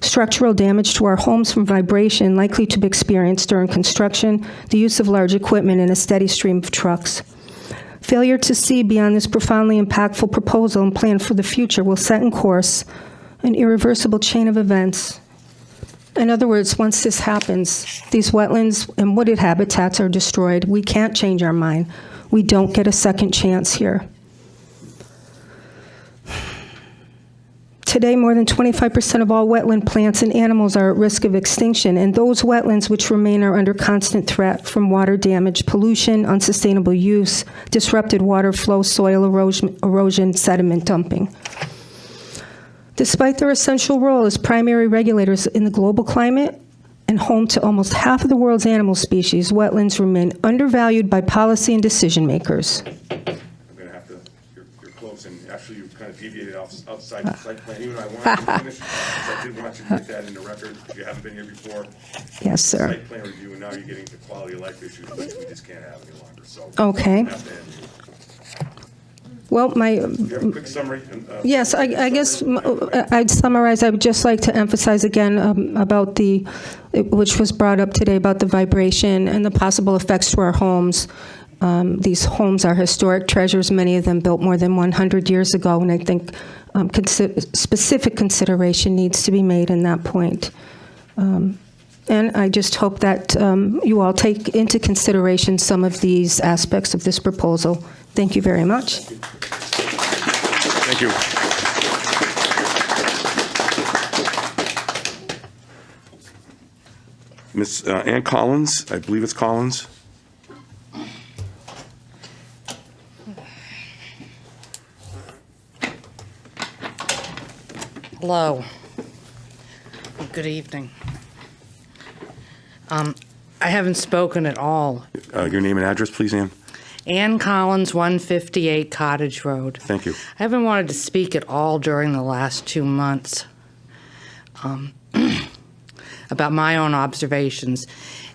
structural damage to our homes from vibration likely to be experienced during construction, the use of large equipment, and a steady stream of trucks. Failure to see beyond this profoundly impactful proposal and plan for the future will set in course an irreversible chain of events. In other words, once this happens, these wetlands and wooded habitats are destroyed. We can't change our mind. We don't get a second chance here. Today, more than 25% of all wetland plants and animals are at risk of extinction, and those wetlands which remain are under constant threat from water damage, pollution, unsustainable use, disrupted water flow, soil erosion, sediment dumping. Despite their essential role as primary regulators in the global climate and home to almost half of the world's animal species, wetlands remain undervalued by policy and decision makers. Actually, you kind of deviated outside the site plan. Even I wanted to finish, because I did want you to get that in the record, because you haven't been here before. Yes, sir. Site plan review, and now you're getting to quality of life issues, which we just can't have any longer. So Okay. we have to end it. Well, Do you have a quick summary? yes, I guess I'd summarize. I would just like to emphasize again about which was brought up today, about the vibration and the possible effects to our homes. These homes are historic treasures, many of them built more than 100 years ago, and I think specific consideration needs to be made in that point. And I just hope that you all take into consideration some of these aspects of this proposal. Thank you very much. Thank you. Ms. Ann Collins, I believe it's Collins. Hello. Good evening. I haven't spoken at all. Your name and address, please, Ann. Ann Collins, 158 Cottage Road. Thank you. I haven't wanted to speak at all during the last 2 months about my own observations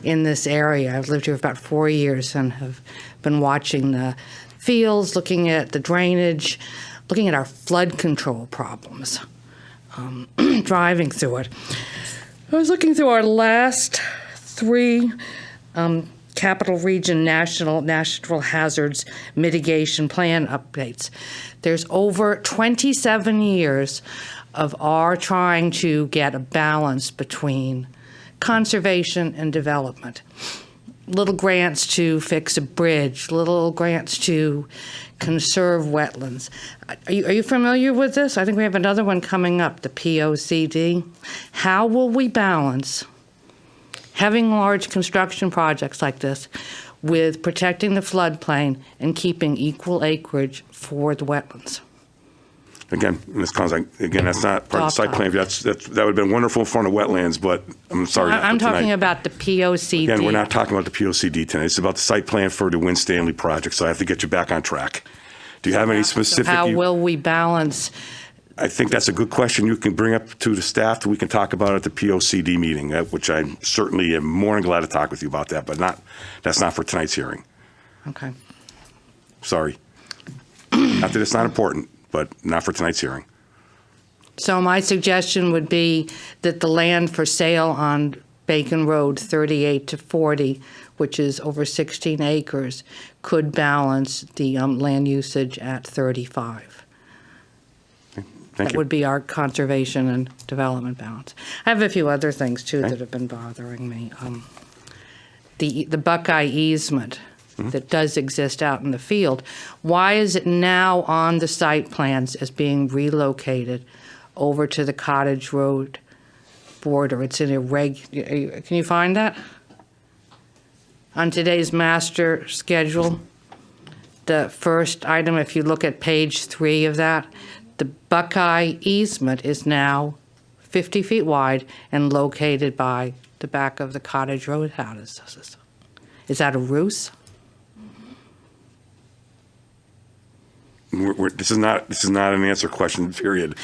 in this area. I've lived here for about 4 years and have been watching the fields, looking at the drainage, looking at our flood control problems. Driving through it. I was looking through our last 3 Capital Region National Natural Hazards Mitigation Plan updates. There's over 27 years of our trying to get a balance between conservation and development. Little grants to fix a bridge, little grants to conserve wetlands. Are you familiar with this? I think we have another one coming up, the POCD. How will we balance having large construction projects like this with protecting the floodplain and keeping equal acreage for the wetlands? Again, Ms. Collins, that's not part of the site plan. That would have been wonderful in front of wetlands, but I'm sorry. I'm talking about the POCD. Again, we're not talking about the POCD tonight. It's about the site plan for the Win Stanley project, so I have to get you back on track. Do you have any specific? How will we balance? I think that's a good question you can bring up to the staff. We can talk about it at the POCD meeting, which I certainly am more than glad to talk with you about that, but that's not for tonight's hearing. Okay. Sorry. Not that it's not important. but not for tonight's hearing. So my suggestion would be that the land for sale on Bacon Road 38 to 40, which is over 16 acres, could balance the land usage at 35. Thank That you. would be our conservation and development balance. I have a few other things, too, that have been bothering me. The Buckeye easement that does exist out in the field, why is it now on the site plans as being relocated over to the Cottage Road border? It's in can you find that? On today's master schedule, the first item, if you look at page 3 of that, the Buckeye easement is now 50 feet wide and located by the back of the Cottage Road houses. Is that a ruse? This is not an answer question, period.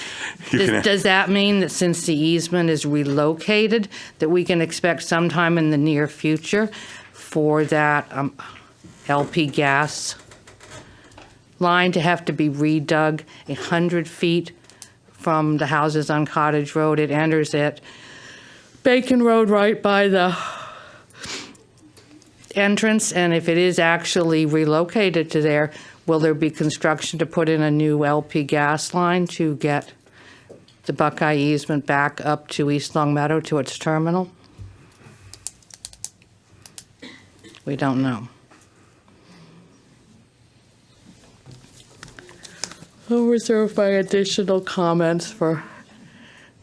Does that mean that since the easement is relocated, that we can expect sometime in the near future for that LP gas line to have to be redug 100 feet from the houses on Cottage Road? It enters at Bacon Road right by the entrance, and if it is actually relocated to there, will there be construction to put in a new LP gas line to get the Buckeye easement back up to East Long Meadow to its terminal? We don't know. I'll reserve my additional comments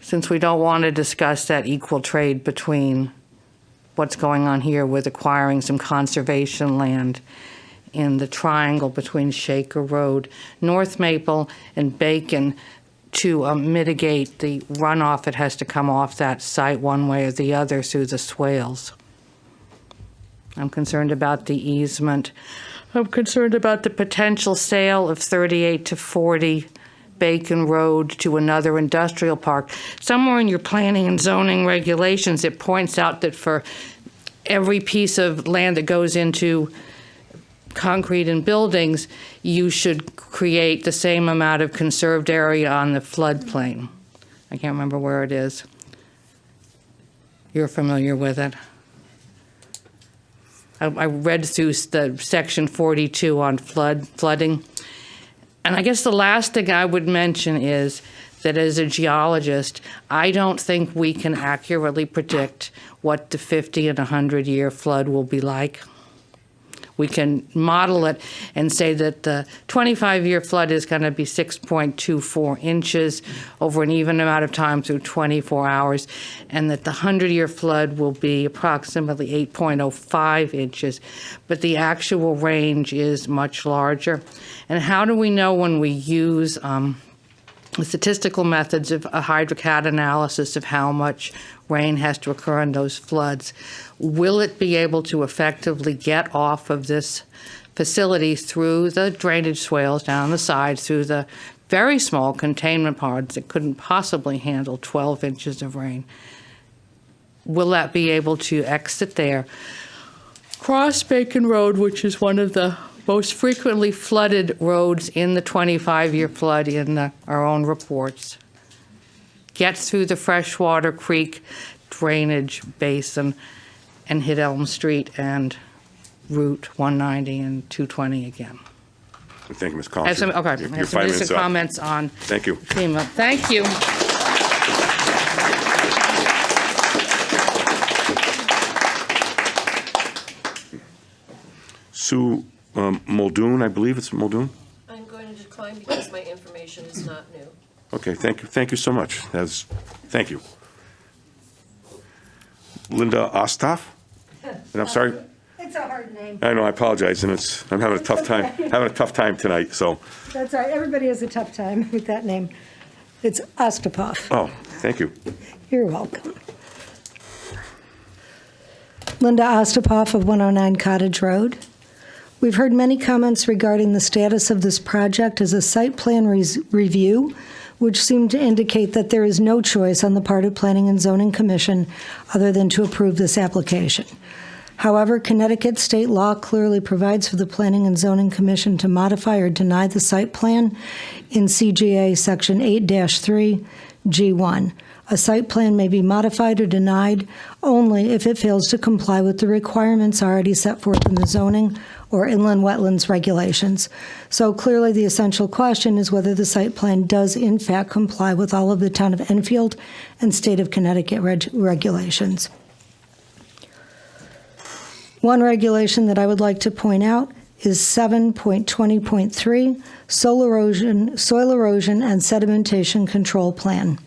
since we don't want to discuss that equal trade between what's going on here with acquiring some conservation land in the triangle between Shaker Road, North Maple, and Bacon to mitigate the runoff that has to come off that site one way or the other through the swales. I'm concerned about the easement. I'm concerned about the potential sale of 38 to 40 Bacon Road to another industrial park. Somewhere in your planning and zoning regulations, it points out that for every piece of land that goes into concrete and buildings, you should create the same amount of conserved area on the floodplain. I can't remember where it is. You're familiar with it. I read through the section 42 on flooding. And I guess the last thing I would mention is that as a geologist, I don't think we can accurately predict what the 50 and 100-year flood will be like. We can model it and say that the 25-year flood is going to be 6.24 inches over an even amount of time through 24 hours, and that the 100-year flood will be approximately 8.05 inches, but the actual range is much larger. And how do we know when we use statistical methods of a hydrocat analysis of how much rain has to occur in those floods? Will it be able to effectively get off of this facility through the drainage swales down the side, through the very small containment ponds that couldn't possibly handle 12 inches of rain? Will that be able to exit there, cross Bacon Road, which is one of the most frequently flooded roads in the 25-year flood in our own reports, get through the Freshwater Creek drainage basin and hit Elm Street and Route 190 and 220 again? Thank you, Ms. I Collins. have some, okay, I Your have 5 some minutes recent up. comments on Thank you. FEMA. Thank you. Sue Muldoon, I believe it's Muldoon? I'm going to decline because my information is not new. Okay, thank you. Thank you so much. Thank you. Linda Osthoff? And I'm sorry. It's a hard name. I know, I apologize, and I'm having a tough time, tonight, so. That's all right. Everybody has a tough time with that name. It's Ostapov. Oh, thank you. You're welcome. Linda Ostapov of 109 Cottage Road. We've heard many comments regarding the status of this project as a site plan review, which seem to indicate that there is no choice on the part of Planning and Zoning Commission other than to approve this application. However, Connecticut state law clearly provides for the Planning and Zoning Commission to modify or deny the site plan in CGA Section 8-3, G1. A site plan may be modified or denied only if it fails to comply with the requirements already set forth in the zoning or inland wetlands regulations. So clearly, the essential question is whether the site plan does in fact comply with all of the Town of Enfield and State of Connecticut regulations. One regulation that I would like to point out is 7.20.3, soil erosion and sedimentation control plan.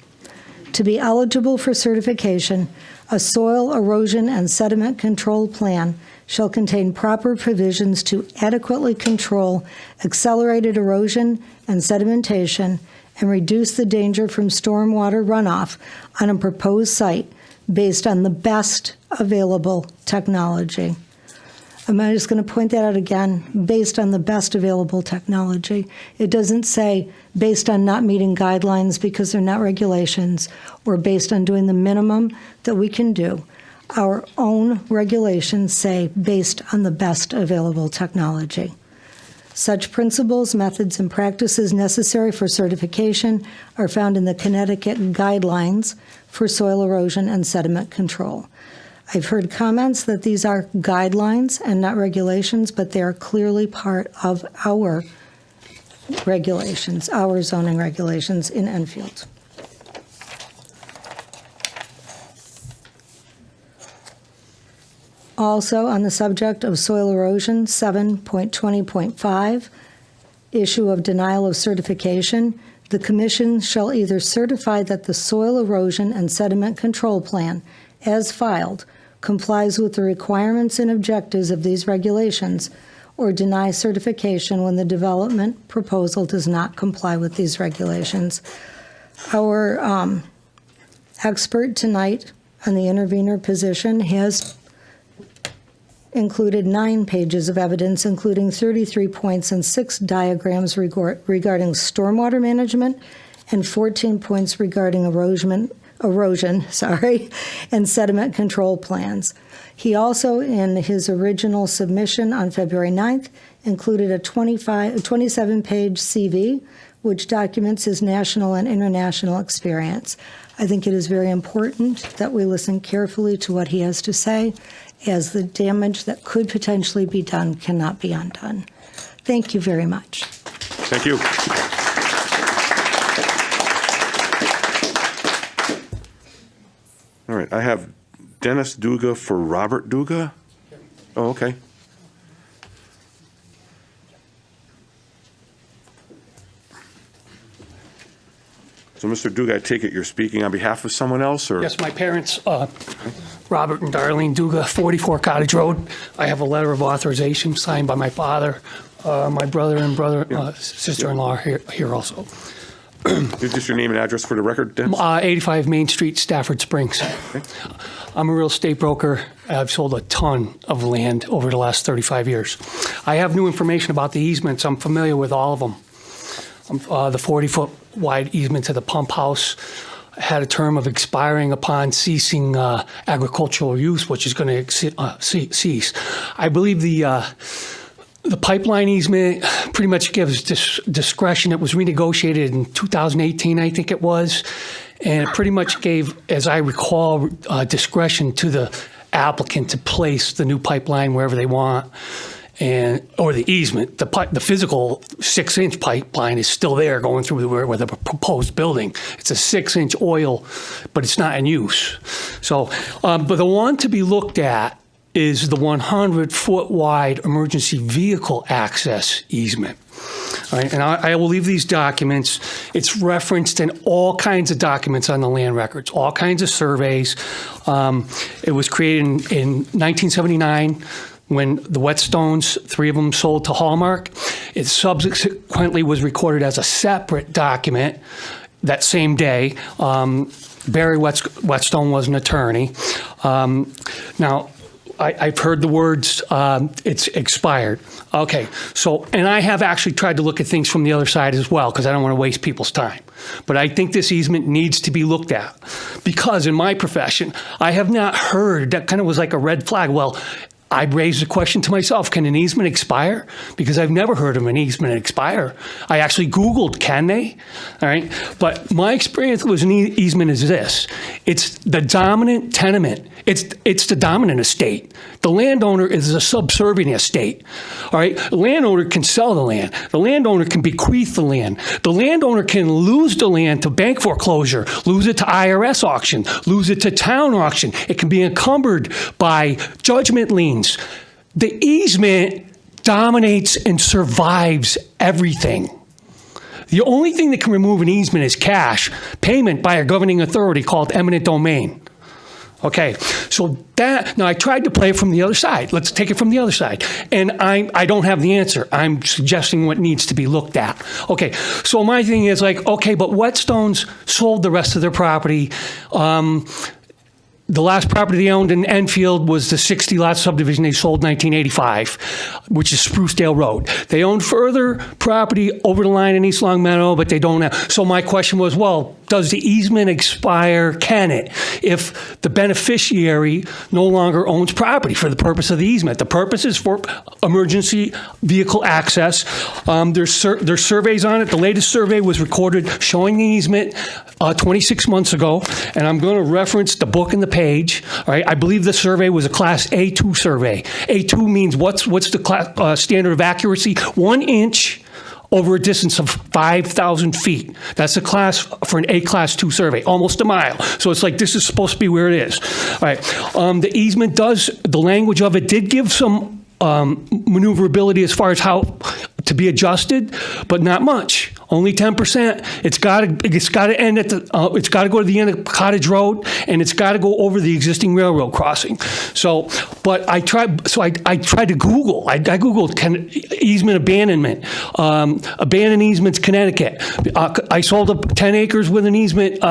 To be eligible for certification, a soil erosion and sediment control plan shall contain proper provisions to adequately control accelerated erosion and sedimentation and reduce the danger from stormwater runoff on a proposed site based on the best available technology. I'm just going to point that out again, based on the best available technology. It doesn't say based on not meeting guidelines because they're not regulations, or based on doing the minimum that we can do. Our own regulations say based on the best available technology. Such principles, methods, and practices necessary for certification are found in the Connecticut Guidelines for Soil Erosion and Sediment Control. I've heard comments that these are guidelines and not regulations, but they are clearly part of our regulations, our zoning regulations in Enfield. Also, on the subject of soil erosion, 7.20.5, issue of denial of certification, the Commission shall either certify that the soil erosion and sediment control plan, as filed, complies with the requirements and objectives of these regulations, or deny certification when the development proposal does not comply with these regulations. Our expert tonight on the intervener position has included 9 pages of evidence, including 33 points and 6 diagrams regarding stormwater management and 14 points regarding erosion, and sediment control plans. He also, in his original submission on February 9th, included a 27-page CV, which documents his national and international experience. I think it is very important that we listen carefully to what he has to say, as the damage that could potentially be done cannot be undone. Thank you very much. Thank you. All right, I have Dennis Duga for Robert Duga. Oh, okay. So, Mr. Duga, I take it you're speaking on behalf of someone else, or? Yes, my parents, Robert and Darlene Duga, 44 Cottage Road. I have a letter of authorization signed by my father, my brother and sister-in-law here also. Is this your name and address for the record, Dennis? 85 Main Street, Stafford Springs. Okay. I'm a real estate broker. I've sold a ton of land over the last 35 years. I have new information about the easements. I'm familiar with all of them. The 40-foot wide easement to the pump house had a term of expiring upon ceasing agricultural use, which is going to cease. I believe the pipeline easement pretty much gives discretion. It was renegotiated in 2018, I think it was, and it pretty much gave, as I recall, discretion to the applicant to place the new pipeline wherever they want, or the easement. The physical 6-inch pipeline is still there going through where the proposed building. It's a 6-inch oil, but it's not in use. So, but the one to be looked at is the 100-foot wide emergency vehicle access easement. All right, and I will leave these documents. It's referenced in all kinds of documents on the land records, all kinds of surveys. It was created in 1979 when the Whetstones, 3 of them sold to Hallmark. It subsequently was recorded as a separate document that same day. Barry Whetstone was an attorney. Now, I've heard the words, it's expired. Okay, so, and I have actually tried to look at things from the other side as well, because I don't want to waste people's time. But I think this easement needs to be looked at, because in my profession, I have not heard, that kind of was like a red flag. Well, I raised the question to myself, can an easement expire? Because I've never heard of an easement expire. I actually Googled, can they? All right. But my experience with an easement is this. It's the dominant tenement. It's the dominant estate. The landowner is a subservient estate. All right. The landowner can sell the land. The landowner can bequeath the land. The landowner can lose the land to bank foreclosure, lose it to IRS auction, lose it to town auction. It can be encumbered by judgment liens. The easement dominates and survives everything. The only thing that can remove an easement is cash payment by a governing authority called eminent domain. Okay, so that, now I tried to play it from the other side. Let's take it from the other side. And I don't have the answer. I'm suggesting what needs to be looked at. Okay, so my thing is like, okay, but Whetstones sold the rest of their property. The last property they owned in Enfield was the 60-lot subdivision they sold in 1985, which is Sprucedale Road. They owned further property over the line in East Longmeadow, but they don't have. So my question was, well, does the easement expire? Can it? If the beneficiary no longer owns property for the purpose of the easement. The purpose is for emergency vehicle access. There's surveys on it. The latest survey was recorded showing the easement 26 months ago, and I'm going to reference the book and the page. All right, I believe the survey was a Class A2 survey. A2 means what's the standard of accuracy? 1 inch over a distance of 5,000 feet. That's a class for an A Class 2 survey, almost a mile. So it's like this is supposed to be where it is. All right, the easement the language of it did give some maneuverability as far as how to be adjusted, but not much. Only 10%. It's got to end at the. It's got to go to the end of Cottage Road, and it's got to go over the existing railroad crossing. So, but I tried. So I tried to Google. I googled easement abandonment, abandoned easements, Connecticut. I sold 10 acres with an easement.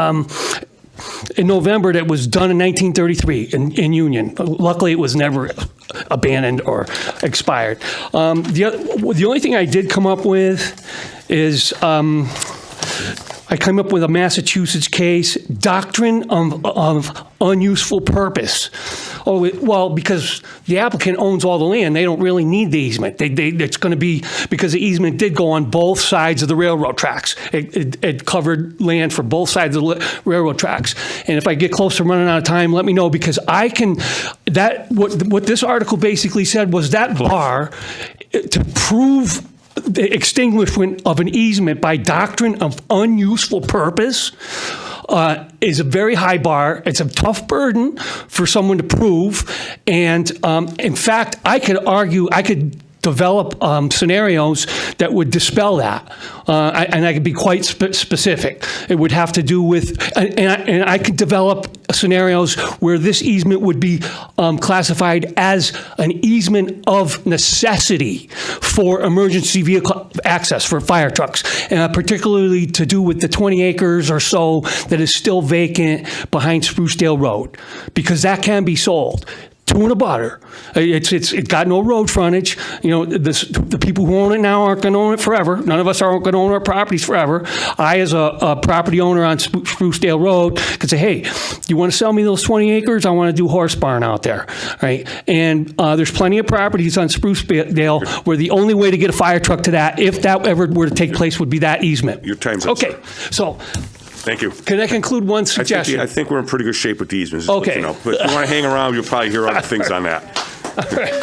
In November, that was done in 1933 in Union. Luckily, it was never abandoned or expired. The only thing I did come up with is I came up with a Massachusetts case, doctrine of unuseful purpose. Oh, well, because the applicant owns all the land, they don't really need the easement. It's going to be, because the easement did go on both sides of the railroad tracks. It covered land for both sides of the railroad tracks. And if I get close to running out of time, let me know, because I can, what this article basically said was that bar to prove the extinguishment of an easement by doctrine of unuseful purpose is a very high bar. It's a tough burden for someone to prove. And in fact, I could develop scenarios that would dispel that. And I could be quite specific. It would have to do with, and I could develop scenarios where this easement would be classified as an easement of necessity for emergency vehicle access for fire trucks, particularly to do with the 20 acres or so that is still vacant behind Sprucedale Road, because that can be sold. Two and a butter. It's got no road frontage. You know, the people who own it now aren't going to own it forever. None of us are going to own our properties forever. I, as a property owner on Sprucedale Road, could say, hey, you want to sell me those 20 acres? I want to do horse barn out there, right? And there's plenty of properties on Sprucedale where the only way to get a fire truck to that, if that ever were to take place, would be that easement. Your time's up. Okay, so. Thank you. Can I conclude one suggestion? I think we're in pretty good shape with the easements. Okay. You know. But if you want to hang around, you'll probably hear other things on that. All right.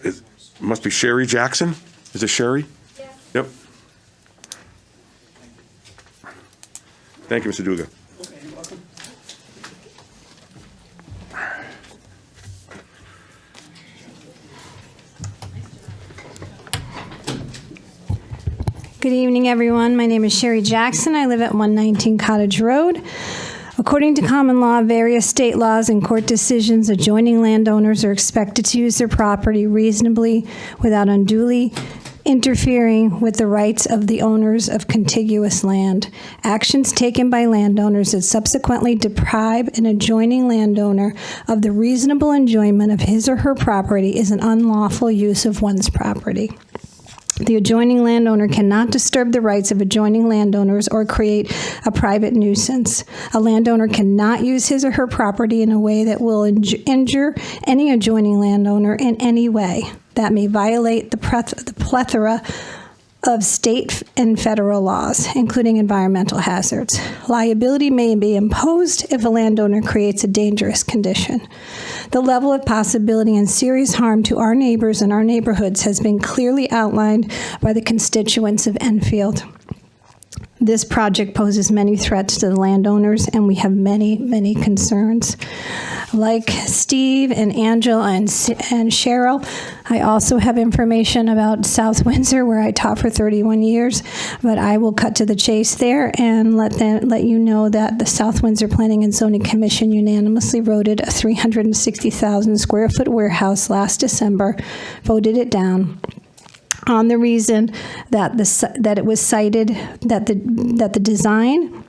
It must be Sherry Jackson. Is it Sherry? Yes. Yep. Thank you, Mr. Duga. Good evening, everyone. My name is Sherry Jackson. I live at 119 Cottage Road. According to common law, various state laws and court decisions, adjoining landowners are expected to use their property reasonably without unduly interfering with the rights of the owners of contiguous land. Actions taken by landowners that subsequently deprive an adjoining landowner of the reasonable enjoyment of his or her property is an unlawful use of one's property. The adjoining landowner cannot disturb the rights of adjoining landowners or create a private nuisance. A landowner cannot use his or her property in a way that will injure any adjoining landowner in any way that may violate the plethora of state and federal laws, including environmental hazards. Liability may be imposed if a landowner creates a dangerous condition. The level of possibility and serious harm to our neighbors and our neighborhoods has been clearly outlined by the constituents of Enfield. This project poses many threats to the landowners, and we have many, many concerns. Like Steve and Angela and Cheryl, I also have information about South Windsor, where I taught for 31 years, but I will cut to the chase there and let you know that the South Windsor Planning and Zoning Commission unanimously voted a 360,000 square foot warehouse last December, voted it down on the reason that it was cited that the design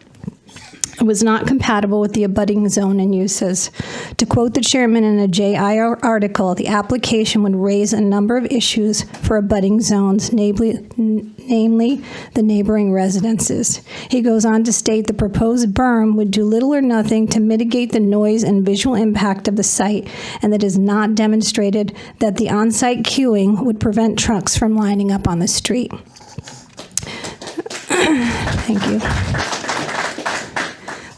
was not compatible with the abutting zone and uses. To quote the chairman in a JIR article, the application would raise a number of issues for abutting zones, namely the neighboring residences. He goes on to state the proposed berm would do little or nothing to mitigate the noise and visual impact of the site, and that is not demonstrated that the on-site queuing would prevent trucks from lining up on the street. Thank you.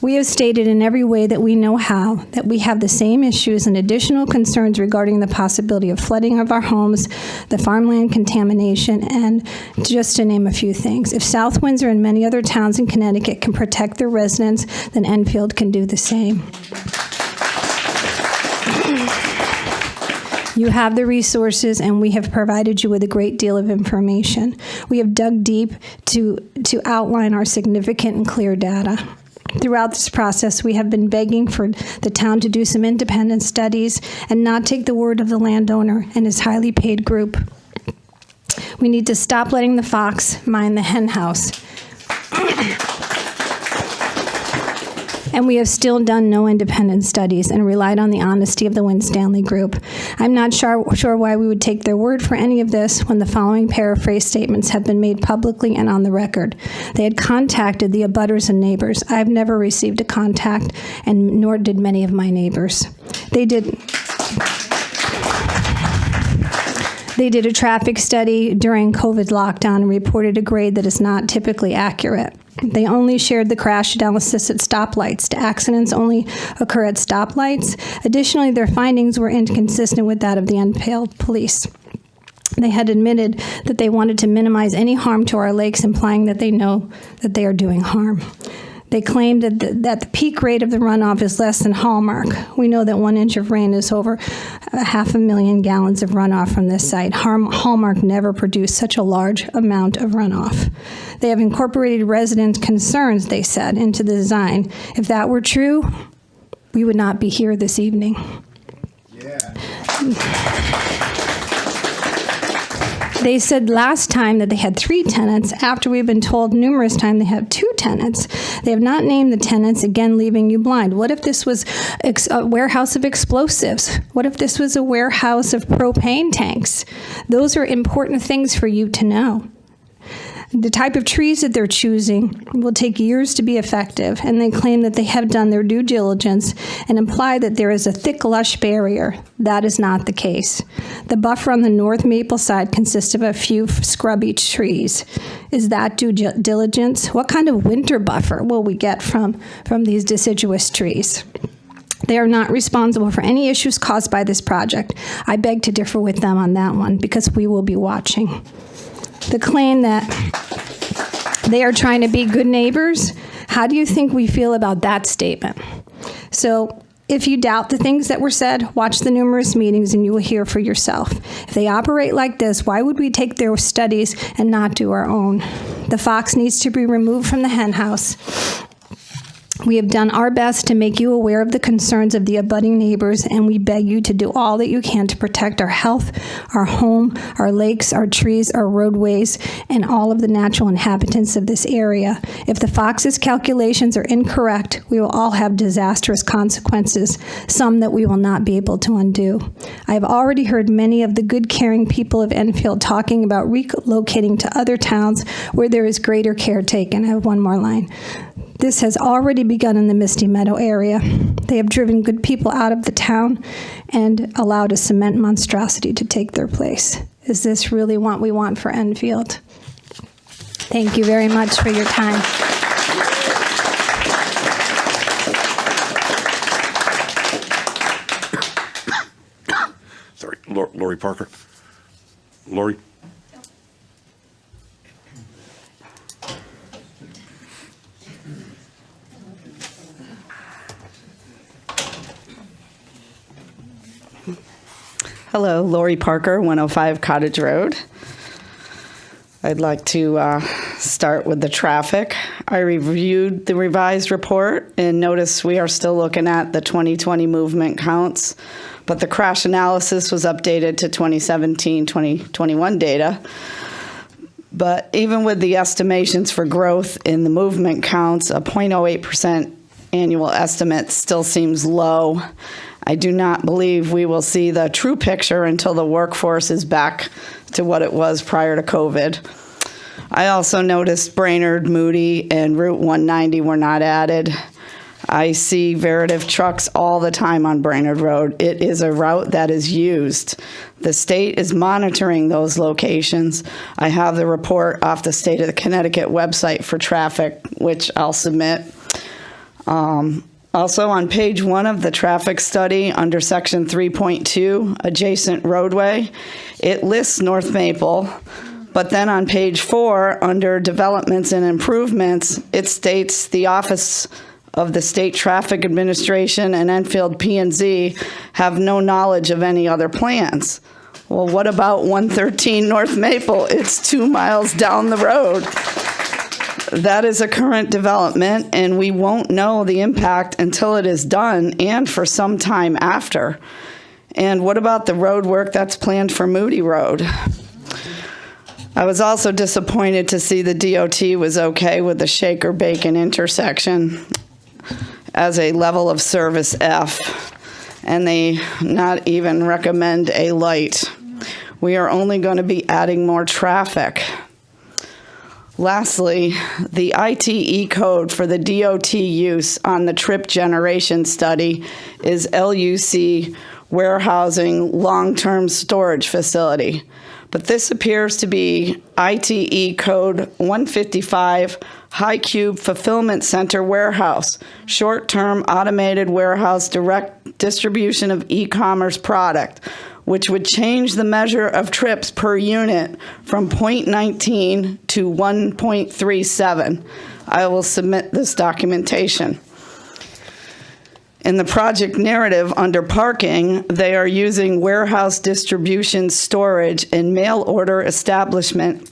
We have stated in every way that we know how that we have the same issues and additional concerns regarding the possibility of flooding of our homes, the farmland contamination, and just to name a few things. If South Windsor and many other towns in Connecticut can protect their residents, then Enfield can do the same. You have the resources, and we have provided you with a great deal of information. We have dug deep to outline our significant and clear data. Throughout this process, we have been begging for the town to do some independent studies and not take the word of the landowner and his highly paid group. We need to stop letting the fox mind the hen house. And we have still done no independent studies and relied on the honesty of the Winstanley Group. I'm not sure why we would take their word for any of this when the following paraphrase statements have been made publicly and on the record. They had contacted the abutters and neighbors. I've never received a contact, and nor did many of my neighbors. They did a traffic study during COVID lockdown and reported a grade that is not typically accurate. They only shared the crash analysis at stoplights. Accidents only occur at stoplights. Additionally, their findings were inconsistent with that of the Enfield police. They had admitted that they wanted to minimize any harm to our lakes, implying that they know that they are doing harm. They claimed that the peak rate of the runoff is less than Hallmark. We know that 1 inch of rain is over 500,000 gallons of runoff from this site. Hallmark never produced such a large amount of runoff. They have incorporated resident concerns, they said, into the design. If that were true, we would not be here this evening. They said last time that they had 3 tenants, after we've been told numerous times they have 2 tenants. They have not named the tenants, again leaving you blind. What if this was a warehouse of explosives? What if this was a warehouse of propane tanks? Those are important things for you to know. The type of trees that they're choosing will take years to be effective, and they claim that they have done their due diligence and imply that there is a thick, lush barrier. That is not the case. The buffer on the North Maple side consists of a few scrubby trees. Is that due diligence? What kind of winter buffer will we get from these deciduous trees? They are not responsible for any issues caused by this project. I beg to differ with them on that one because we will be watching. The claim that they are trying to be good neighbors, how do you think we feel about that statement? So if you doubt the things that were said, watch the numerous meetings and you will hear for yourself. If they operate like this, why would we take their studies and not do our own? The fox needs to be removed from the hen house. We have done our best to make you aware of the concerns of the abutting neighbors, and we beg you to do all that you can to protect our health, our home, our lakes, our trees, our roadways, and all of the natural inhabitants of this area. If the Fox's calculations are incorrect, we will all have disastrous consequences, some that we will not be able to undo. I have already heard many of the good, caring people of Enfield talking about relocating to other towns where there is greater care taken. I have one more line. This has already begun in the Misty Meadow area. They have driven good people out of the town and allowed a cement monstrosity to take their place. Is this really what we want for Enfield? Thank you very much for your time. Sorry, Lori Parker. Lori? Hello, Lori Parker, 105 Cottage Road. I'd like to start with the traffic. I reviewed the revised report and noticed we are still looking at the 2020 movement counts, but the crash analysis was updated to 2017-2021 data. But even with the estimations for growth in the movement counts, a 0.08% annual estimate still seems low. I do not believe we will see the true picture until the workforce is back to what it was prior to COVID. I also noticed Brainerd, Moody, and Route 190 were not added. I see Veritiv trucks all the time on Brainerd Road. It is a route that is used. The state is monitoring those locations. I have the report off the State of the Connecticut website for traffic, which I'll submit. Also, on page 1 of the traffic study, under section 3.2, adjacent roadway, it lists North Maple, but then on page 4, under developments and improvements, it states the Office of the State Traffic Administration and Enfield P&Z have no knowledge of any other plans. Well, what about 113 North Maple? It's 2 miles down the road. That is a current development, and we won't know the impact until it is done and for some time after. And what about the road work that's planned for Moody Road? I was also disappointed to see the DOT was okay with the Shaker-Bacon intersection as a level of service F, and they not even recommend a light. We are only going to be adding more traffic. Lastly, the ITE code for the DOT use on the trip generation study is LUC warehousing long-term storage facility. But this appears to be ITE code 155 high cube fulfillment center warehouse, short-term automated warehouse direct distribution of e-commerce product, which would change the measure of trips per unit from 0.19 to 1.37. I will submit this documentation. In the project narrative under parking, they are using warehouse distribution, storage, and mail order establishment,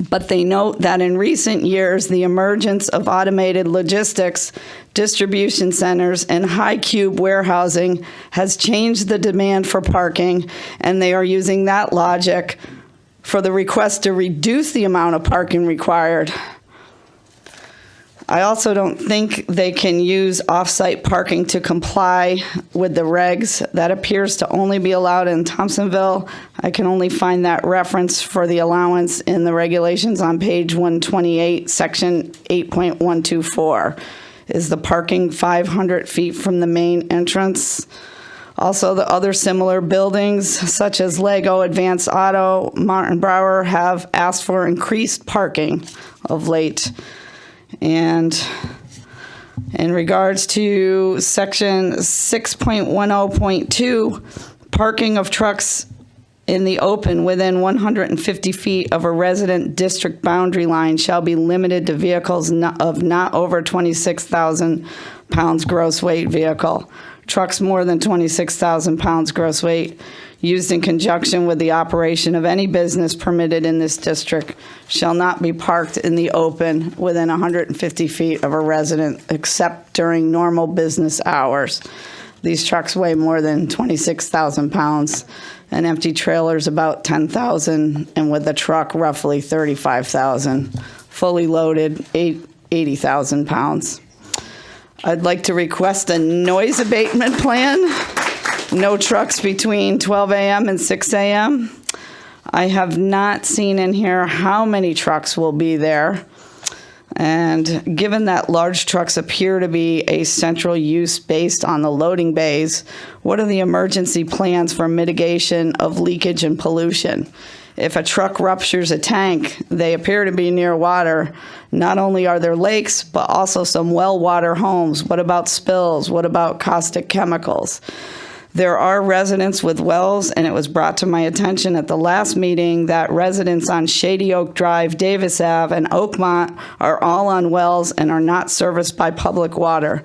but they note that in recent years, the emergence of automated logistics, distribution centers, and high cube warehousing has changed the demand for parking, and they are using that logic for the request to reduce the amount of parking required. I also don't think they can use off-site parking to comply with the regs. That appears to only be allowed in Thompsonville. I can only find that reference for the allowance in the regulations on page 128, section 8.124. Is the parking 500 feet from the main entrance? Also, the other similar buildings, such as Lego, Advanced Auto, Martin Brower, have asked for increased parking of late. And in regards to section 6.10.2, parking of trucks in the open within 150 feet of a resident district boundary line shall be limited to vehicles of not over 26,000 pounds gross weight vehicle. Trucks more than 26,000 pounds gross weight used in conjunction with the operation of any business permitted in this district shall not be parked in the open within 150 feet of a resident except during normal business hours. These trucks weigh more than 26,000 pounds. An empty trailer is about 10,000, and with a truck, roughly 35,000. Fully loaded, 80,000 pounds. I'd like to request a noise abatement plan. No trucks between 12 a.m. and 6 a.m. I have not seen in here how many trucks will be there. And given that large trucks appear to be a central use based on the loading bays, what are the emergency plans for mitigation of leakage and pollution? If a truck ruptures a tank, they appear to be near water. Not only are there lakes, but also some well water homes. What about spills? What about caustic chemicals? There are residents with wells, and it was brought to my attention at the last meeting that residents on Shady Oak Drive, Davis Ave, and Oakmont are all on wells and are not serviced by public water.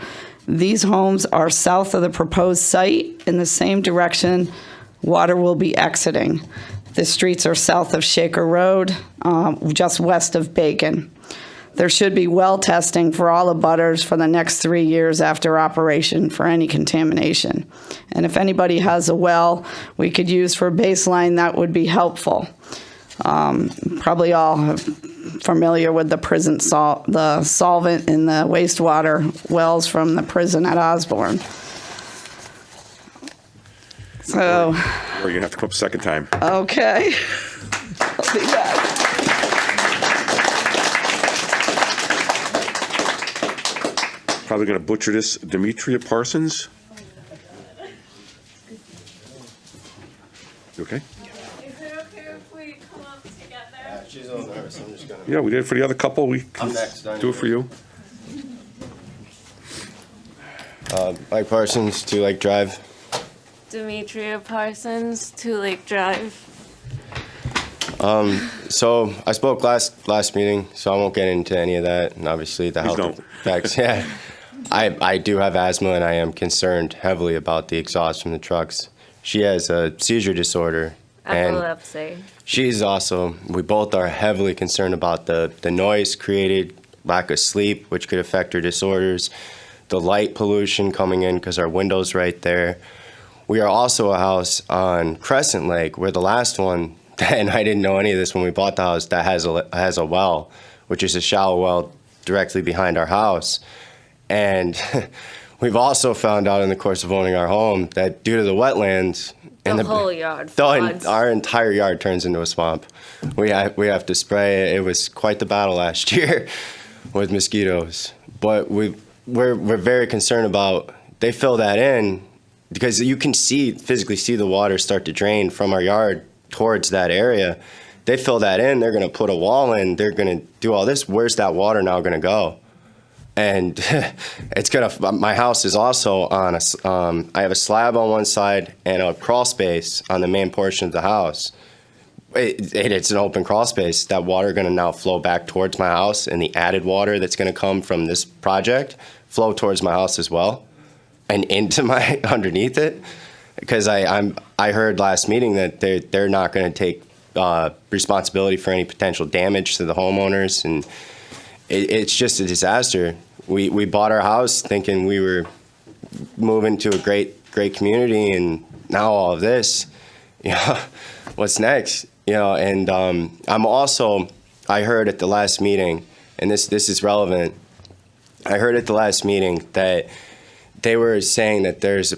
These homes are south of the proposed site in the same direction water will be exiting. The streets are south of Shaker Road, just west of Bacon. There should be well testing for all the abutters for the next 3 years after operation for any contamination. And if anybody has a well we could use for baseline, that would be helpful. Probably all familiar with the prison the solvent in the wastewater wells from the prison at Osborne. So, Or you're going to have to come up a second time. okay. I'll be back. Probably going to butcher this. Demetria Parsons? You okay? Is it okay if we come up together? She's a little nervous. I'm just gonna. Yeah, we did it for the other couple. We can I'm next. do it for you. Mike Parsons, 2 Lake Drive. Demetria Parsons, 2 Lake Drive. So I spoke last meeting, so I won't get into any of that. And obviously the health effects. Yeah, I do have asthma, and I am concerned heavily about the exhaust from the trucks. She has a seizure disorder. And Epilepsy. she's also, we both are heavily concerned about the noise created, lack of sleep, which could affect her disorders, the light pollution coming in because our window's right there. We are also a house on Crescent Lake, where the last one, and I didn't know any of this when we bought the house, that has a well, which is a shallow well directly behind our house. And we've also found out in the course of owning our home that due to the wetlands, The whole yard floods. our entire yard turns into a swamp. We have to spray. It was quite the battle last year with mosquitoes. But we're very concerned about, they fill that in because you can physically see the water start to drain from our yard towards that area. They fill that in, they're gonna put a wall in, they're gonna do all this. Where's that water now gonna go? And my house is also on I have a slab on one side and a crawl space on the main portion of the house. It's an open crawl space. That water gonna now flow back towards my house, and the added water that's gonna come from this project flow towards my house as well and into my underneath it. Because I heard last meeting that they're not gonna take responsibility for any potential damage to the homeowners, and it's just a disaster. We bought our house thinking we were moving to a great community, and now all of this, what's next? And I heard at the last meeting, and this is relevant. I heard at the last meeting that they were saying that there's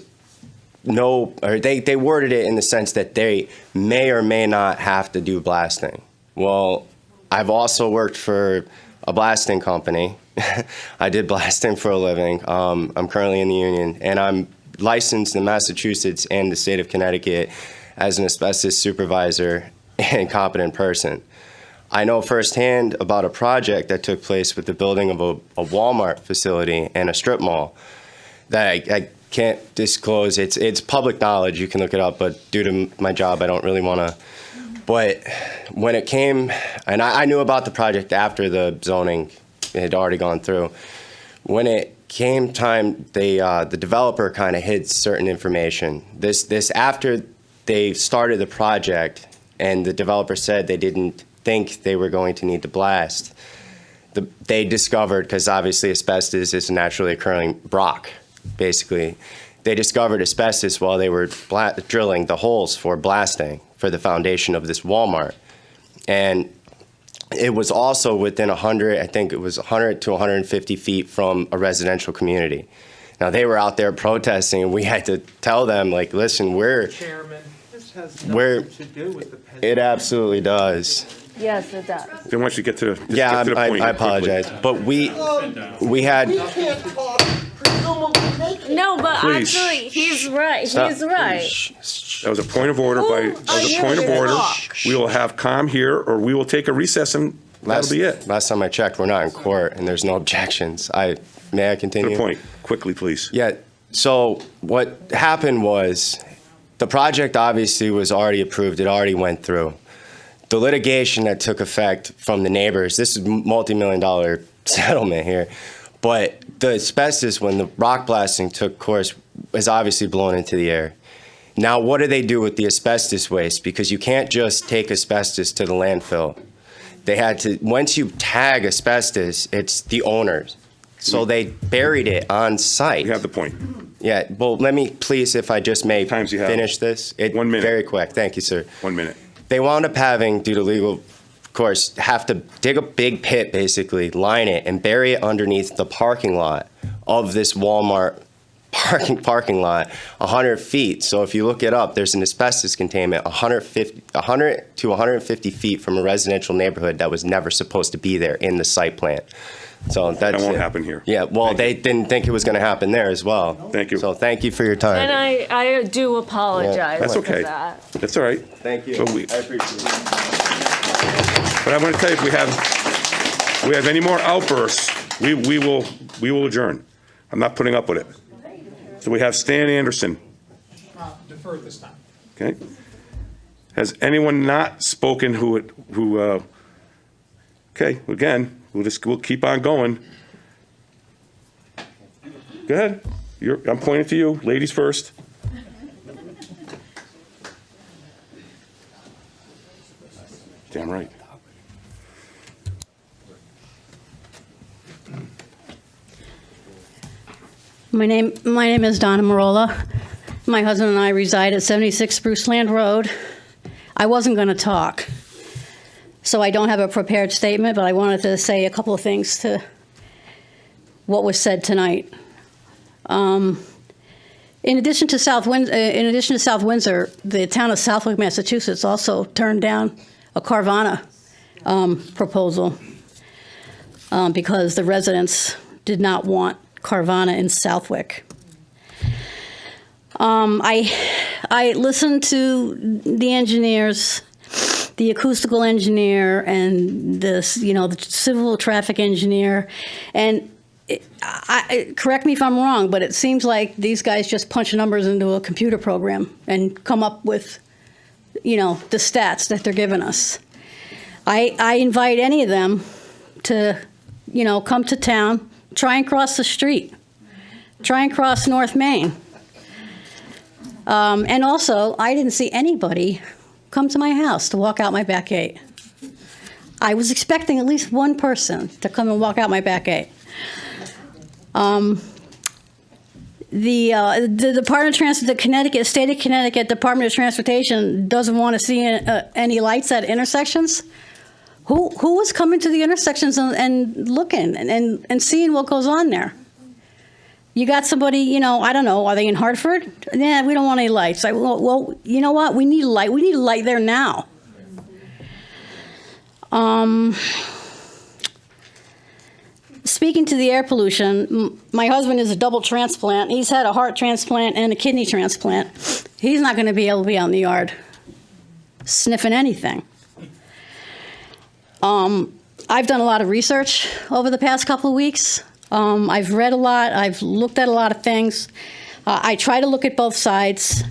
they worded it in the sense that they may or may not have to do blasting. Well, I've also worked for a blasting company. I did blasting for a living. I'm currently in the union, and I'm licensed in Massachusetts and the state of Connecticut as an asbestos supervisor and competent person. I know firsthand about a project that took place with the building of a Walmart facility and a strip mall that I can't disclose. It's public knowledge. You can look it up, but due to my job, I don't really want to. But when it came, and I knew about the project after the zoning had already gone through. When it came time, the developer kind of hid certain information. This after they started the project, and the developer said they didn't think they were going to need to blast. They discovered, because obviously asbestos is a naturally occurring rock, basically. They discovered asbestos while they were drilling the holes for blasting for the foundation of this Walmart. And it was also within 100, I think it was 100 to 150 feet from a residential community. Now, they were out there protesting, and we had to tell them, like, listen, Chairman, this has we're, nothing to do with the it absolutely does. Yes, it does. Then once you get to the, just Yeah, get to the point. I apologize. But we had, No, but Please. actually, he's right. Stop. He's right. That was a point of order that was a point of order. We will have calm here, or we will take a recess, and that'll be it. Last time I checked, we're not in court, and there's no objections. May I continue? To the point, quickly, please. Yeah, so what happened was, the project obviously was already approved, it already went through. The litigation that took effect from the neighbors, this is multi-million-dollar settlement here, but the asbestos, when the rock blasting took course, is obviously blown into the air. Now, what do they do with the asbestos waste? Because you can't just take asbestos to the landfill. They had to, once you tag asbestos, it's the owners. So they buried it on site. You have the point. Yeah, well, let me, please, if I just may Times you have. finish this. 1 minute. Very quick, thank you, sir. 1 minute. They wound up having, due to legal course, have to dig a big pit, basically, line it, and bury it underneath the parking lot of this Walmart parking lot, 100 feet. So if you look it up, there's an asbestos containment 100 to 150 feet from a residential neighborhood that was never supposed to be there in the site plan. So That that's won't it. happen here. Yeah, well, they didn't think it was going to happen there as well. Thank you. So thank you for your time. And I do apologize That's for okay. that. That's all right. Thank you. But I appreciate it. But I'm going to tell you, if we have any more outbursts, we will adjourn. I'm not putting up with it. So we have Stan Anderson. Defer this time. Okay. Has anyone not spoken who? Okay. Again, we'll keep on going. Go ahead. I'm pointing to you. Ladies first. Damn right. My name is Donna Marola. My husband and I reside at 76 Spruce Land Road. I wasn't going to talk, so I don't have a prepared statement, but I wanted to say a couple of things to what was said tonight. In addition to South Windsor, the town of Southwick, Massachusetts, also turned down a Carvana proposal because the residents did not want Carvana in Southwick. I listened to the engineers, the acoustical engineer, and the civil traffic engineer, and correct me if I'm wrong, but it seems like these guys just punch numbers into a computer program and come up with, the stats that they're giving us. I invite any of them to, come to town, try and cross the street, try and cross North Main. And also, I didn't see anybody come to my house to walk out my back gate. I was expecting at least one person to come and walk out my back gate. The Department of the State of Connecticut Department of Transportation doesn't want to see any lights at intersections. Who was coming to the intersections and looking and seeing what goes on there? You got somebody, I don't know, are they in Hartford? Yeah, we don't want any lights. Well, you know what? We need a light. We need a light there now. Speaking to the air pollution, my husband is a double transplant. He's had a heart transplant and a kidney transplant. He's not going to be able to be out in the yard sniffing anything. I've done a lot of research over the past couple of weeks. I've read a lot. I've looked at a lot of things. I try to look at both sides.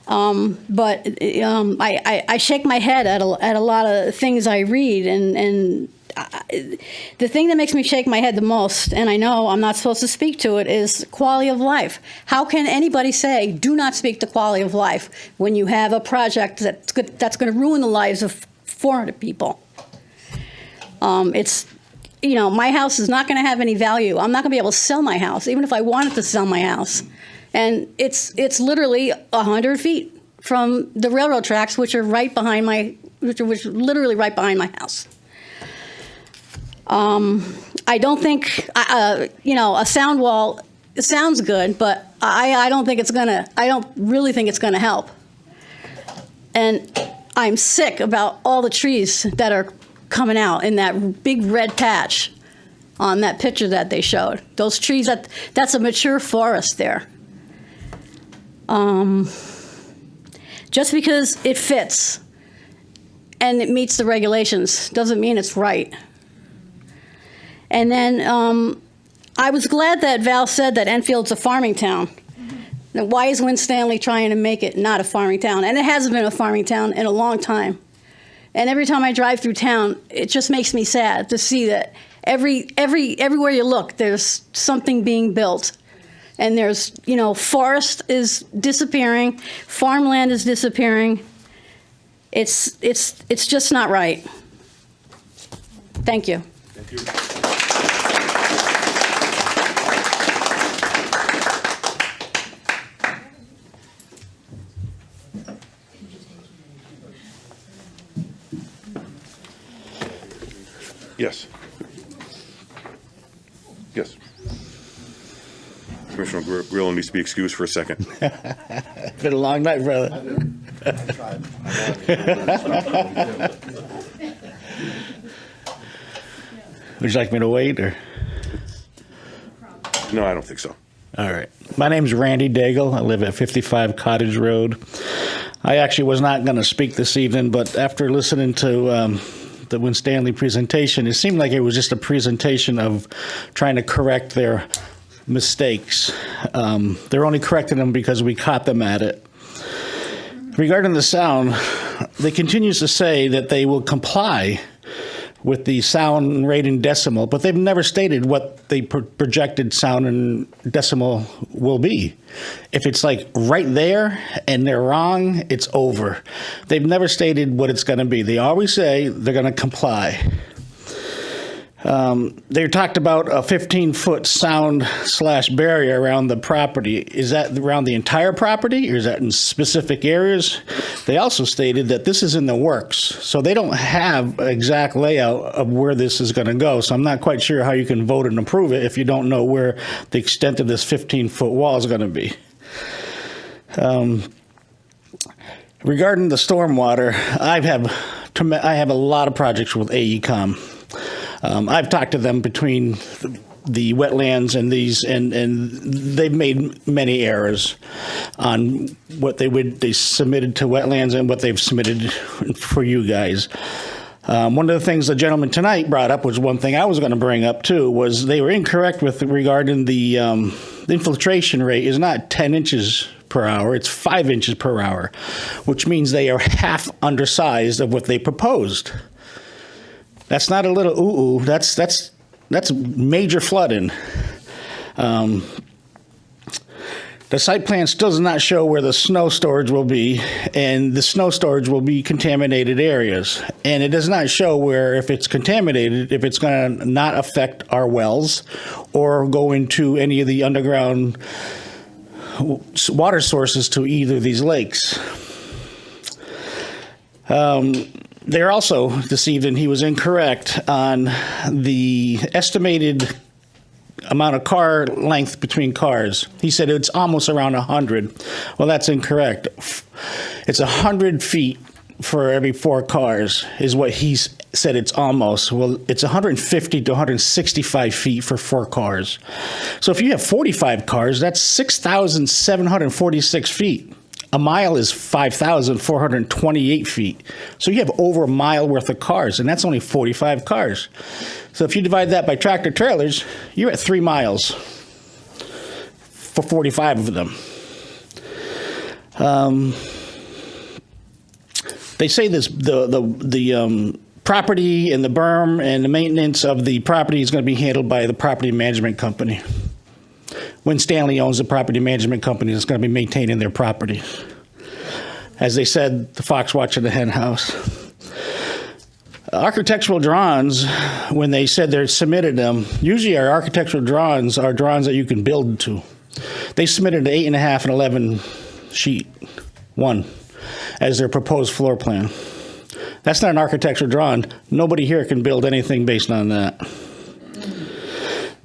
But I shake my head at a lot of things I read, and the thing that makes me shake my head the most, and I know I'm not supposed to speak to it, is quality of life. How can anybody say, do not speak to quality of life, when you have a project that's going to ruin the lives of 400 people? It's, you know, my house is not going to have any value. I'm not going to be able to sell my house, even if I wanted to sell my house. And it's literally 100 feet from the railroad tracks, which are right behind which are literally right behind my house. I don't think, you know, a sound wall, it sounds good, but I don't really think it's gonna help. And I'm sick about all the trees that are coming out in that big red patch on that picture that they showed. Those trees, that's a mature forest there. Just because it fits and it meets the regulations doesn't mean it's right. And then I was glad that Val said that Enfield's a farming town. Now, why is Winstanley trying to make it not a farming town? And it hasn't been a farming town in a long time. And every time I drive through town, it just makes me sad to see that everywhere you look, there's something being built. And there's, you know, forest is disappearing, farmland is disappearing. It's just not right. Thank you. Thank you. Yes. Yes. Commissioner Grillo needs to be excused for a second. It's been a long night, brother. Would you like me to wait, or? No, I don't think so. All right. My name's Randy Daigle. I live at 55 Cottage Road. I actually was not going to speak this evening, but after listening to the Winstanley presentation, it seemed like it was just a presentation of trying to correct their mistakes. They're only correcting them because we caught them at it. Regarding the sound, they continues to say that they will comply with the sound rate in decimal, but they've never stated what the projected sound in decimal will be. If it's like right there and they're wrong, it's over. They've never stated what it's going to be. They always say they're going to comply. They talked about a 15-foot sound/barrier around the property. Is that around the entire property, or is that in specific areas? They also stated that this is in the works, so they don't have an exact layout of where this is going to go. So I'm not quite sure how you can vote and approve it if you don't know where the extent of this 15-foot wall is going to be. Regarding the stormwater, I have a lot of projects with AECom. I've talked to them between the wetlands and these, and they've made many errors on what they submitted to wetlands and what they've submitted for you guys. One of the things the gentleman tonight brought up was one thing I was going to bring up too, was they were incorrect with regarding the infiltration rate is not 10 inches per hour, it's 5 inches per hour, which means they are half undersized of what they proposed. That's not a little ooh-ooh, that's major flooding. The site plan still does not show where the snow storage will be, and the snow storage will be contaminated areas. And it does not show where, if it's contaminated, if it's going to not affect our wells or go into any of the underground water sources to either of these lakes. They're also deceived, and he was incorrect on the estimated amount of car length between cars. He said it's almost around 100. Well, that's incorrect. It's 100 feet for every 4 cars is what he said it's almost. Well, it's 150 to 165 feet for 4 cars. So if you have 45 cars, that's 6,746 feet. A mile is 5,428 feet. So you have over a mile worth of cars, and that's only 45 cars. So if you divide that by tractor trailers, you're at 3 miles for 45 of them. They say this the property and the berm and the maintenance of the property is going to be handled by the property management company. When Stanley owns the property management company, it's going to be maintaining their property. As they said, the fox watching the hen house. Architectural drawings, when they said they submitted them, usually our architectural drawings are drawings that you can build to. They submitted an 8.5 and 11 sheet, one, as their proposed floor plan. That's not an architectural drawing. Nobody here can build anything based on that.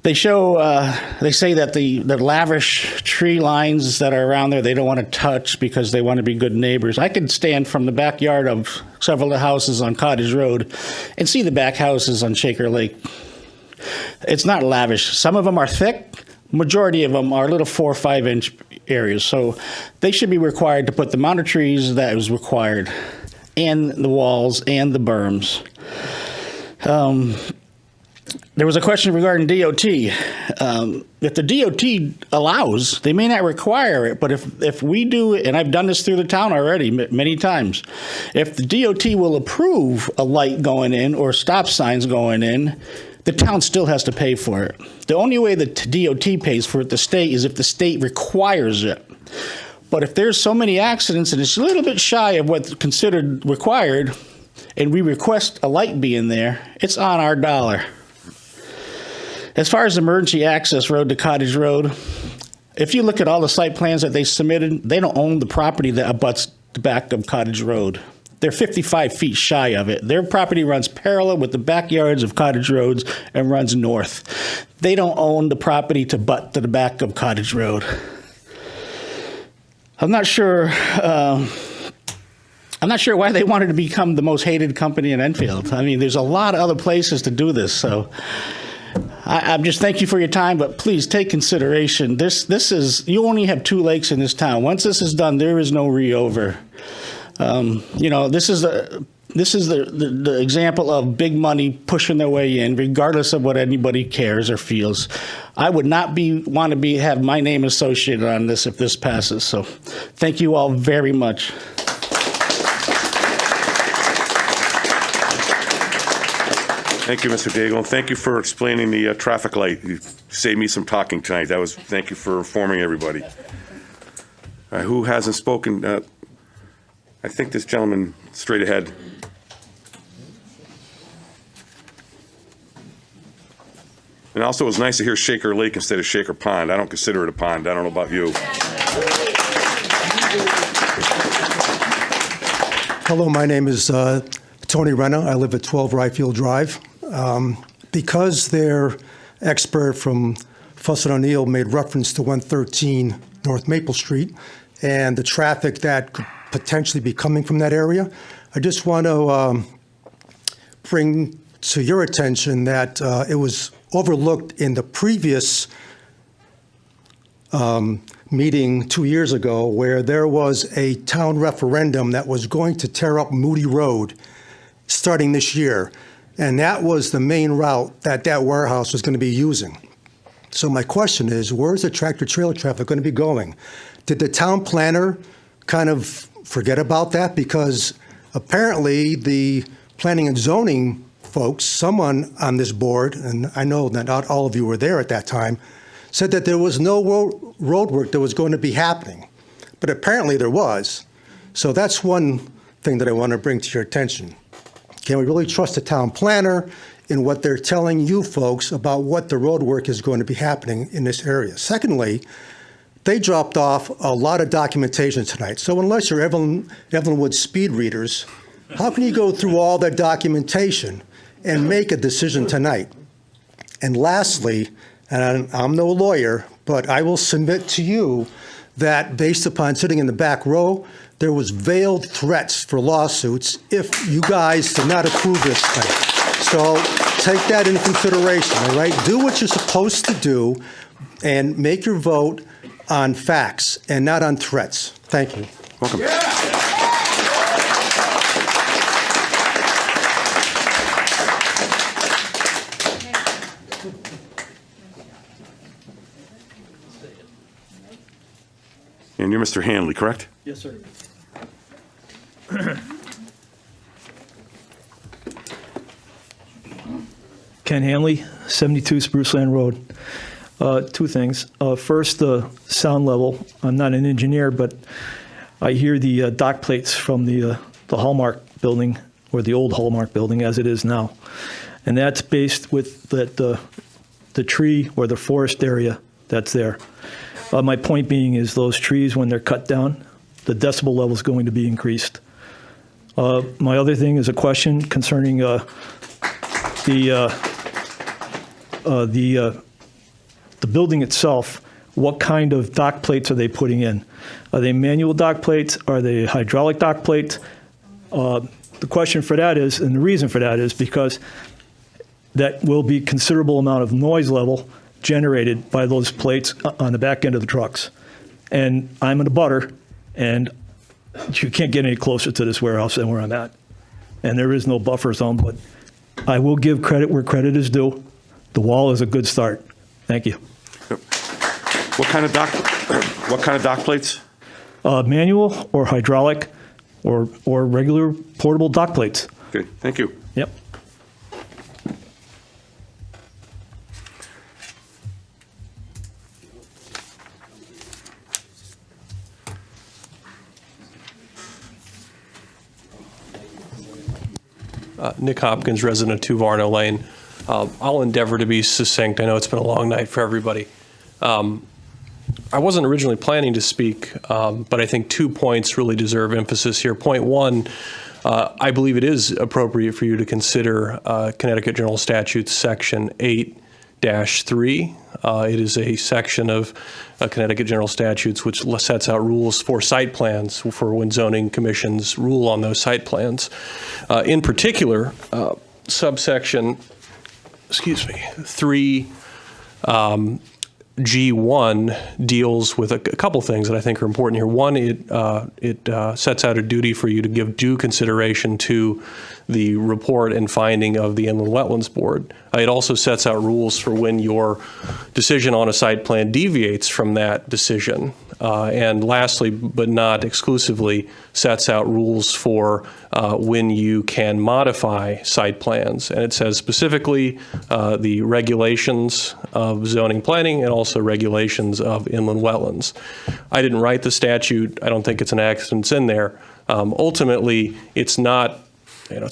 They say that the lavish tree lines that are around there, they don't want to touch because they want to be good neighbors. I could stand from the backyard of several of the houses on Cottage Road and see the back houses on Shaker Lake. It's not lavish. Some of them are thick. Majority of them are little 4 or 5 inch areas. So they should be required to put the amount of trees that is required, and the walls and the berms. There was a question regarding DOT. If the DOT allows, they may not require it, but if we do it, and I've done this through the town already many times, if the DOT will approve a light going in or stop signs going in, the town still has to pay for it. The only way the DOT pays for it, the state, is if the state requires it. But if there's so many accidents and it's a little bit shy of what's considered required, and we request a light be in there, it's on our dollar. As far as emergency access road to Cottage Road, if you look at all the site plans that they submitted, they don't own the property that abuts the back of Cottage Road. They're 55 feet shy of it. Their property runs parallel with the backyards of Cottage Roads and runs north. They don't own the property to butt to the back of Cottage Road. I'm not sure why they wanted to become the most hated company in Enfield. I mean, there's a lot of other places to do this, so I'm just thank you for your time, but please take consideration. This is, you only have 2 lakes in this town. Once this is done, there is no re-over. This is the example of big money pushing their way in, regardless of what anybody cares or feels. I would not want to have my name associated on this if this passes. So, thank you all very much. Thank you, Mr. Daigle, and thank you for explaining the traffic light. You saved me some talking tonight. Thank you for informing everybody. Who hasn't spoken? I think this gentleman straight ahead. And also, it was nice to hear Shaker Lake instead of Shaker Pond. I don't consider it a pond. I don't know about you. Hello, my name is Tony Renna. I live at 12 Ryfield Drive. Because their expert from Fuss & O'Neill made reference to 113 North Maple Street and the traffic that could potentially be coming from that area, I just want to bring to your attention that it was overlooked in the previous meeting 2 years ago, where there was a town referendum that was going to tear up Moody Road starting this year. And that was the main route that warehouse was going to be using. So my question is, where's the tractor-trailer traffic going to be going? Did the town planner kind of forget about that? Because apparently the planning and zoning folks, someone on this board, and I know that not all of you were there at that time, said that there was no road work that was going to be happening. But apparently there was. So that's one thing that I want to bring to your attention. Can we really trust the town planner in what they're telling you folks about what the road work is going to be happening in this area? Secondly, they dropped off a lot of documentation tonight. So unless you're Evelyn Wood speed readers, how can you go through all that documentation and make a decision tonight? And lastly, and I'm no lawyer, but I will submit to you that based upon sitting in the back row, there was veiled threats for lawsuits if you guys did not approve this thing. So take that into consideration, all right? Do what you're supposed to do and make your vote on facts and not on threats. Thank you. Welcome. And you're Mr. Hanley, correct? Yes, sir. Ken Hanley, 72 Spruce Land Road. Two things. First, the sound level. I'm not an engineer, but I hear the dock plates from the Hallmark building, or the old Hallmark building as it is now. And that's based with the tree or the forest area that's there. My point being is those trees, when they're cut down, the decibel level is going to be increased. My other thing is a question concerning the building itself. What kind of dock plates are they putting in? Are they manual dock plates? Are they hydraulic dock plates? The question for that is, and the reason for that is because that will be considerable amount of noise level generated by those plates on the back end of the trucks. And I'm in a butter, and you can't get any closer to this warehouse than where I'm at. And there is no buffer zone, but I will give credit where credit is due. The wall is a good start. Thank you. What kind of dock plates? Manual or hydraulic or regular portable dock plates. Okay, thank you. Yep. Nick Hopkins, resident of 2 Varno Lane. I'll endeavor to be succinct. I know it's been a long night for everybody. I wasn't originally planning to speak, but I think 2 points really deserve emphasis here. Point 1, I believe it is appropriate for you to consider Connecticut General Statutes Section 8-3. It is a section of Connecticut General Statutes which sets out rules for site plans for when zoning commissions rule on those site plans. In particular, subsection, 3, G1 deals with a couple things that I think are important here. One, it sets out a duty for you to give due consideration to the report and finding of the Inland Wetlands Board. It also sets out rules for when your decision on a site plan deviates from that decision. And lastly, but not exclusively, sets out rules for when you can modify site plans. And it says specifically the regulations of zoning planning and also regulations of inland wetlands. I didn't write the statute. I don't think it's an accident it's in there. Ultimately, it's not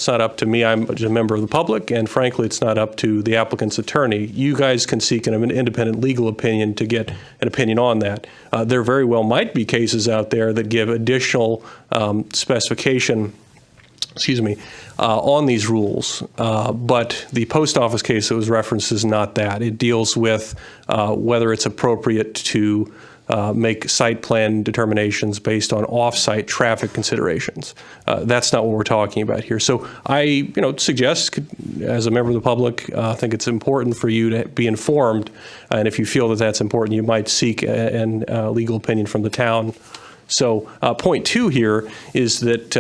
up to me. I'm just a member of the public, and frankly, it's not up to the applicant's attorney. You guys can seek an independent legal opinion to get an opinion on that. There very well might be cases out there that give additional specification, on these rules. But the post office case that was referenced is not that. It deals with whether it's appropriate to make site plan determinations based on off-site traffic considerations. That's not what we're talking about here. So I, suggest, as a member of the public, I think it's important for you to be informed, and if you feel that that's important, you might seek a legal opinion from the town. So point 2 here is that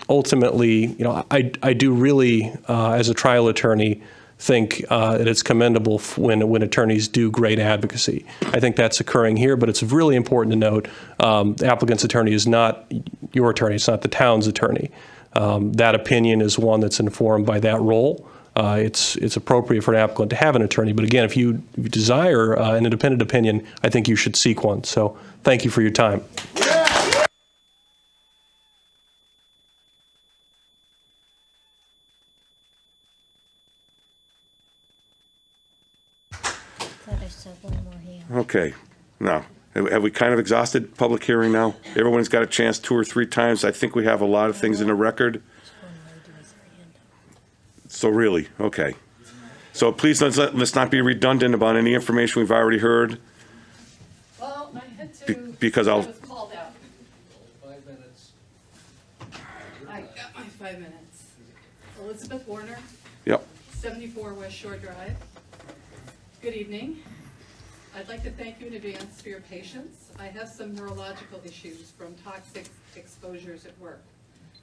ultimately, I do really, as a trial attorney, think that it's commendable when attorneys do great advocacy. I think that's occurring here, but it's really important to note the applicant's attorney is not your attorney. It's not the town's attorney. That opinion is one that's informed by that role. It's appropriate for an applicant to have an attorney, but again, if you desire an independent opinion, I think you should seek one. So thank you for your time. Okay, now, have we kind of exhausted public hearing now? Everyone's got a chance 2 or 3 times. I think we have a lot of things in the record. So really, okay. So please let's not be redundant about any information we've already heard. Well, I had to. Because I I'll. was called out. 5 minutes. I got my 5 minutes. Elizabeth Warner. Yep. 74 West Shore Drive. Good evening. I'd like to thank you in advance for your patience. I have some neurological issues from toxic exposures at work,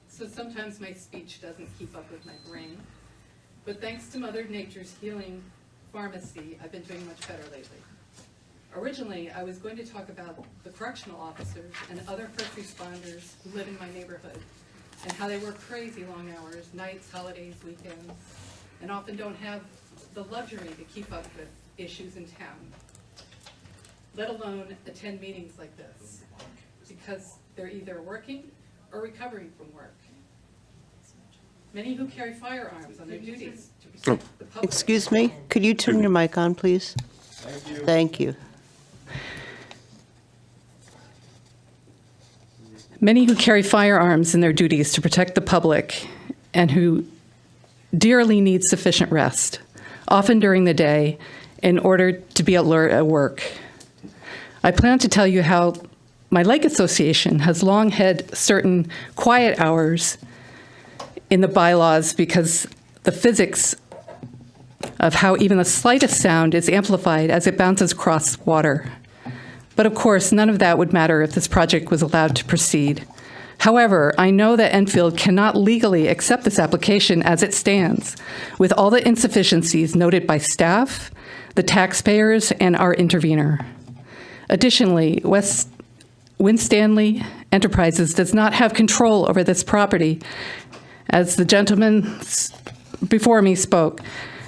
so sometimes my speech doesn't keep up with my brain. But thanks to Mother Nature's healing pharmacy, I've been doing much better lately. Originally, I was going to talk about the correctional officers and other first responders who live in my neighborhood and how they work crazy long hours, nights, holidays, weekends, and often don't have the luxury to keep up with issues in town, let alone attend meetings like this, because they're either working or recovering from work. Many who carry firearms on their duties to protect the public. Excuse me, could you turn your mic on, please? Thank you. Thank you. Many who carry firearms in their duties to protect the public and who dearly need sufficient rest, often during the day, in order to be alert at work. I plan to tell you how my Lake Association has long had certain quiet hours in the bylaws because the physics of how even the slightest sound is amplified as it bounces across water. But of course, none of that would matter if this project was allowed to proceed. However, I know that Enfield cannot legally accept this application as it stands, with all the insufficiencies noted by staff, the taxpayers, and our intervener. Additionally, Winstanley Enterprises does not have control over this property. As the gentleman before me spoke,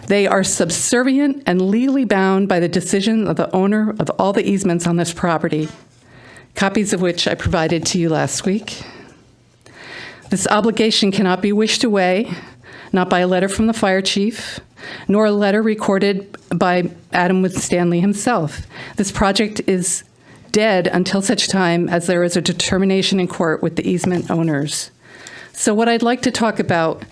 they are subservient and legally bound by the decision of the owner of all the easements on this property, copies of which I provided to you last week. This obligation cannot be wished away, not by a letter from the fire chief, nor a letter recorded by Adam Winstanley himself. This project is dead until such time as there is a determination in court with the easement owners. So what I'd like to talk about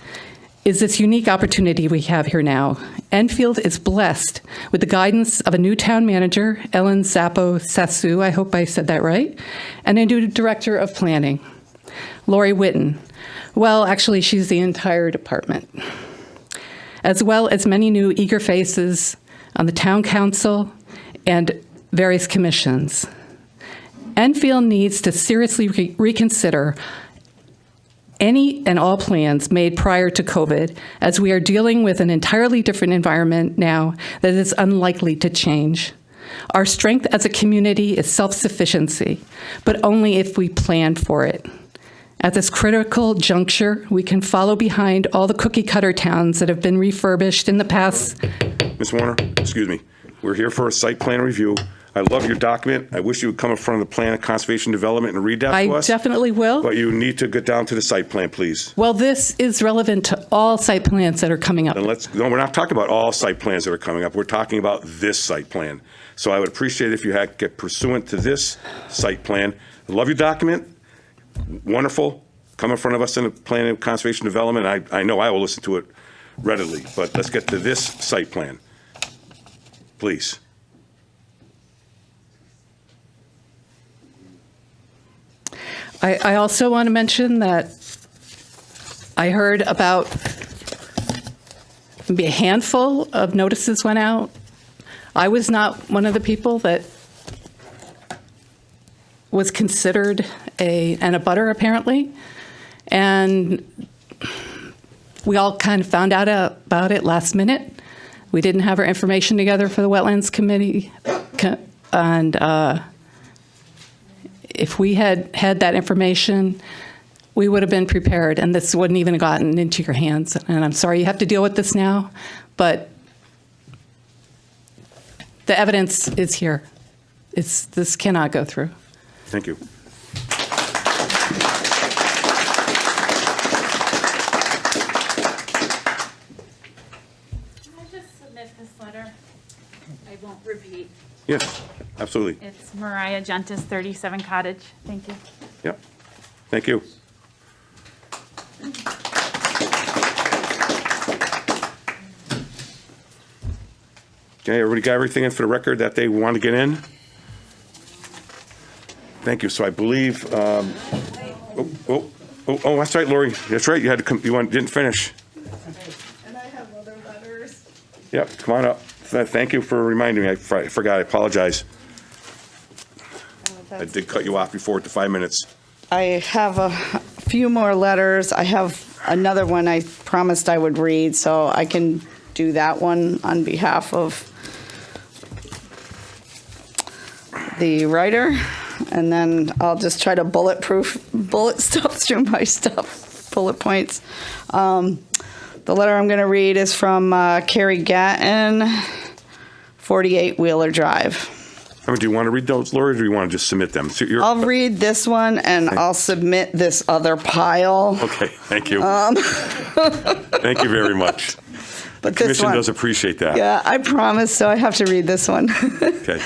is this unique opportunity we have here now. Enfield is blessed with the guidance of a new town manager, Ellen Zappo-Sassu, I hope I said that right, and a new director of planning, Lori Witten. Well, actually, she's the entire department, as well as many new eager faces on the town council and various commissions. Enfield needs to seriously reconsider any and all plans made prior to COVID, as we are dealing with an entirely different environment now that is unlikely to change. Our strength as a community is self-sufficiency, but only if we plan for it. At this critical juncture, we can follow behind all the cookie-cutter towns that have been refurbished in the past. Ms. Warner, excuse me. We're here for a site plan review. I love your document. I wish you would come in front of the Plan of Conservation Development and read that to us. I definitely will. But you need to get down to the site plan, please. Well, this is relevant to all site plans that are coming up. And no, we're not talking about all site plans that are coming up. We're talking about this site plan. So I would appreciate it if you had get pursuant to this site plan. I love your document. Wonderful. Come in front of us in the Plan of Conservation Development. I know I will listen to it readily, but let's get to this site plan, please. I also want to mention that I heard about maybe a handful of notices went out. I was not one of the people that was considered an abutter, apparently. And we all kind of found out about it last minute. We didn't have our information together for the Wetlands Committee. And if we had had that information, we would have been prepared, and this wouldn't even have gotten into your hands. And I'm sorry you have to deal with this now, but the evidence is here. This cannot go through. Thank you. Can I just submit this letter? I won't repeat. Yes, absolutely. It's Mariah Gentis, 37 Cottage. Thank you. Yep. Thank you. Okay, everybody got everything in for the record that they want to get in? Thank you. So I believe, that's right, Lori. That's right. You had to come, didn't finish. And I have other letters. Yep, come on up. Thank you for reminding me. I forgot. I apologize. I did cut you off before at the 5 minutes. I have a few more letters. I have another one I promised I would read, so I can do that one on behalf of the writer. And then I'll just try to bullet stuff through my stuff, bullet points. The letter I'm going to read is from Carrie Gatton, 48 Wheeler Drive. I mean, do you want to read those, Lori, or do you want to just submit them? So I'll read this one, and I'll submit this other pile. Okay, thank you. Thank you very much. But the commission this one, does appreciate that. Yeah, I promise, so I have to read this one. Okay.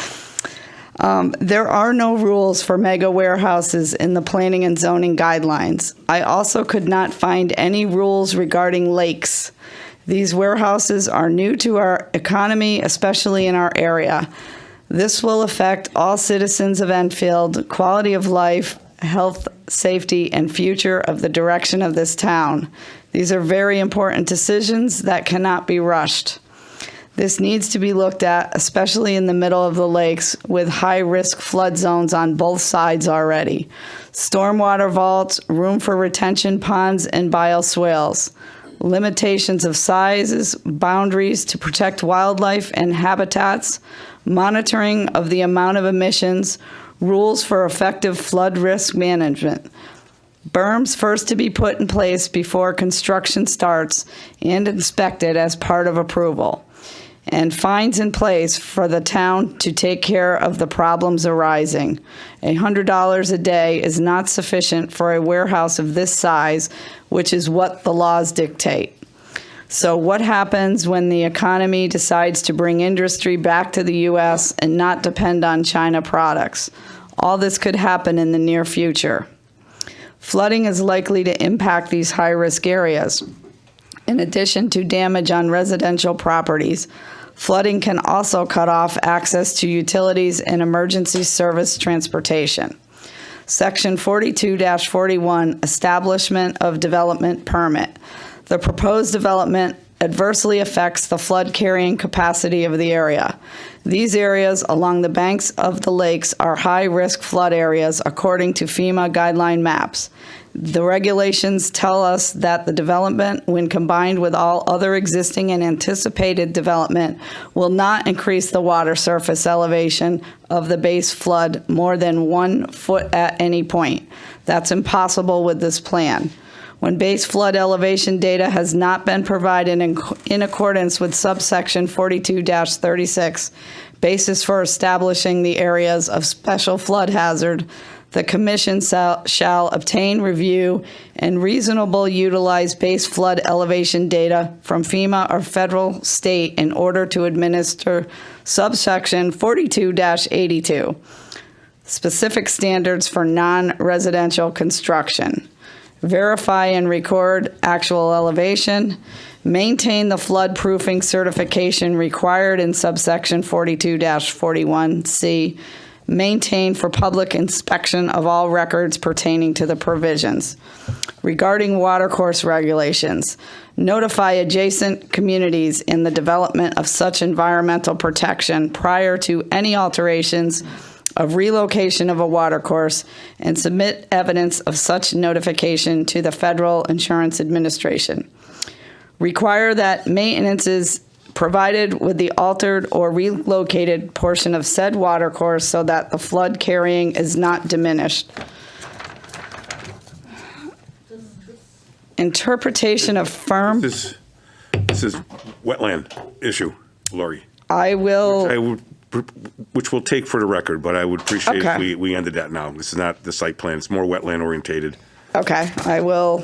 There are no rules for mega warehouses in the planning and zoning guidelines. I also could not find any rules regarding lakes. These warehouses are new to our economy, especially in our area. This will affect all citizens of Enfield, quality of life, health, safety, and future of the direction of this town. These are very important decisions that cannot be rushed. This needs to be looked at, especially in the middle of the lakes with high-risk flood zones on both sides already. Stormwater vaults, room for retention ponds and bioswales, limitations of sizes, boundaries to protect wildlife and habitats, monitoring of the amount of emissions, rules for effective flood risk management. Berms first to be put in place before construction starts and inspected as part of approval. And fines in place for the town to take care of the problems arising. $100 a day is not sufficient for a warehouse of this size, which is what the laws dictate. So what happens when the economy decides to bring industry back to the U.S. and not depend on China products? All this could happen in the near future. Flooding is likely to impact these high-risk areas. In addition to damage on residential properties, flooding can also cut off access to utilities and emergency service transportation. Section 42-41, Establishment of Development Permit. The proposed development adversely affects the flood carrying capacity of the area. These areas along the banks of the lakes are high-risk flood areas according to FEMA guideline maps. The regulations tell us that the development, when combined with all other existing and anticipated development, will not increase the water surface elevation of the base flood more than 1 foot at any point. That's impossible with this plan. When base flood elevation data has not been provided in accordance with subsection 42-36, basis for establishing the areas of special flood hazard, the commission shall obtain, review, and reasonable utilize base flood elevation data from FEMA or federal, state in order to administer subsection 42-82, specific standards for non-residential construction. Verify and record actual elevation, maintain the flood proofing certification required in subsection 42-41C, maintain for public inspection of all records pertaining to the provisions. Regarding watercourse regulations, notify adjacent communities in the development of such environmental protection prior to any alterations of relocation of a watercourse and submit evidence of such notification to the Federal Insurance Administration. Require that maintenance is provided with the altered or relocated portion of said watercourse so that the flood carrying is not diminished. Interpretation of firm. This is wetland issue, Lori. I will. Which we'll take for the record, but I would appreciate Okay. if we ended that now. This is not the site plan. It's more wetland orientated. Okay, I will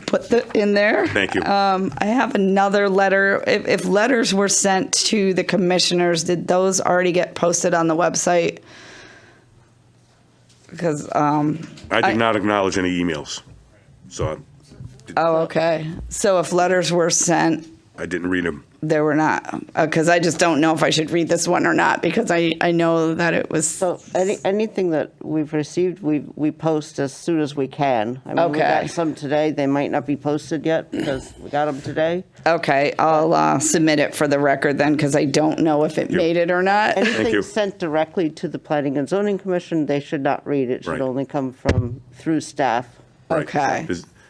put that in there. Thank you. I have another letter. If letters were sent to the commissioners, did those already get posted on the website? Because I did not acknowledge any emails, so Oh, okay. So if letters were sent, I didn't read them. there were not. Because I just don't know if I should read this one or not, because I know that it was. So anything that we've received, we post as soon as we can. I mean, we Okay. got some today. They might not be posted yet because we got them today. Okay, I'll submit it for the record then, because I don't know if it made it or not. Anything sent directly to the Planning and Zoning Commission, they should not read. It should Right. only come through staff. Okay.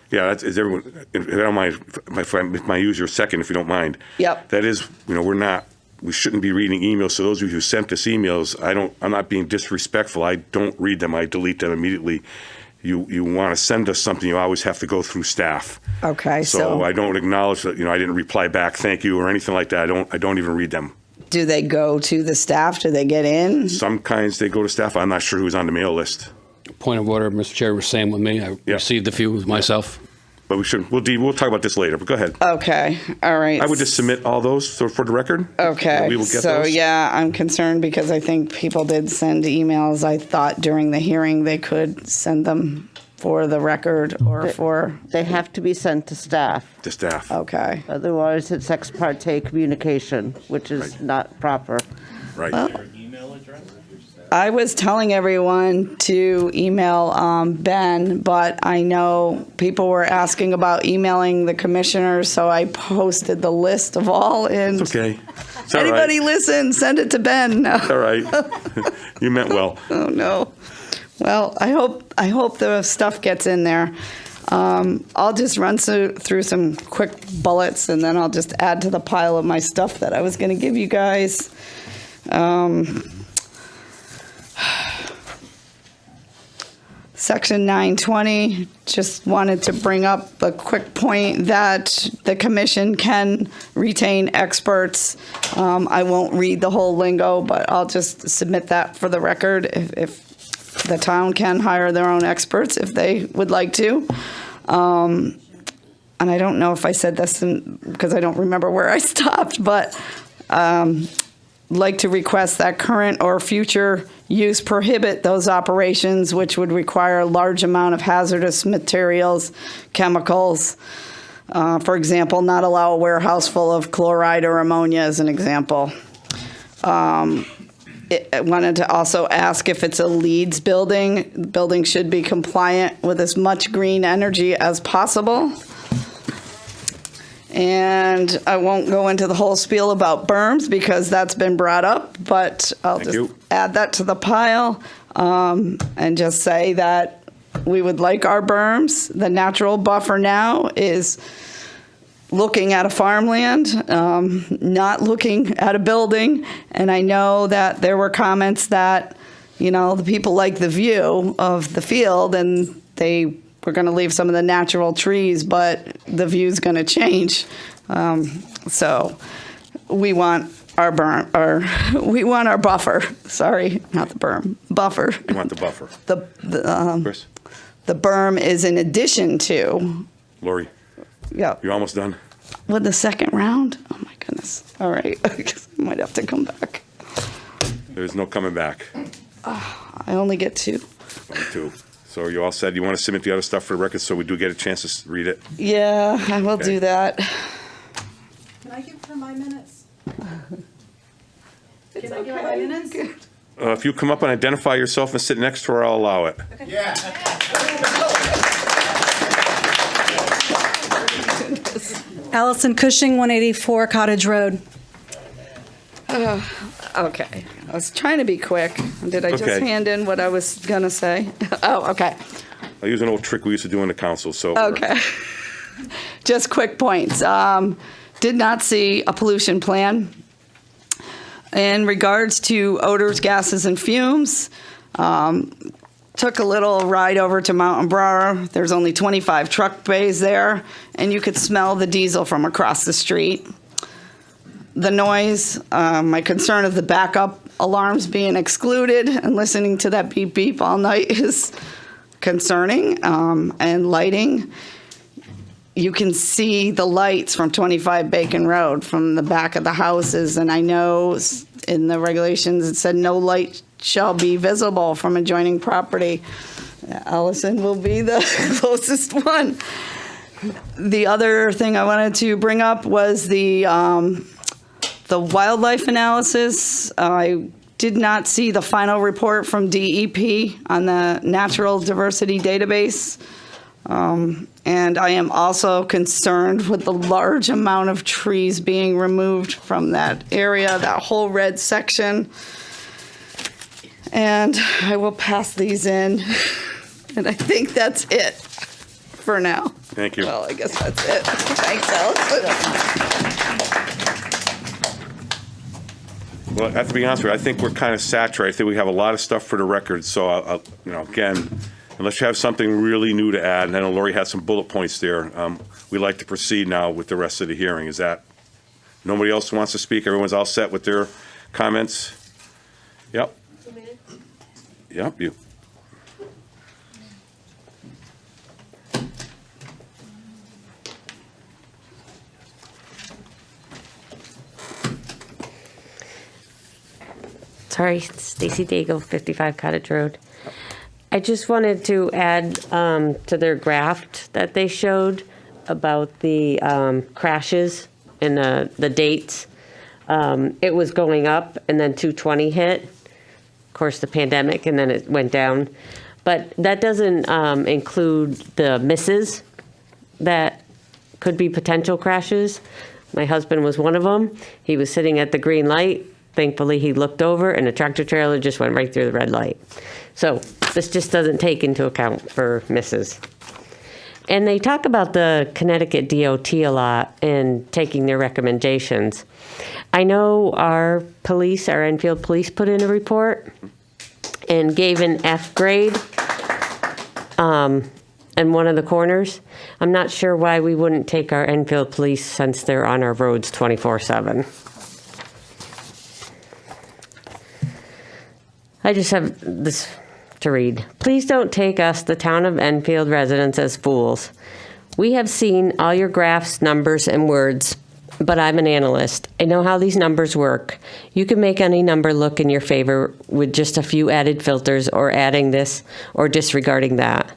Yeah, is everyone, if I don't mind, if I use your second, if you don't mind. Yep. That is, we shouldn't be reading emails. So those of you who sent us emails, I'm not being disrespectful. I don't read them. I delete them immediately. you want to send us something, you always have to go through staff. Okay, So I don't acknowledge that, I didn't reply back, thank you, or anything like that. I don't even read them. do they go to the staff? Do they get in? Some kinds, they go to staff. I'm not sure who's on the mail list. Point of order, Mr. Chair, was same with me. I received a few myself. But we'll talk about this later, but go ahead. Okay, all right. I would just submit all those for the record. Okay, We will get so those. yeah, I'm concerned because I think people did send emails. I thought during the hearing they could send them for the record or for... They have to be sent to staff. To staff. Okay. Otherwise, it's ex parte communication, which is not proper. Right. Well, I was telling everyone to email Ben, but I know people were asking about emailing the commissioners, so I posted the list of all. And It's okay. It's all right. anybody listen, send it to Ben. All right. You meant well. Oh no. Well, I hope the stuff gets in there. I'll just run through some quick bullets, and then I'll just add to the pile of my stuff that I was going to give you guys. Section 920, just wanted to bring up a quick point that the commission can retain experts. I won't read the whole lingo, but I'll just submit that for the record if the town can hire their own experts if they would like to. And I don't know if I said this because I don't remember where I stopped, but like to request that current or future use prohibit those operations which would require a large amount of hazardous materials, chemicals. For example, not allow a warehouse full of chloride or ammonia as an example. I wanted to also ask if it's a LEEDs building. The building should be compliant with as much green energy as possible. And I won't go into the whole spiel about berms because that's been brought up, but I'll just add that to the pile and just say that we would like our berms. The natural buffer now is looking at a farmland, not looking at a building. And I know that there were comments that, the people like the view of the field and we're going to leave some of the natural trees, but the view's going to change. So we want our we want our buffer. Sorry, not the berm. Buffer. You want the buffer. The berm is in addition to. Lori. Yeah. You're almost done. With the second round? Oh my goodness. All right. I guess I might have to come back. There's no coming back. I only get two. Only two. So you all said you want to submit the other stuff for the record so we do get a chance to read it? Yeah, I will do that. Can I give her my minutes? Can I give her my minutes? If you come up and identify yourself and sit next to her, I'll allow it. Yeah. Allison Cushing, 184 Cottage Road. Okay. I was trying to be quick. Did I just Okay. hand in what I was going to say? Oh, okay. I'll use an old trick we used to do in the council, so. Okay. Just quick points. Did not see a pollution plan. In regards to odors, gases, and fumes, took a little ride over to Mountain Brower. There's only 25 truck bays there, and you could smell the diesel from across the street. The noise, my concern of the backup alarms being excluded and listening to that beep beep all night is concerning, and lighting. You can see the lights from 25 Bacon Road from the back of the houses, and I know in the regulations it said no light shall be visible from adjoining property. Allison will be the closest one. The other thing I wanted to bring up was the wildlife analysis. I did not see the final report from DEP on the natural diversity database. And I am also concerned with the large amount of trees being removed from that area, that whole red section. And I will pass these in. And I think that's it for now. Thank you. Well, I guess that's it. Thanks, Allison. Well, I have to be honest with you, I think we're kind of saturated. I think we have a lot of stuff for the record, so, again, Unless you have something really new to add, and I know Lori had some bullet points there, we'd like to proceed now with the rest of the hearing. Is that, nobody else wants to speak? Everyone's all set with their comments? Yep. Yep, you. Sorry, Stacy Daigle, 55 Cottage Road. I just wanted to add to their graph that they showed about the crashes and the dates. It was going up, and then 220 hit. Of course, the pandemic, and then it went down. But that doesn't include the misses that could be potential crashes. My husband was one of them. He was sitting at the green light. Thankfully, he looked over, and a tractor trailer just went right through the red light. So this just doesn't take into account for misses. And they talk about the Connecticut DOT a lot and taking their recommendations. I know our police, our Enfield police, put in a report and gave an F grade in one of the corners. I'm not sure why we wouldn't take our Enfield police since they're on our roads 24/7. I just have this to read. Please don't take us, the town of Enfield residents, as fools. We have seen all your graphs, numbers, and words, but I'm an analyst. I know how these numbers work. You can make any number look in your favor with just a few added filters or adding this or disregarding that.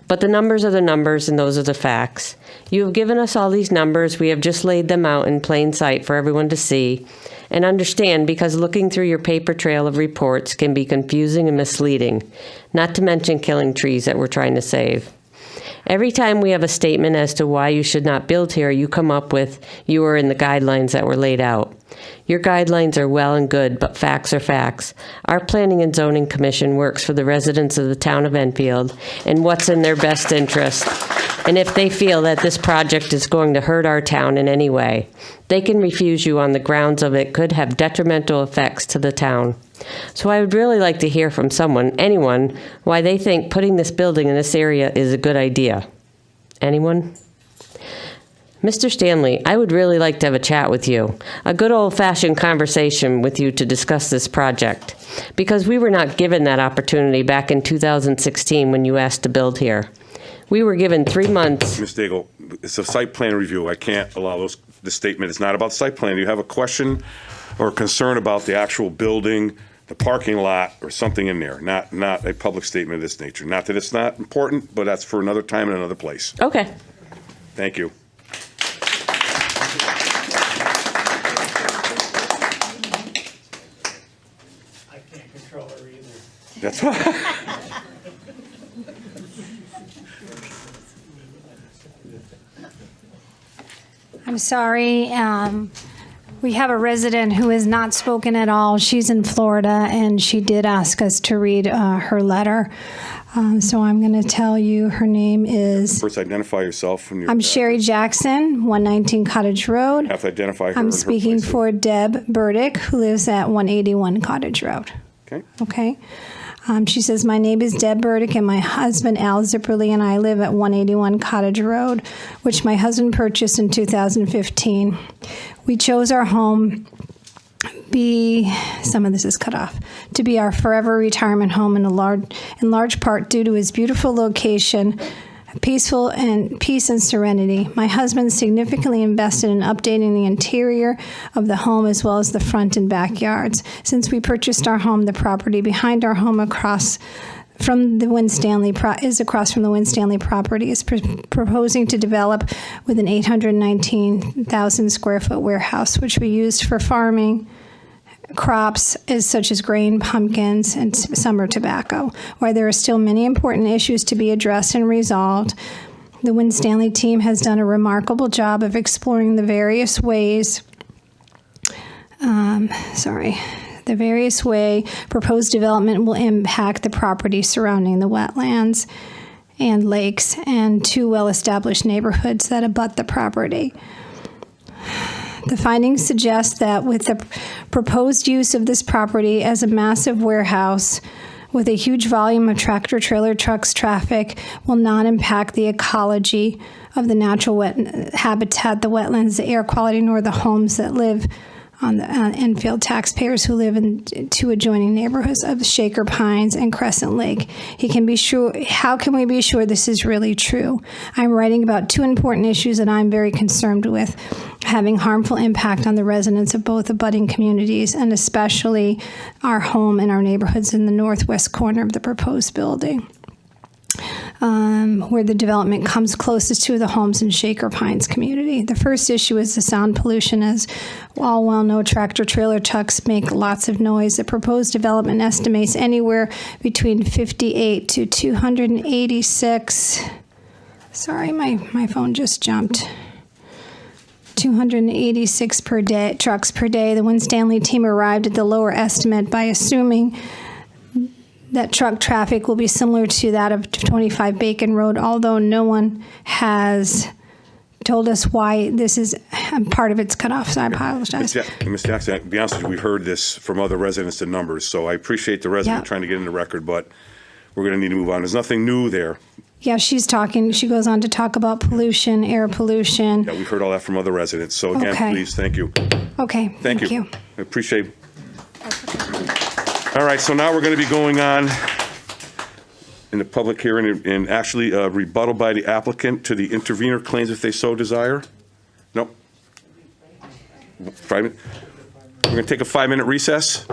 But the numbers are the numbers, and those are the facts. You have given us all these numbers. We have just laid them out in plain sight for everyone to see and understand, because looking through your paper trail of reports can be confusing and misleading, not to mention killing trees that we're trying to save. Every time we have a statement as to why you should not build here, you come up with you are in the guidelines that were laid out. Your guidelines are well and good, but facts are facts. Our Planning and Zoning Commission works for the residents of the town of Enfield and what's in their best interest. And if they feel that this project is going to hurt our town in any way, they can refuse you on the grounds of it could have detrimental effects to the town. So I would really like to hear from anyone, why they think putting this building in this area is a good idea. Anyone? Mr. Stanley, I would really like to have a chat with you, a good old-fashioned conversation with you to discuss this project, because we were not given that opportunity back in 2016 when you asked to build here. We were given 3 months. Ms. Daigle, it's a site plan review. I can't allow the statement. It's not about site plan. Do you have a question or concern about the actual building, the parking lot, or something in there? Not a public statement of this nature. Not that it's not important, but that's for another time and another place. Okay. Thank you. I can't control her either. That's why. I'm sorry. We have a resident who has not spoken at all. She's in Florida, and she did ask us to read her letter. So I'm going to tell you her name is... First, identify yourself. I'm Sherry Jackson, 119 Cottage Road. You have to identify her. I'm speaking for Deb Burdick, who lives at 181 Cottage Road. Okay. Okay. She says, my name is Deb Burdick, and my husband, Al Zipperly, and I live at 181 Cottage Road, which my husband purchased in 2015. We chose our home, some of this is cut off, to be our forever retirement home in large part due to its beautiful location, peace and serenity. My husband significantly invested in updating the interior of the home as well as the front and backyards. Since we purchased our home, the property behind our home across from the Winstanley property is proposing to develop with an 819,000 square foot warehouse, which we used for farming crops such as grain, pumpkins, and summer tobacco. While there are still many important issues to be addressed and resolved, the Winstanley team has done a remarkable job of exploring the various ways proposed development will impact the property surrounding the wetlands and lakes and two well-established neighborhoods that abut the property. The findings suggest that with the proposed use of this property as a massive warehouse with a huge volume of tractor trailer trucks traffic will not impact the ecology of the natural wet habitat, the wetlands, the air quality, nor the homes that live on the Enfield taxpayers who live in two adjoining neighborhoods of Shaker Pines and Crescent Lake. How can we be sure this is really true? I'm writing about two important issues that I'm very concerned with, having harmful impact on the residents of both abutting communities and especially our home and our neighborhoods in the northwest corner of the proposed building. Where the development comes closest to the homes in Shaker Pines community. The first issue is the sound pollution. As all well know, tractor trailer trucks make lots of noise. The proposed development estimates anywhere between 58 to 286. Sorry, my phone just jumped. 286 per day, trucks per day. The Winstanley team arrived at the lower estimate by assuming that truck traffic will be similar to that of 25 Bacon Road, although no one has told us why this is part of it's cut off, so I apologize. Ms. Jackson, to be honest with you, we've heard this from other residents and numbers, so I appreciate the resident trying to get in the record, but we're going to need to move on. There's nothing new there. Yeah, she goes on to talk about pollution, air pollution. Yeah, we've heard all that from other residents. So again, Okay. please, thank you. Okay, Thank you. I appreciate. All right, so now we're going to be going on in the public hearing and actually rebuttal by the applicant to the intervener claims if they so desire. No. 5 minutes. We're going to take a 5-minute recess.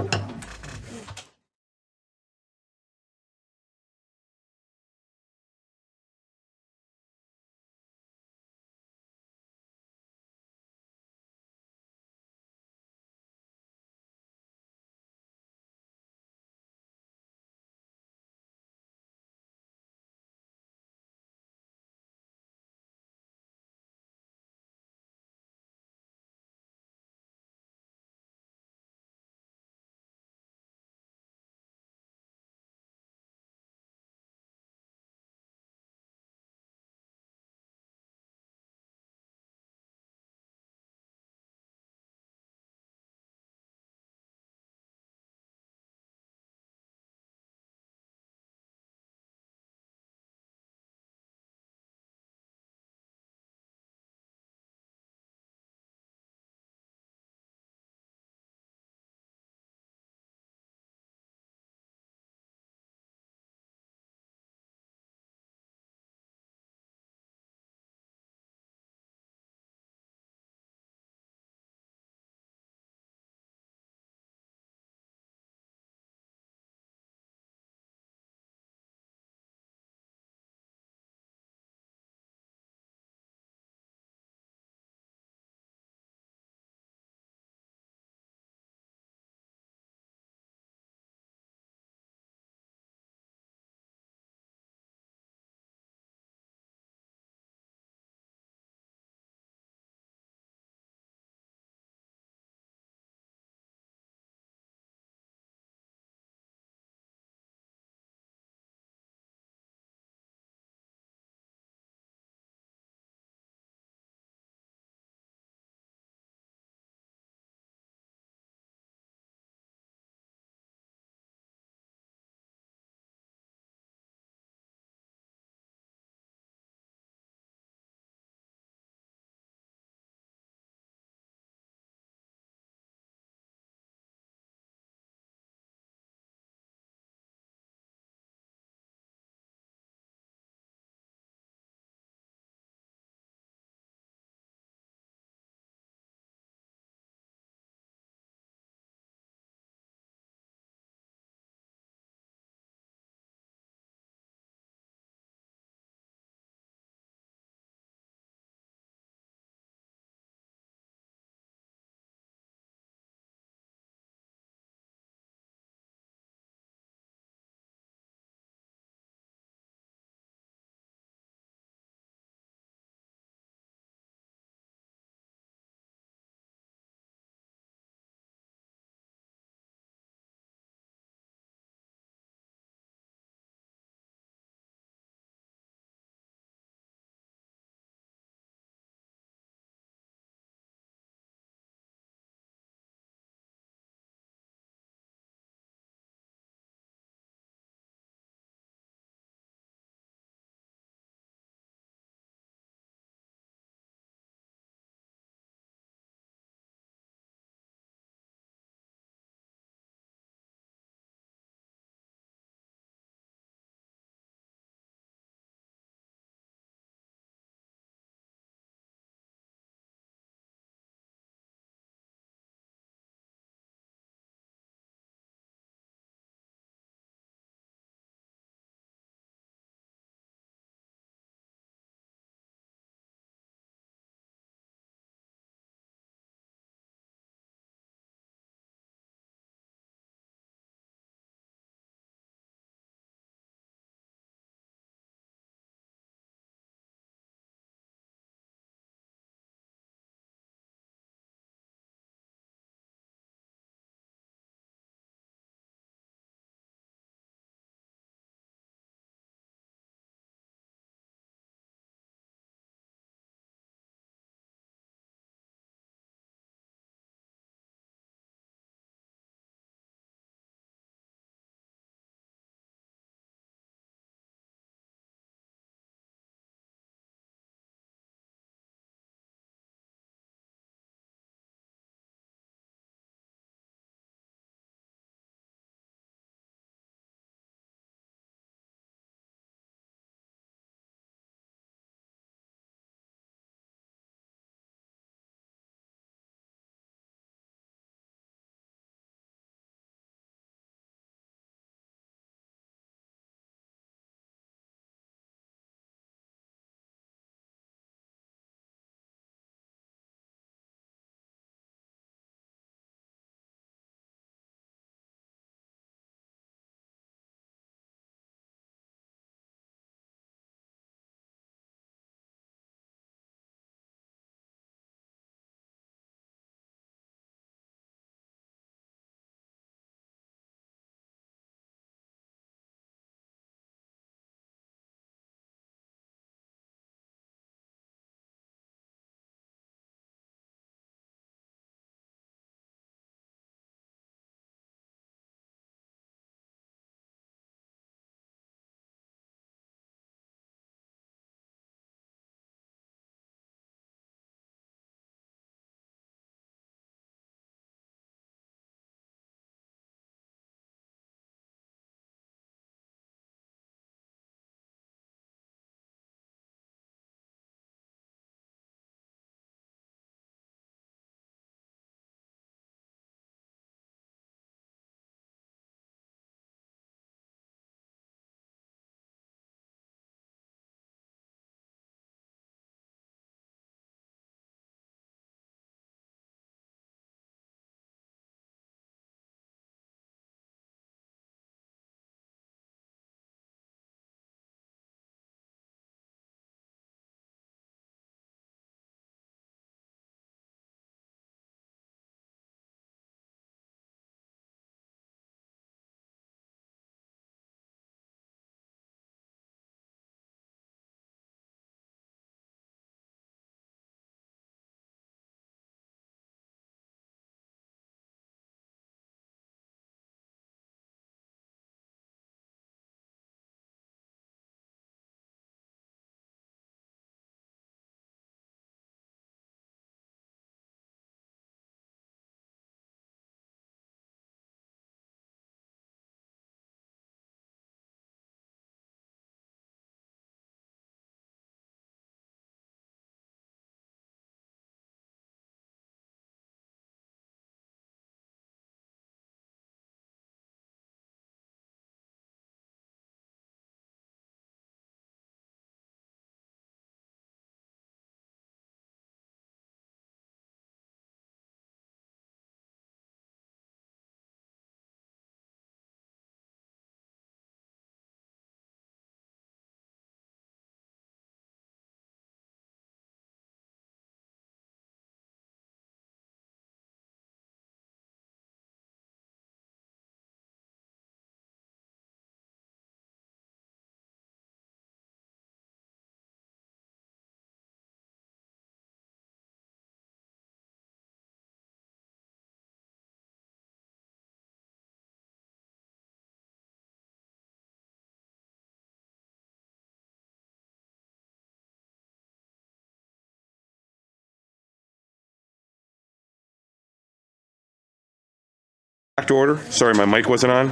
Back to order. Sorry, my mic wasn't on.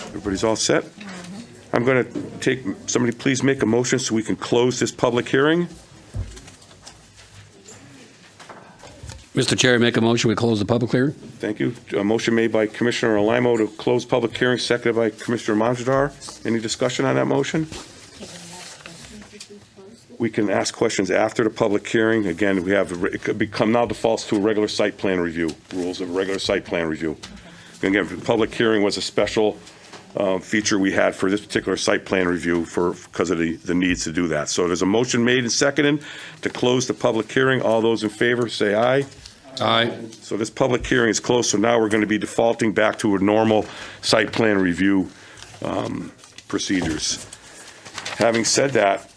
Everybody's all set? I'm going to take, somebody please make a motion so we can close this public hearing. Mr. Chair, I make a motion, we close the public hearing? Thank you. A motion made by Commissioner Alamo to close public hearing, seconded by Commissioner Manjadar. Any discussion on that motion? We can ask questions after the public hearing. Again, we have, it could become now defaults to a regular site plan review, rules of regular site plan review. Again, the public hearing was a special feature we had for this particular site plan review because of the needs to do that. So there's a motion made and seconded to close the public hearing. All those in favor say aye. Aye. So this public hearing is closed, so now we're going to be defaulting back to a normal site plan review procedures. Having said that,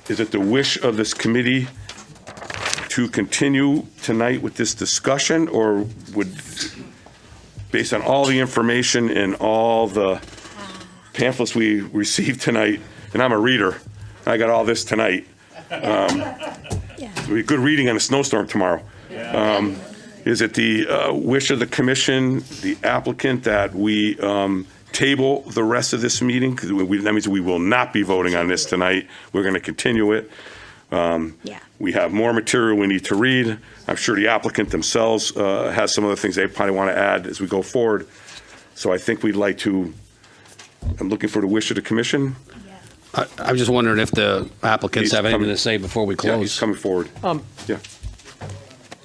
is it the wish of this committee to continue tonight with this discussion, or would, based on all the information and all the pamphlets we received tonight, and I'm a reader, I got all this tonight. It'll be good reading on a snowstorm tomorrow. Is it the wish of the commission, the applicant, that we table the rest of this meeting? Because that means we will not be voting on this tonight. We're going to continue it. We have more material we need to read. I'm sure the applicant themselves has some other things they probably want to add as we go forward. So I think we'd like to, I'm looking for the wish of the commission. I'm just wondering if the applicants have anything to say before we close. Yeah, he's coming forward. Yeah.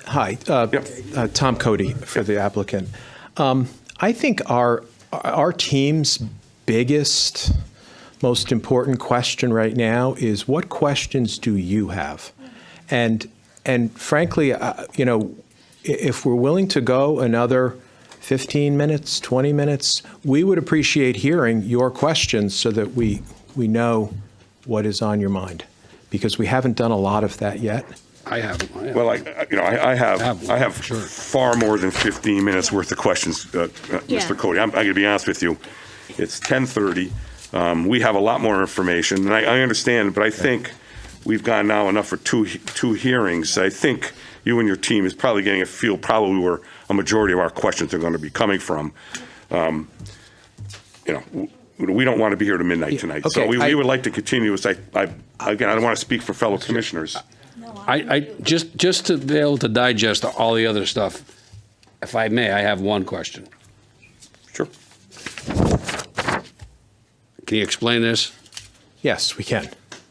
Hi, Tom Cody for the applicant. I think our team's biggest, most important question right now is, what questions do you have? And frankly, you know, if we're willing to go another 15 minutes, 20 minutes, we would appreciate hearing your questions so that we know what is on your mind, because we haven't done a lot of that yet. I haven't. Well, I have far more than 15 minutes worth of questions, Mr. Cody. I'm going to be honest with you. It's 10:30. We have a lot more information, and I understand, but I think we've gone now enough for two hearings. I think you and your team is probably getting a feel probably where a majority of our questions are going to be coming from. You know, we don't want to be here to midnight tonight, so we would like to continue. Again, I don't want to speak for fellow commissioners. I just to be able to digest all the other stuff, if I may, I have one question. Sure. Can you explain this? Yes, we can.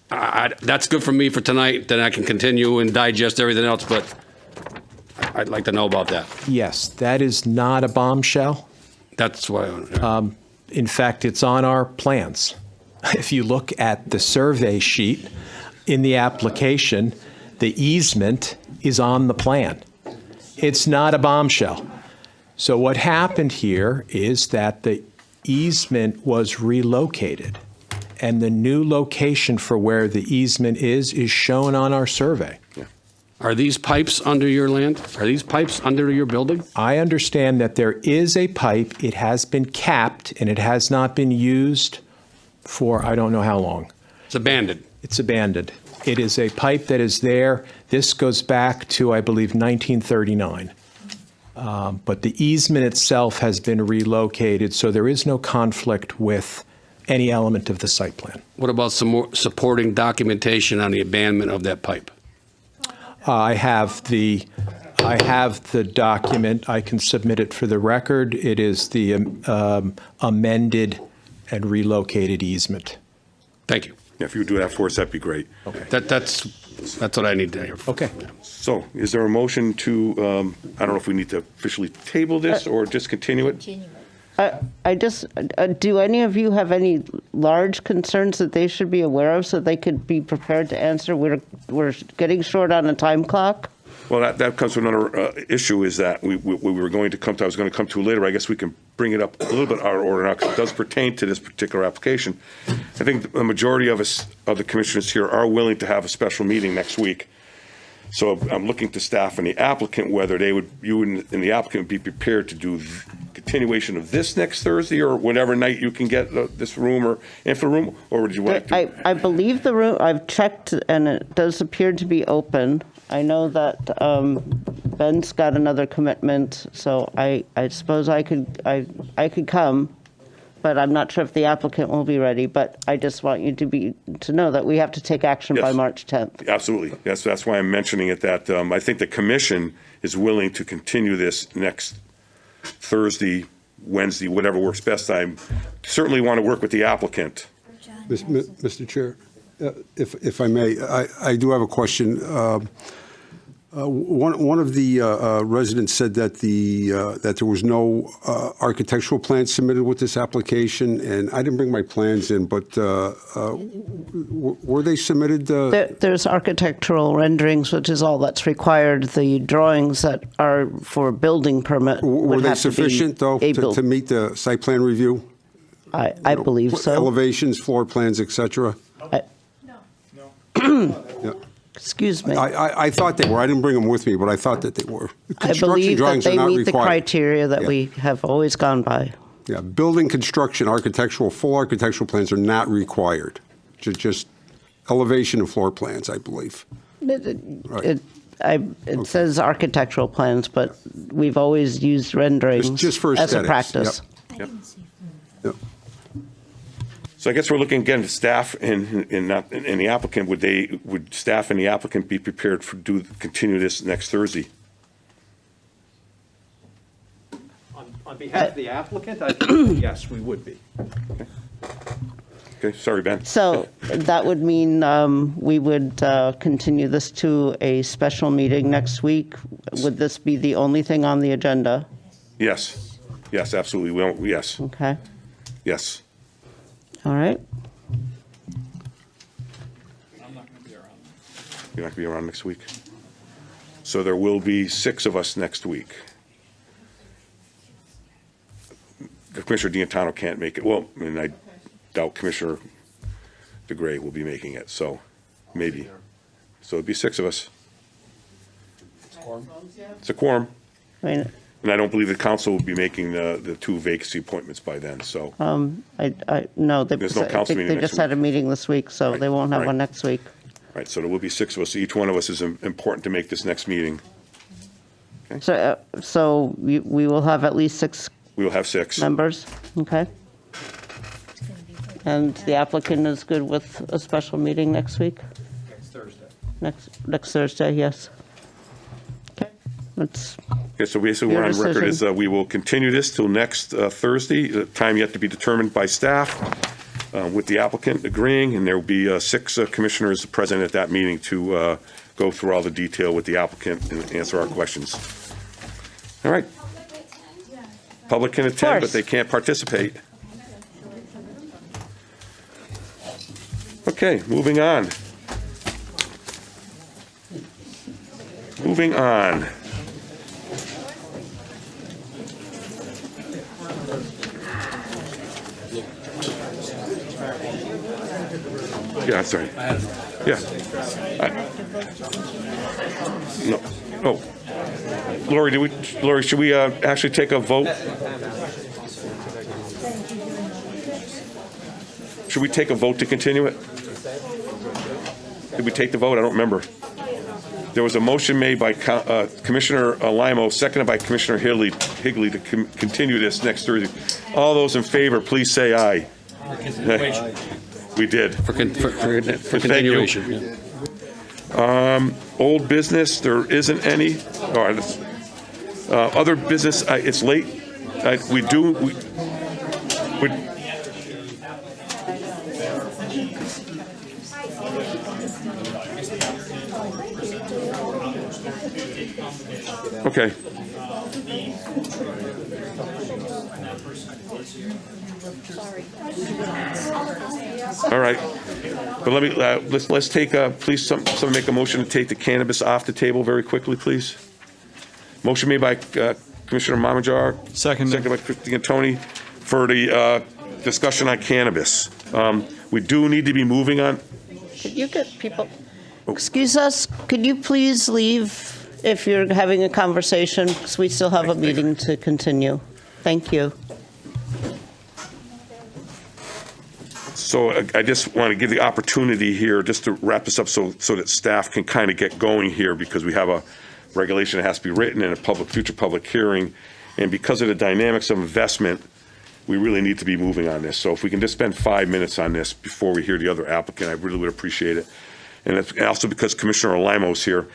That's good for me for tonight. Then I can continue and digest everything else, but I'd like to know about that. Yes, that is not a bombshell. That's what in fact, it's on our plans. If you look at the survey sheet in the application, the easement is on the plan. It's not a bombshell. So what happened here is that the easement was relocated, and the new location for where the easement is shown on our survey. Yeah. Are these pipes under your land? Are these pipes under your building? I understand that there is a pipe. It has been capped, and it has not been used for I don't know how long. It's abandoned. It's abandoned. It is a pipe that is there. This goes back to, I believe, 1939. But the easement itself has been relocated, so there is no conflict with any element of the site plan. What about some more supporting documentation on the abandonment of that pipe? I have the document. I can submit it for the record. It is the amended and relocated easement. Thank you. Yeah, if you would do that for us, that'd be great. Okay. That's what I need to hear. Okay. So is there a motion to, I don't know if we need to officially table this or just continue it? I just, do any of you have any large concerns that they should be aware of so they could be prepared to answer? We're getting short on a time clock. Well, that comes to another issue, is that we were going to come to, I was going to come to later. I guess we can bring bring it up a little bit out of order now, because it does pertain to this particular application. I think the majority of us, of the commissioners here, are willing to have a special meeting next week. So I'm looking to staff and the applicant, whether you and the applicant would be prepared to do continuation of this next Thursday, or whatever night you can get this room or info room, or would you like to? I believe the room, I've checked, and it does appear to be open. I know that Ben's got another commitment, so I suppose I could come, but I'm not sure if the applicant will be ready. But I just want you to know that we have to take action by Yes. March 10th. Absolutely. That's why I'm mentioning it, that I think the commission is willing to continue this next Thursday, Wednesday, whatever works best. I certainly want to work with the applicant. Mr. Chair, if I may, I do have a question. One of the residents said that that there was no architectural plans submitted with this application, and I didn't bring my plans in, but were they submitted? There's architectural renderings, which is all that's required. The drawings that are for building permit Were would they have to be sufficient, though, able. to meet the site plan review? I believe so. Elevations, floor plans, et cetera? Yeah. Excuse me. I thought they were. I didn't bring them with me, but I thought that they were. I Construction believe that drawings are they not meet the required. criteria that Yeah. we have always gone by. Yeah, building construction, full architectural plans are not required. Just elevation and floor plans, I believe. Right. It says architectural plans, but we've always used renderings Just for as a aesthetics. practice. Yep. So I guess we're looking again at staff and the applicant. Would staff and the applicant be prepared to continue this next Thursday? On behalf of the applicant, I think, yes, we would be. Okay, sorry, Ben. So that would mean we would continue this to a special meeting next week. Would this be the only thing on the agenda? Yes, absolutely. Yes, Okay, yes. all right. You're not going to be around next week? So there will be 6 of us next week. Commissioner D'Antano can't make it. Well, and I doubt Commissioner DeGray will be making it, so maybe. So it'd be 6 of us. It's a quorum. I mean, And I don't believe the council will be making the 2 vacancy appointments by then, so. no, There's no I council think meeting they next just had a meeting this week, so they won't have Right. one next week. Right, so there will be 6 of us. Each one of us is important to make this next meeting. So we will have at least 6 We will have 6. members, okay? And the applicant is good with a special meeting next week? Next Thursday. Next Thursday, yes. Okay, that's, Okay, so basically Your we're on record decision. is we will continue this till next Thursday, time yet to be determined by staff, with the applicant agreeing, and there will be 6 commissioners present at that meeting to go through all the detail with the applicant and answer our questions. All right. Public can attend, but they can't participate. Okay, moving on. Moving on. Yeah, sorry. Yeah. No. Oh. Lori, should we actually take a vote? Should we take a vote to continue it? Did we take the vote? I don't remember. There was a motion made by Commissioner Limo, seconded by Commissioner Higley to continue this next Thursday. All those in favor, please say aye. We did. For continuation. Yeah. Old business, there isn't any. All right. Other business, it's late. We okay. All right, but let me let's take please someone make a motion to take the cannabis off the table very quickly, please. Motion made by Commissioner Momajar. Second. Second by Christine Tony for the discussion on cannabis. We do need to be moving on. Could you get people, excuse us, could you please leave if you're having a conversation, because we still have a meeting to continue. Thank you. So I just want to give the opportunity here just to wrap this up so that staff can kind of get going here, because we have a regulation that has to be written in a future public hearing. And because of the dynamics of investment, we really need to be moving on this. So if we can just spend 5 minutes on this before we hear the other applicant, I really would appreciate it. And it's also because Commissioner Olimo's here.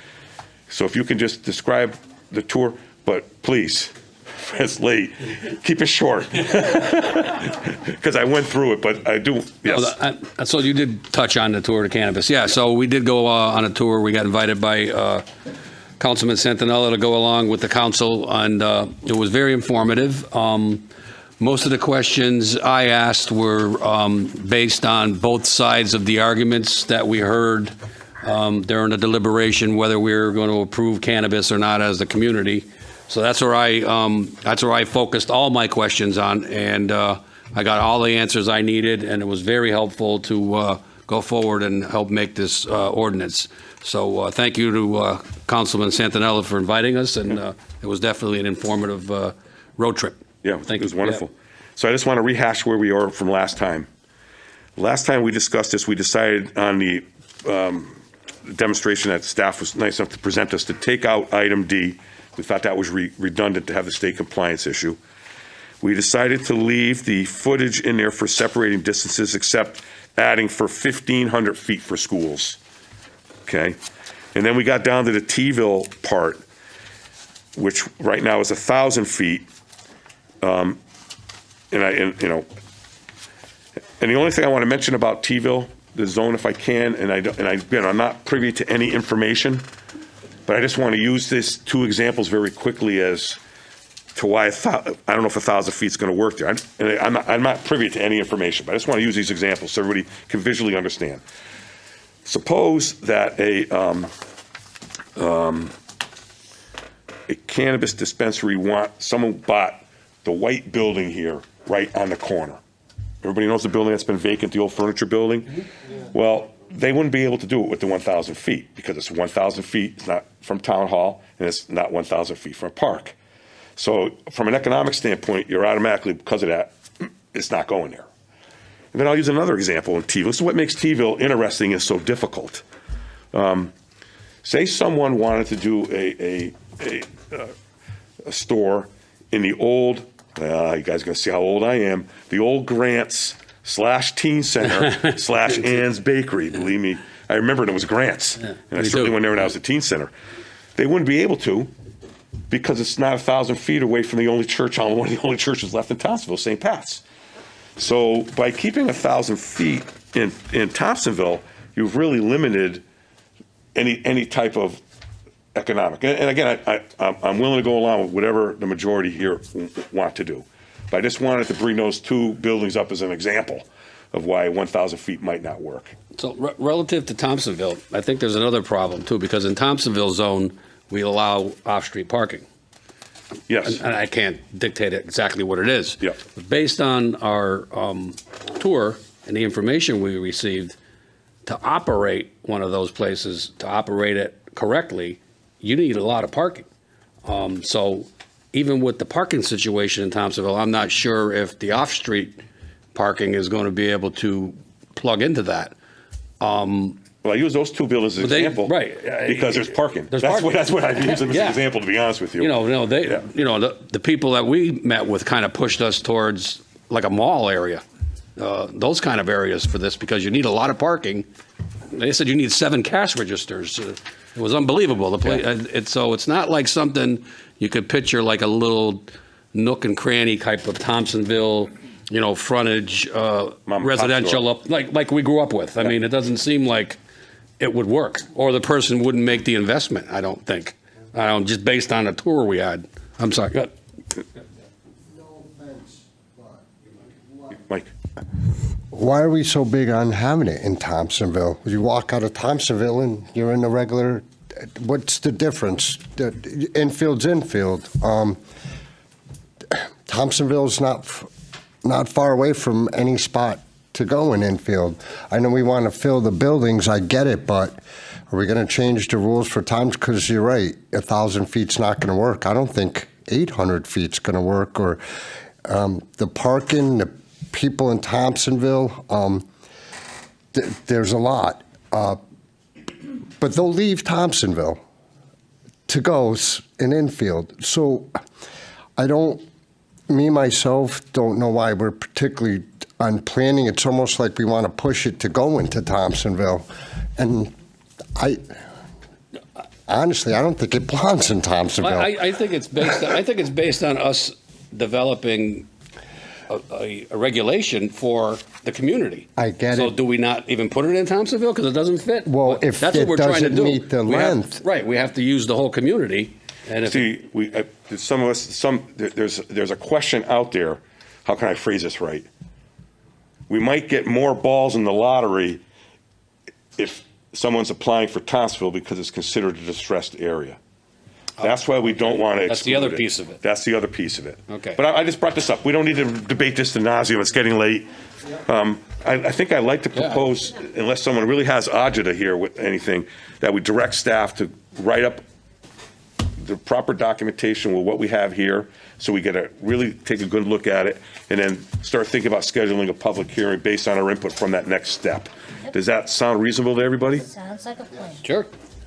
So if you can just describe the tour, but please, it's late, keep it short. Because I went through it, but I do, yes. So you did touch on the tour to cannabis. Yeah, so we did go on a tour. We got invited by Councilman Santinella to go along with the council, and it was very informative. Most of the questions I asked were based on both sides of the arguments that we heard during the deliberation, whether we were going to approve cannabis or not as a community. So that's where I focused all my questions on, and I got all the answers I needed, and it was very helpful to go forward and help make this ordinance. So thank you to Councilman Santinella for inviting us, and it was definitely an informative road trip. Yeah, it was wonderful. Yeah. So I just want to rehash where we are from last time. Last time we discussed this, we decided on the demonstration that staff was nice enough to present us to take out item D. We thought that was redundant to have the state compliance issue. We decided to leave the footage in there for separating distances, except adding for 1,500 feet for schools. Okay? And then we got down to the T-ville part, which right now is 1,000 feet. And the only thing I want to mention about T-ville, the zone, if I can, I'm not privy to any information, but I just want to use these two examples very quickly as to why I don't know if 1,000 feet is going to work there. I'm not privy to any information, but I just want to use these examples so everybody can visually understand. Suppose that a cannabis dispensary someone bought the white building here right on the corner. Everybody knows the building that's been vacant, the old furniture building? Mm-hmm. Well, they wouldn't be able to do it with the 1,000 feet because it's 1,000 feet, it's not from town hall, and it's not 1,000 feet from a park. So from an economic standpoint, you're automatically, because of that, it's not going there. And then I'll use another example in T-ville. This is what makes T-ville interesting and so difficult. Say someone wanted to do a store in the old, you guys are going to see how old I am, the old Grants / Teen Center / Ann's Bakery. Believe me, I remember it was Grants. Yeah, and I certainly went there when I was at Teen Center. They wouldn't be able to because it's not 1,000 feet away from the only church, one of the only churches left in Thompsonville, St. Pat's. So by keeping 1,000 feet in Thompsonville, you've really limited any type of economic. And again, I'm willing to go along with whatever the majority here want to do. But I just wanted to bring those two buildings up as an example of why 1,000 feet might not work. So relative to Thompsonville, I think there's another problem too, because in Thompsonville zone, we allow off-street parking. Yes. And I can't dictate exactly what it is. Yeah. But based on our tour and the information we received, to operate one of those places, to operate it correctly, you need a lot of parking. So even with the parking situation in Thompsonville, I'm not sure if the off-street parking is going to be able to plug into that. Well, I use those two buildings as an example, right? Because there's parking. There's parking. That's what I use them as an example, to be honest with you. The people that we met with kind of pushed us towards like a mall area, those kind of areas for this, because you need a lot of parking. They said you need 7 cash registers. It was unbelievable. The place, so it's not like something you could picture like a little nook and cranny type of Thompsonville, frontage residential up like we grew up with. I mean, it doesn't seem like it would work, or the person wouldn't make the investment. I don't think. Just based on the tour we had. I'm sorry. Go ahead. Mike. Why are we so big on having it in Thompsonville? You walk out of Thompsonville and you're in the regular. What's the difference? Infield's infield. Thompsonville's not far away from any spot to go in Enfield. I know we want to fill the buildings, I get it, but are we going to change the rules for times? Because you're right, 1,000 feet's not going to work. I don't think 800 feet's going to work. Or the parking, the people in Thompsonville, there's a lot. But they'll leave Thompsonville to go in Enfield. So me, myself, don't know why we're particularly on planning. It's almost like we want to push it to go into Thompsonville. And honestly, I don't think it belongs in Thompsonville. I think it's based on us developing a regulation for the community. I get so it. do we not even put it in Thompsonville because it doesn't fit? Well, if that's it what we're trying to doesn't do. meet the length. Right, we have to use the whole community. And if See, some of us, there's a question out there. How can I phrase this right? We might get more balls in the lottery if someone's applying for Thompsonville because it's considered a distressed area. That's why we don't want to. That's the other piece of it. That's the other piece of it. Okay. But I just brought this up. We don't need to debate this to nauseam. It's getting late. I think I'd like to propose, unless someone really has agita here with anything, that we direct staff to write up the proper documentation with what we have here, so we get to really take a good look at it, and then start thinking about scheduling a public hearing based on our input from that next step. Does that sound reasonable to everybody? Sounds like a plan. Sure.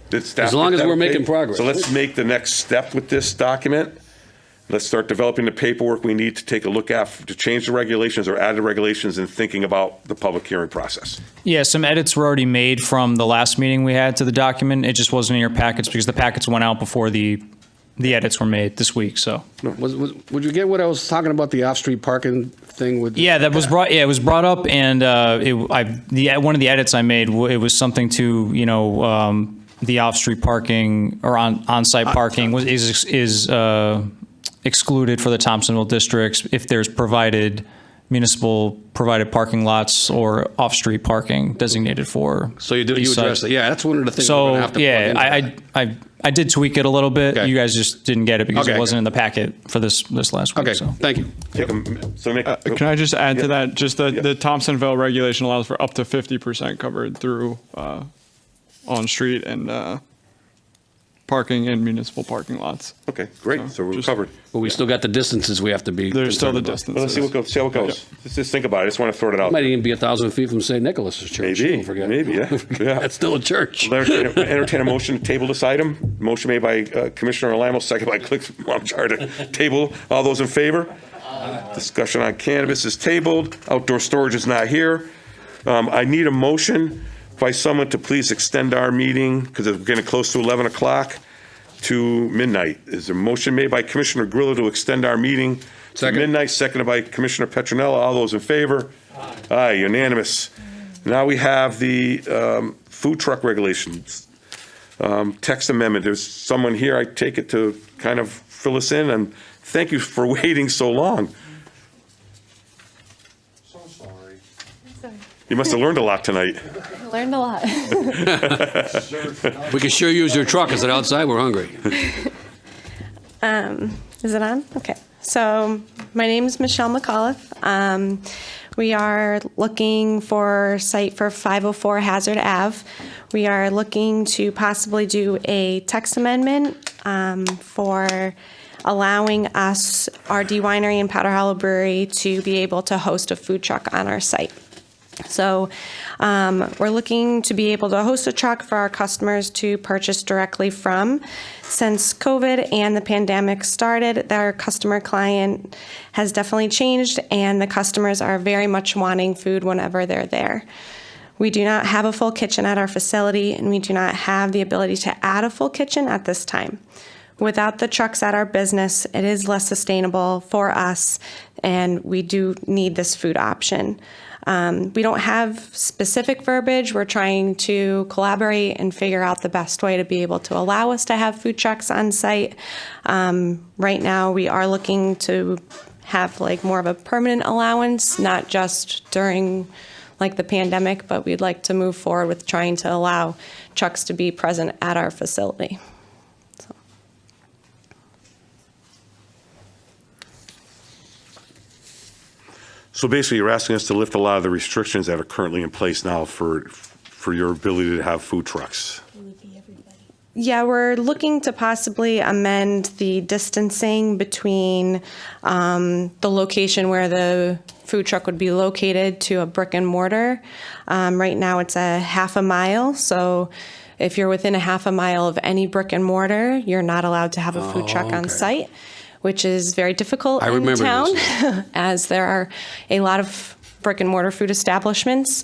Did staff As long get as that we're okay? making progress. So let's make the next step with this document. Let's start developing the paperwork we need to take a look at to change the regulations or add the regulations and thinking about the public hearing process. Yeah, some edits were already made from the last meeting we had to the document. It just wasn't in your packets because the packets went out before the edits were made this week. So, would you get what I was talking about, the off-street parking thing with? yeah, that was brought. Yeah, it was brought up, and one of the edits I made, it was something to the off-street parking or on-site parking is excluded for the Thompsonville districts if there's municipal provided parking lots or off-street parking designated for. So you each side. address it. Yeah, that's one of the things So we're gonna have to plug into. I did tweak it a little bit. Okay. You guys just didn't get it because Okay. it wasn't in the packet for this last week. Okay, So. thank you. Can I just add to that? Just the Thompsonville regulation allows for up to 50% covered through on-street and parking in municipal parking lots. Okay, great. So we're covered. But we still got the distances we have to be. There's still the concerned Well, about. let's see how it goes. Let's just think about it. I just want to throw it out. It might even be 1,000 feet from St. Nicholas's Church. Maybe, Don't forget. maybe, yeah. That's still a church. Entertain a motion to table this item. Motion made by Commissioner Alamo, second by to table. All those in favor? Discussion on cannabis is tabled. Outdoor storage is not here. I need a motion by someone to please extend our meeting, because it's getting close to 11 o'clock, to midnight. Is there a motion made by Commissioner Grillo to extend our meeting to midnight, seconded by Commissioner Petronella? All those in favor? Aye, unanimous. Now we have the food truck regulations. Text amendment. There's someone here, I take it, to kind of fill us in, and thank you for waiting so long. So sorry. You must have learned a lot tonight. Learned a lot. We could sure use your truck. Is it outside? We're hungry. Is it on? Okay. So my name is Michelle McAuliffe. We are looking for a site for 504 Hazard Ave. We are looking to possibly do a text amendment for allowing us, RD Winery and Powder Hollow Brewery, to be able to host a food truck on our site. So we're looking to be able to host a truck for our customers to purchase directly from. Since COVID and the pandemic started, our customer client has definitely changed, and the customers are very much wanting food whenever they're there. We do not have a full kitchen at our facility, and we do not have the ability to add a full kitchen at this time. Without the trucks at our business, it is less sustainable for us, and we do need this food option. We don't have specific verbiage. We're trying to collaborate and figure out the best way to be able to allow us to have food trucks on site. Right now, we are looking to have like more of a permanent allowance, not just during like the pandemic, but we'd like to move forward with trying to allow trucks to be present at our facility. So basically, you're asking us to lift a lot of the restrictions that are currently in place now for your ability to have food trucks. Yeah, we're looking to possibly amend the distancing between the location where the food truck would be located to a brick and mortar. Right now, it's a half a mile, so if you're within a half a mile of any brick and mortar, you're not allowed to have a food truck on site, which is very difficult in remember town, this. as there are a lot of brick and mortar food establishments.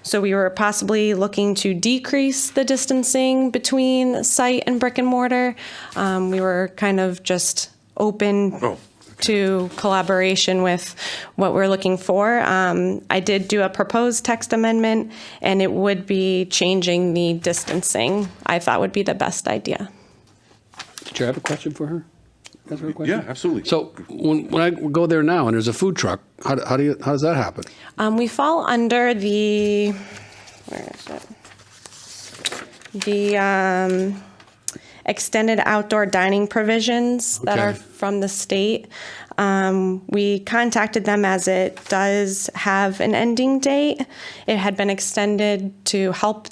So we were possibly looking to decrease the distancing between site and brick and mortar. We were kind of just open to collaboration with what we're looking for. I did do a proposed text amendment, and it would be changing the distancing. I thought would be the best idea. Did you have a question for her? That's her question? Yeah, absolutely. So when I go there now and there's a food truck, how does that happen? We fall under the, where is it? The extended outdoor dining provisions that are from the state. We contacted them as it does have an ending date. It had been extended to help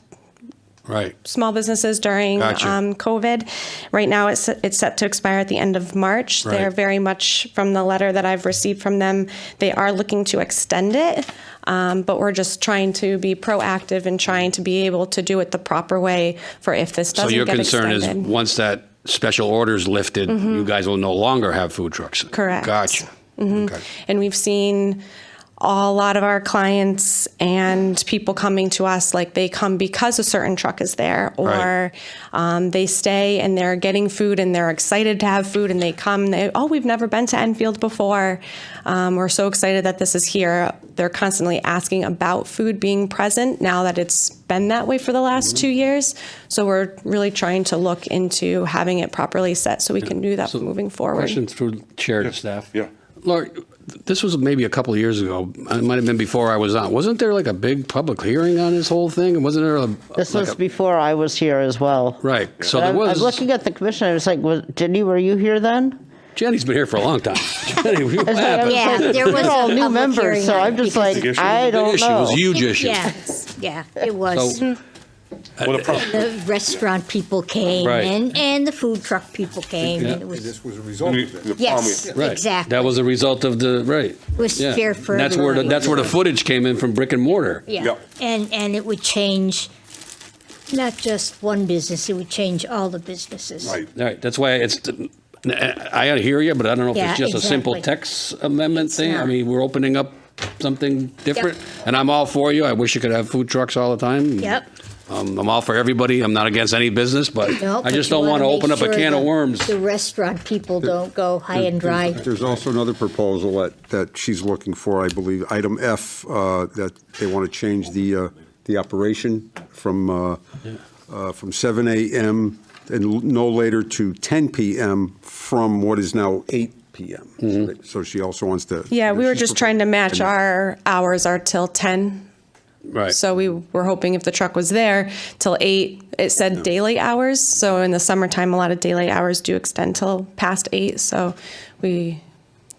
small businesses during COVID. Right now, it's set to expire at the end of March. Right. They're very much, from the letter that I've received from them, they are looking to extend it. But we're just trying to be proactive and trying to be able to do it the proper way for if this So doesn't your get concern extended. is once that special order is lifted, you guys will no longer have food trucks? Correct. Gotcha. Okay. And we've seen a lot of our clients and people coming to us, like they come because a certain truck is there, or they stay and they're getting food and they're excited to have food, and they come, we've never been to Enfield before. We're so excited that this is here. They're constantly asking about food being present now that it's been that way for the last 2 years. So we're really trying to look into having it properly set so we can do that moving forward. Question through chair to staff. Yeah. Laura, this was maybe a couple of years ago. It might have been before I was on. Wasn't there like a big public hearing on this whole thing? And wasn't there This was before I was here as well. Right. So But there was. I'm looking at the commission. I was like, Jenny, were you here then? Jenny's been here for a long time. Jenny, what I was happened? like, there was we're all a new public members, hearing so on I'm it just because- like, Big issue. I Big don't issue. know. It was a huge issue. Yeah, it was. So- The restaurant people came Right. and the food truck people came. Yeah. And it was, This was a result of it. yes, Right. exactly. That was a result of the It was fair for That's where everybody. that's where the footage came in from brick and mortar. Yeah, and it would change not just one business, it would change all the businesses. Right. That's why it's. I hear you, but I don't know if Yeah, it's just a simple exactly. text amendment thing. I not. mean, we're opening up something different, and I'm all for you. I wish you could have food trucks all the time. Yep. I'm all for everybody. I'm not against any business, but No, I but just you don't want to wanna open make up a sure can of the- worms. The restaurant people don't go high and dry. There's also another proposal that she's looking for, I believe, item F, that they want to change the operation from 7 a.m. and no later to 10 p.m. from what is now 8 p.m. So she also wants to. Yeah, we were she's just trying to match proposing- our hours are till 10. Right. So we were hoping if the truck was there till 8, it said daylight hours. So in the summertime, a lot of daylight hours do extend till past 8. So we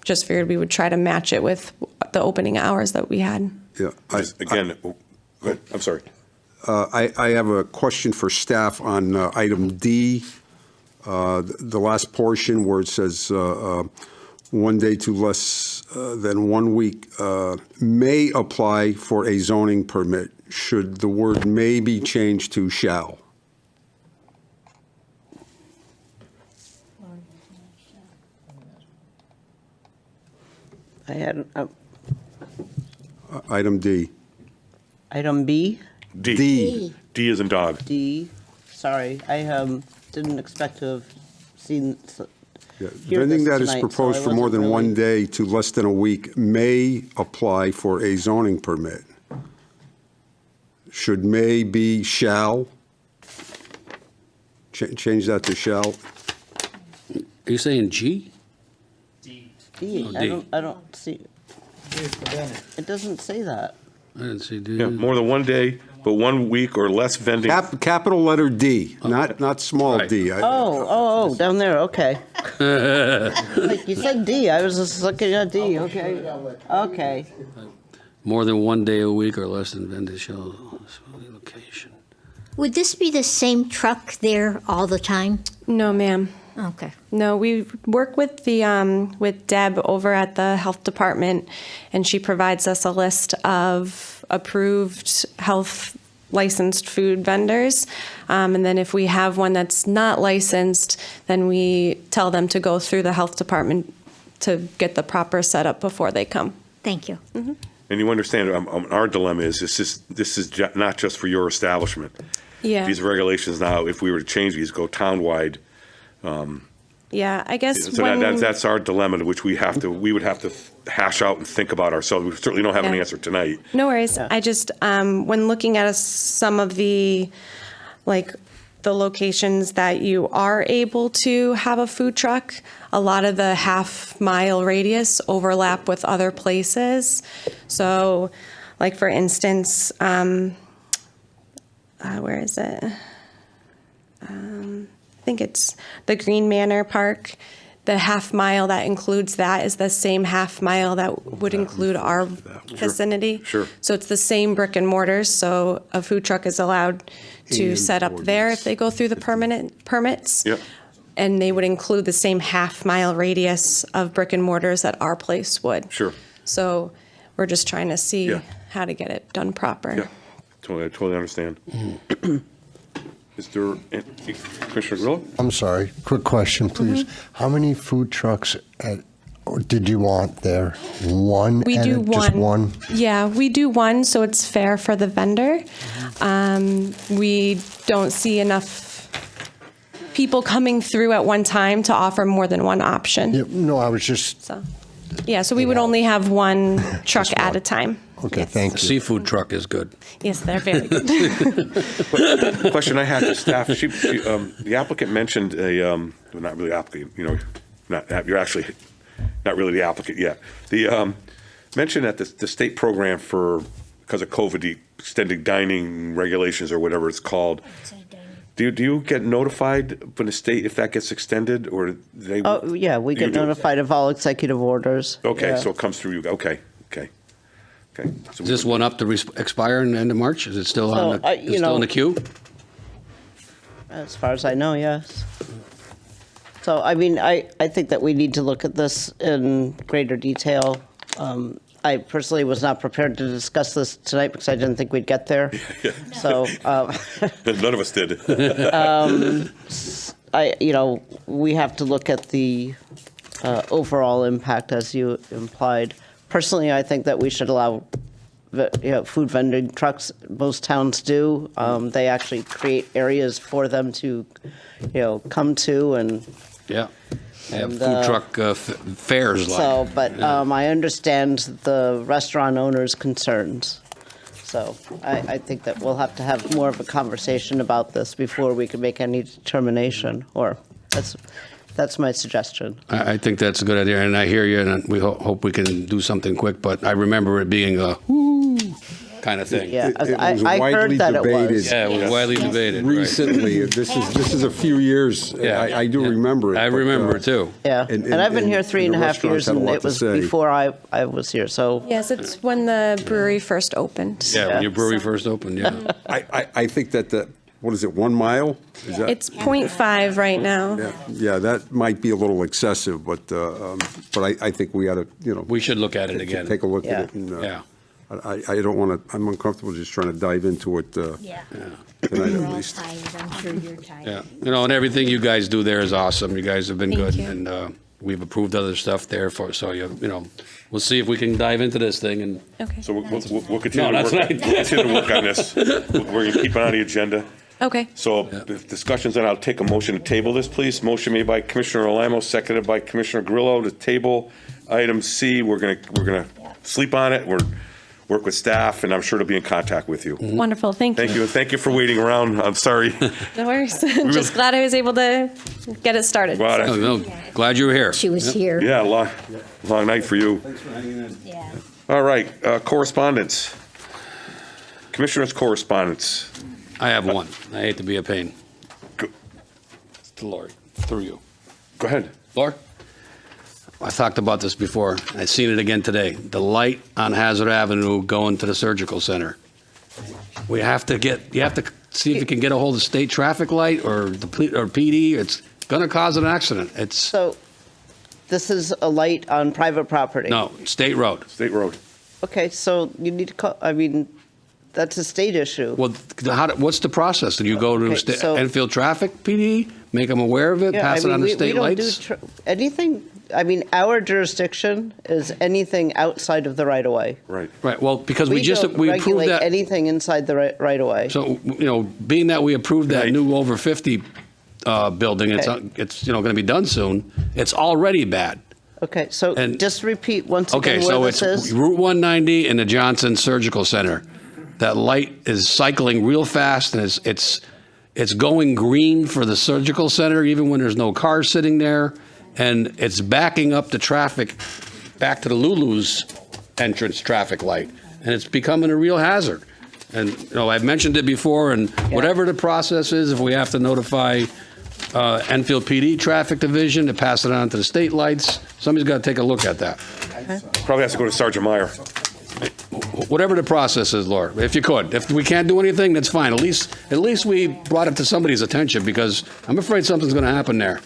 just figured we would try to match it with the opening hours that we had. Yeah. Again, go ahead. I'm sorry. I have a question for staff on item D, the last portion where it says 1 day to less than 1 week may apply for a zoning permit. Should the word may be changed to shall? I had Item D. item B. D. D is in dog. D. Sorry, I didn't expect to have seen. Yeah. hear Vending this that is tonight, proposed so I for more than wasn't 1 really- day to less than a week may apply for a zoning permit. Should may be shall? Change that to shall? Are you saying G? D. Oh, I don't see. It doesn't say that. I didn't see D. Yeah, more than 1 day, but 1 week or less vending. Capital letter D, not small d. Oh, down there, okay. Like you said D, I was just looking at D, okay. Okay. More than 1 day a week or less than vendor show location. Would this be the same truck there all the time? No, ma'am. Okay. No, we work with with Deb over at the health department, and she provides us a list of approved health licensed food vendors. And then if we have one that's not licensed, then we tell them to go through the health department to get the proper setup before they come. Thank you. Mm-hmm. And you understand, our dilemma is this is not just for your establishment. Yeah. These regulations now, if we were to change these, go townwide. Yeah, I guess So when, that's our dilemma, which we would have to hash out and think about ourselves. We certainly don't have an Yeah. answer tonight. No worries. I just, when looking at some of the, like, the locations that you are able to have a food truck, a lot of the half-mile radius overlap with other places. So, like, for instance, where is it? I think it's the Green Manor Park. The half mile that includes that is the same half mile that would include our vicinity. Sure. So it's the same brick and mortars. So a food truck is allowed to And set up there if they go through the permits. Yep. And they would include the same half mile radius of brick and mortars that our place would. Sure. So we're just trying to see Yeah. how to get it done proper. Yeah. I totally understand. Is there, Commissioner Grillo? I'm sorry, quick question, please. How many food trucks did you want there? One? We and do Just one. one? Yeah, we do one, so it's fair for the vendor. We don't see enough people coming through at one time to offer more than one option. Yeah, no, I was just, So, yeah, so we would only have one truck at a time. okay, thank The you. seafood truck is good. Yes, they're very good. Question I had to staff, the applicant mentioned well, not really applicant, you're actually not really the applicant yet. The mentioned that the state program because of COVID, the extended dining regulations or whatever it's called, do you get notified from the state if that gets extended, or do they? Oh, yeah, we You get do. notified of all executive orders. Okay, Yeah. so it comes through you, okay. So Is this one up to expire in the end of March? Is it still on So, the, still in the queue? As far as I know, yes. So, I mean, I think that we need to look at this in greater detail. I personally was not prepared to discuss this tonight because I didn't think we'd get there. So, None of us did. we have to look at the overall impact as you implied. Personally, I think that we should allow food vending trucks. Most towns do. They actually create areas for them to, come to and. Yeah. They have And, food truck fairs like. So, but I understand the restaurant owner's concerns. So I think that we'll have to have more of a conversation about this before we can make any determination, or that's my suggestion. I think that's a good idea, and I hear you, and we hope we can do something quick, but I remember it being a whoo kind of thing. Yeah, It was I widely heard that it debated. was. Yeah, it was widely debated. right. Recently, this is a few years, Yeah. I do remember it. I but, remember it too. Yeah, and I've been here 3.5 restaurants years, had a and lot it to was say. before I was here, so. Yes, it's when the brewery first opened. Yeah, when your brewery first opened, yeah. I think that what is it, 1 mile? Is that? It's 0.5 right now. Yeah, that might be a little excessive, but I think we ought to, We should look at it again. take a look Yeah. at it. And, Yeah. I don't want to, I'm uncomfortable just trying to dive into it Yeah. tonight We're at all least. tired. I'm sure you're tired. Yeah, and everything you guys do there is awesome. You guys have been Thank good, you. and we've approved other stuff there for. So we'll see if we can dive into this thing. And Okay. So we'll continue No, to that's work. right. We'll continue to work on this. We're going to keep it on the agenda. Okay. So the discussions, and I'll take a motion to table this, please. Motion made by Commissioner Olamo, seconded by Commissioner Grillo to table item C. We're gonna sleep on it. We're work with staff, and I'm sure to be in contact with you. Wonderful. Thank you. Thank you, and thank you for waiting around. I'm sorry. No worries. Just glad I was able to get it started. Wow, Oh, no, glad you were here. She was here. yeah, long night for you. Yeah. All right, correspondence. Commissioners' correspondence. I have one. I hate to be a pain. Go- To Lori, through you. Go ahead. Laura? I talked about this before. I've seen it again today. The light on Hazard Avenue going to the surgical center. You have to see if you can get a hold of state traffic light or PD. It's going to cause an accident. So this is a light on private property? No, state road. State road. Okay, so you need to call, I mean, that's a state issue. Well, what's the process? Do you go to Okay, so- Enfield Traffic PD, make them aware of it, Yeah, pass I it on mean, to state we don't lights? do anything, I mean, our jurisdiction is anything outside of the right-of-way. Right. Right, well, because we don't approved regulate that. anything inside the right-of-way. So, being that we approved that new over 50 building, Okay. it's going to be done soon, it's already bad. Okay, so just repeat once Okay, again so where it's this is. Route 190 and the Johnson Surgical Center. That light is cycling real fast, and it's going green for the surgical center, even when there's no cars sitting there, and it's backing up the traffic back to the Lulu's entrance traffic light, and it's becoming a real hazard. And I've mentioned it before, and whatever the process is, if we have to notify Enfield PD Traffic Division to pass it on to the state lights, somebody's got to take a look at that. Probably has to go to Sergeant Meyer. Whatever the process is, Laura, if you could. If we can't do anything, that's fine. At least we brought it to somebody's attention, because I'm afraid something's going to happen there.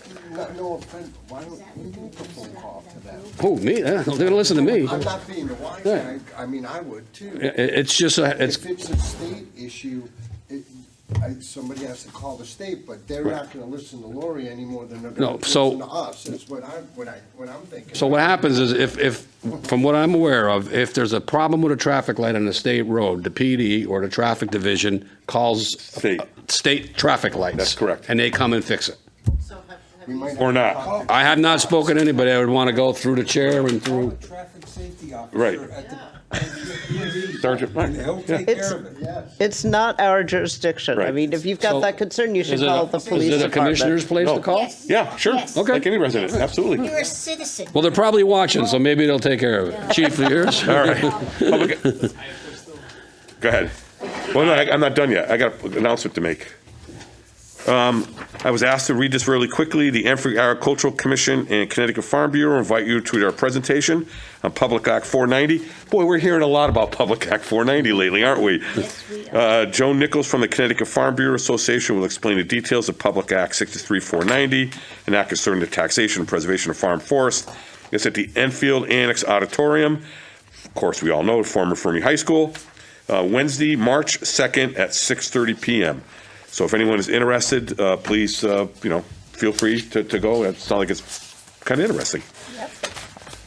No offense, why don't you make a phone call to them? Who, me? They're going to listen to me. I'm not being the wise Yeah. guy, I mean, I would too. It's just If it's a state issue, somebody has to call the state, but they're not gonna listen to Lori any more than they're No, gonna so- listen to us. That's what I'm thinking. So what happens is if, from what I'm aware of, if there's a problem with a traffic light on the state road, the PD or the traffic division calls state traffic lights. That's correct. And they come and fix it. Or not. I have not spoken to anybody. I would want to go through the chair and through. Traffic safety officer Right. at the Sergeant Meyer. He'll take It's, care of it. it's not our jurisdiction. I Right. mean, if you've got So, that concern, you should Is it call a- the police Is it a department. commissioner's place to call? Yes. Yeah, sure. Yes. Okay. Like any resident, absolutely. You're a citizen. Well, they're probably watching, so maybe they'll take care of it. Chief, yours? All right. Go ahead. Well, no, I'm not done yet. I got an announcement to make. I was asked to read this really quickly. The Enfield Agricultural Commission and Connecticut Farm Bureau invite you to their presentation on Public Act 490. Boy, we're hearing a lot about Public Act 490 lately, aren't we? Yes, we are. Joan Nichols from the Connecticut Farm Bureau Association will explain the details of Public Act 63490, an act concerning the taxation and preservation of farm forests. It's at the Enfield Annex Auditorium. Of course, we all know former Fermi High School. Wednesday, March 2nd at 6:30 p.m. So if anyone is interested, please, feel free to go. It sounds like it's kind of interesting. Yep.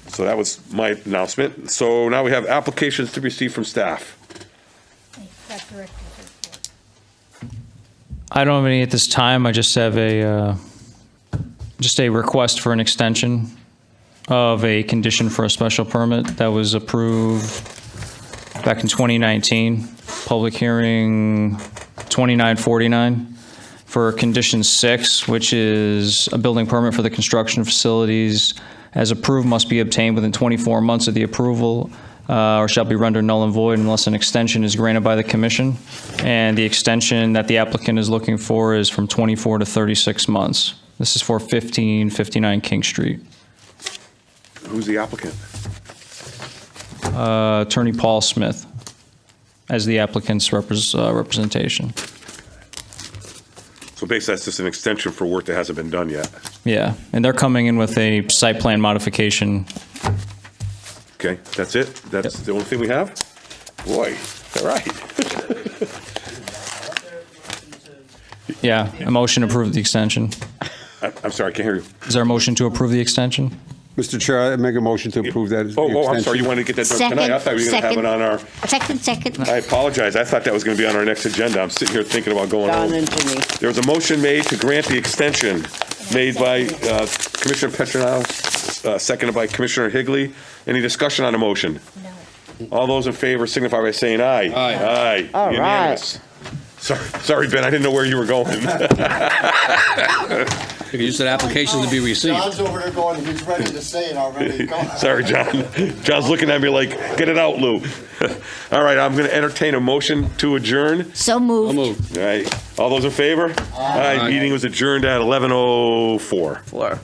So that was my announcement. So now we have applications to receive from staff. That director's report. I don't have any at this time. I just have just a request for an extension of a condition for a special permit that was approved back in 2019. Public hearing 2949 for condition 6, which is a building permit for the construction of facilities as approved must be obtained within 24 months of the approval or shall be rendered null and void unless an extension is granted by the commission. And the extension that the applicant is looking for is from 24 to 36 months. This is for 1559 King Street. Who's the applicant? Attorney Paul Smith as the applicant's representation. So basically, that's just an extension for work that hasn't been done yet. Yeah, and they're coming in with a site plan modification. Okay, that's it? That's the only thing we have? Boy, all right. Yeah, a motion to approve the extension. I'm sorry, I can't hear you. Is there a motion to approve the extension? Mr. Chair, I make a motion to approve that. Oh, I'm sorry, you wanted to get that done tonight? I thought we were going to have it on our, Second. I apologize, I thought that was going to be on our next agenda. I'm sitting here thinking about going Don home. and Ginny. There was a motion made to grant the extension made by Commissioner Petronile, seconded by Commissioner Higley. Any discussion on the motion? No. All those in favor signify by saying aye. Aye. Aye. All Unanimous. Sorry, Ben, I didn't know where you were going. You said applications to be received. John's over there going, he's ready to say it already. Go ahead. Sorry, John. John's looking at me like, get it out, Lou. All right, I'm going to entertain a motion to adjourn. So moved. I'll move. All right, all those in favor? Aye. Meeting was adjourned at 11:04.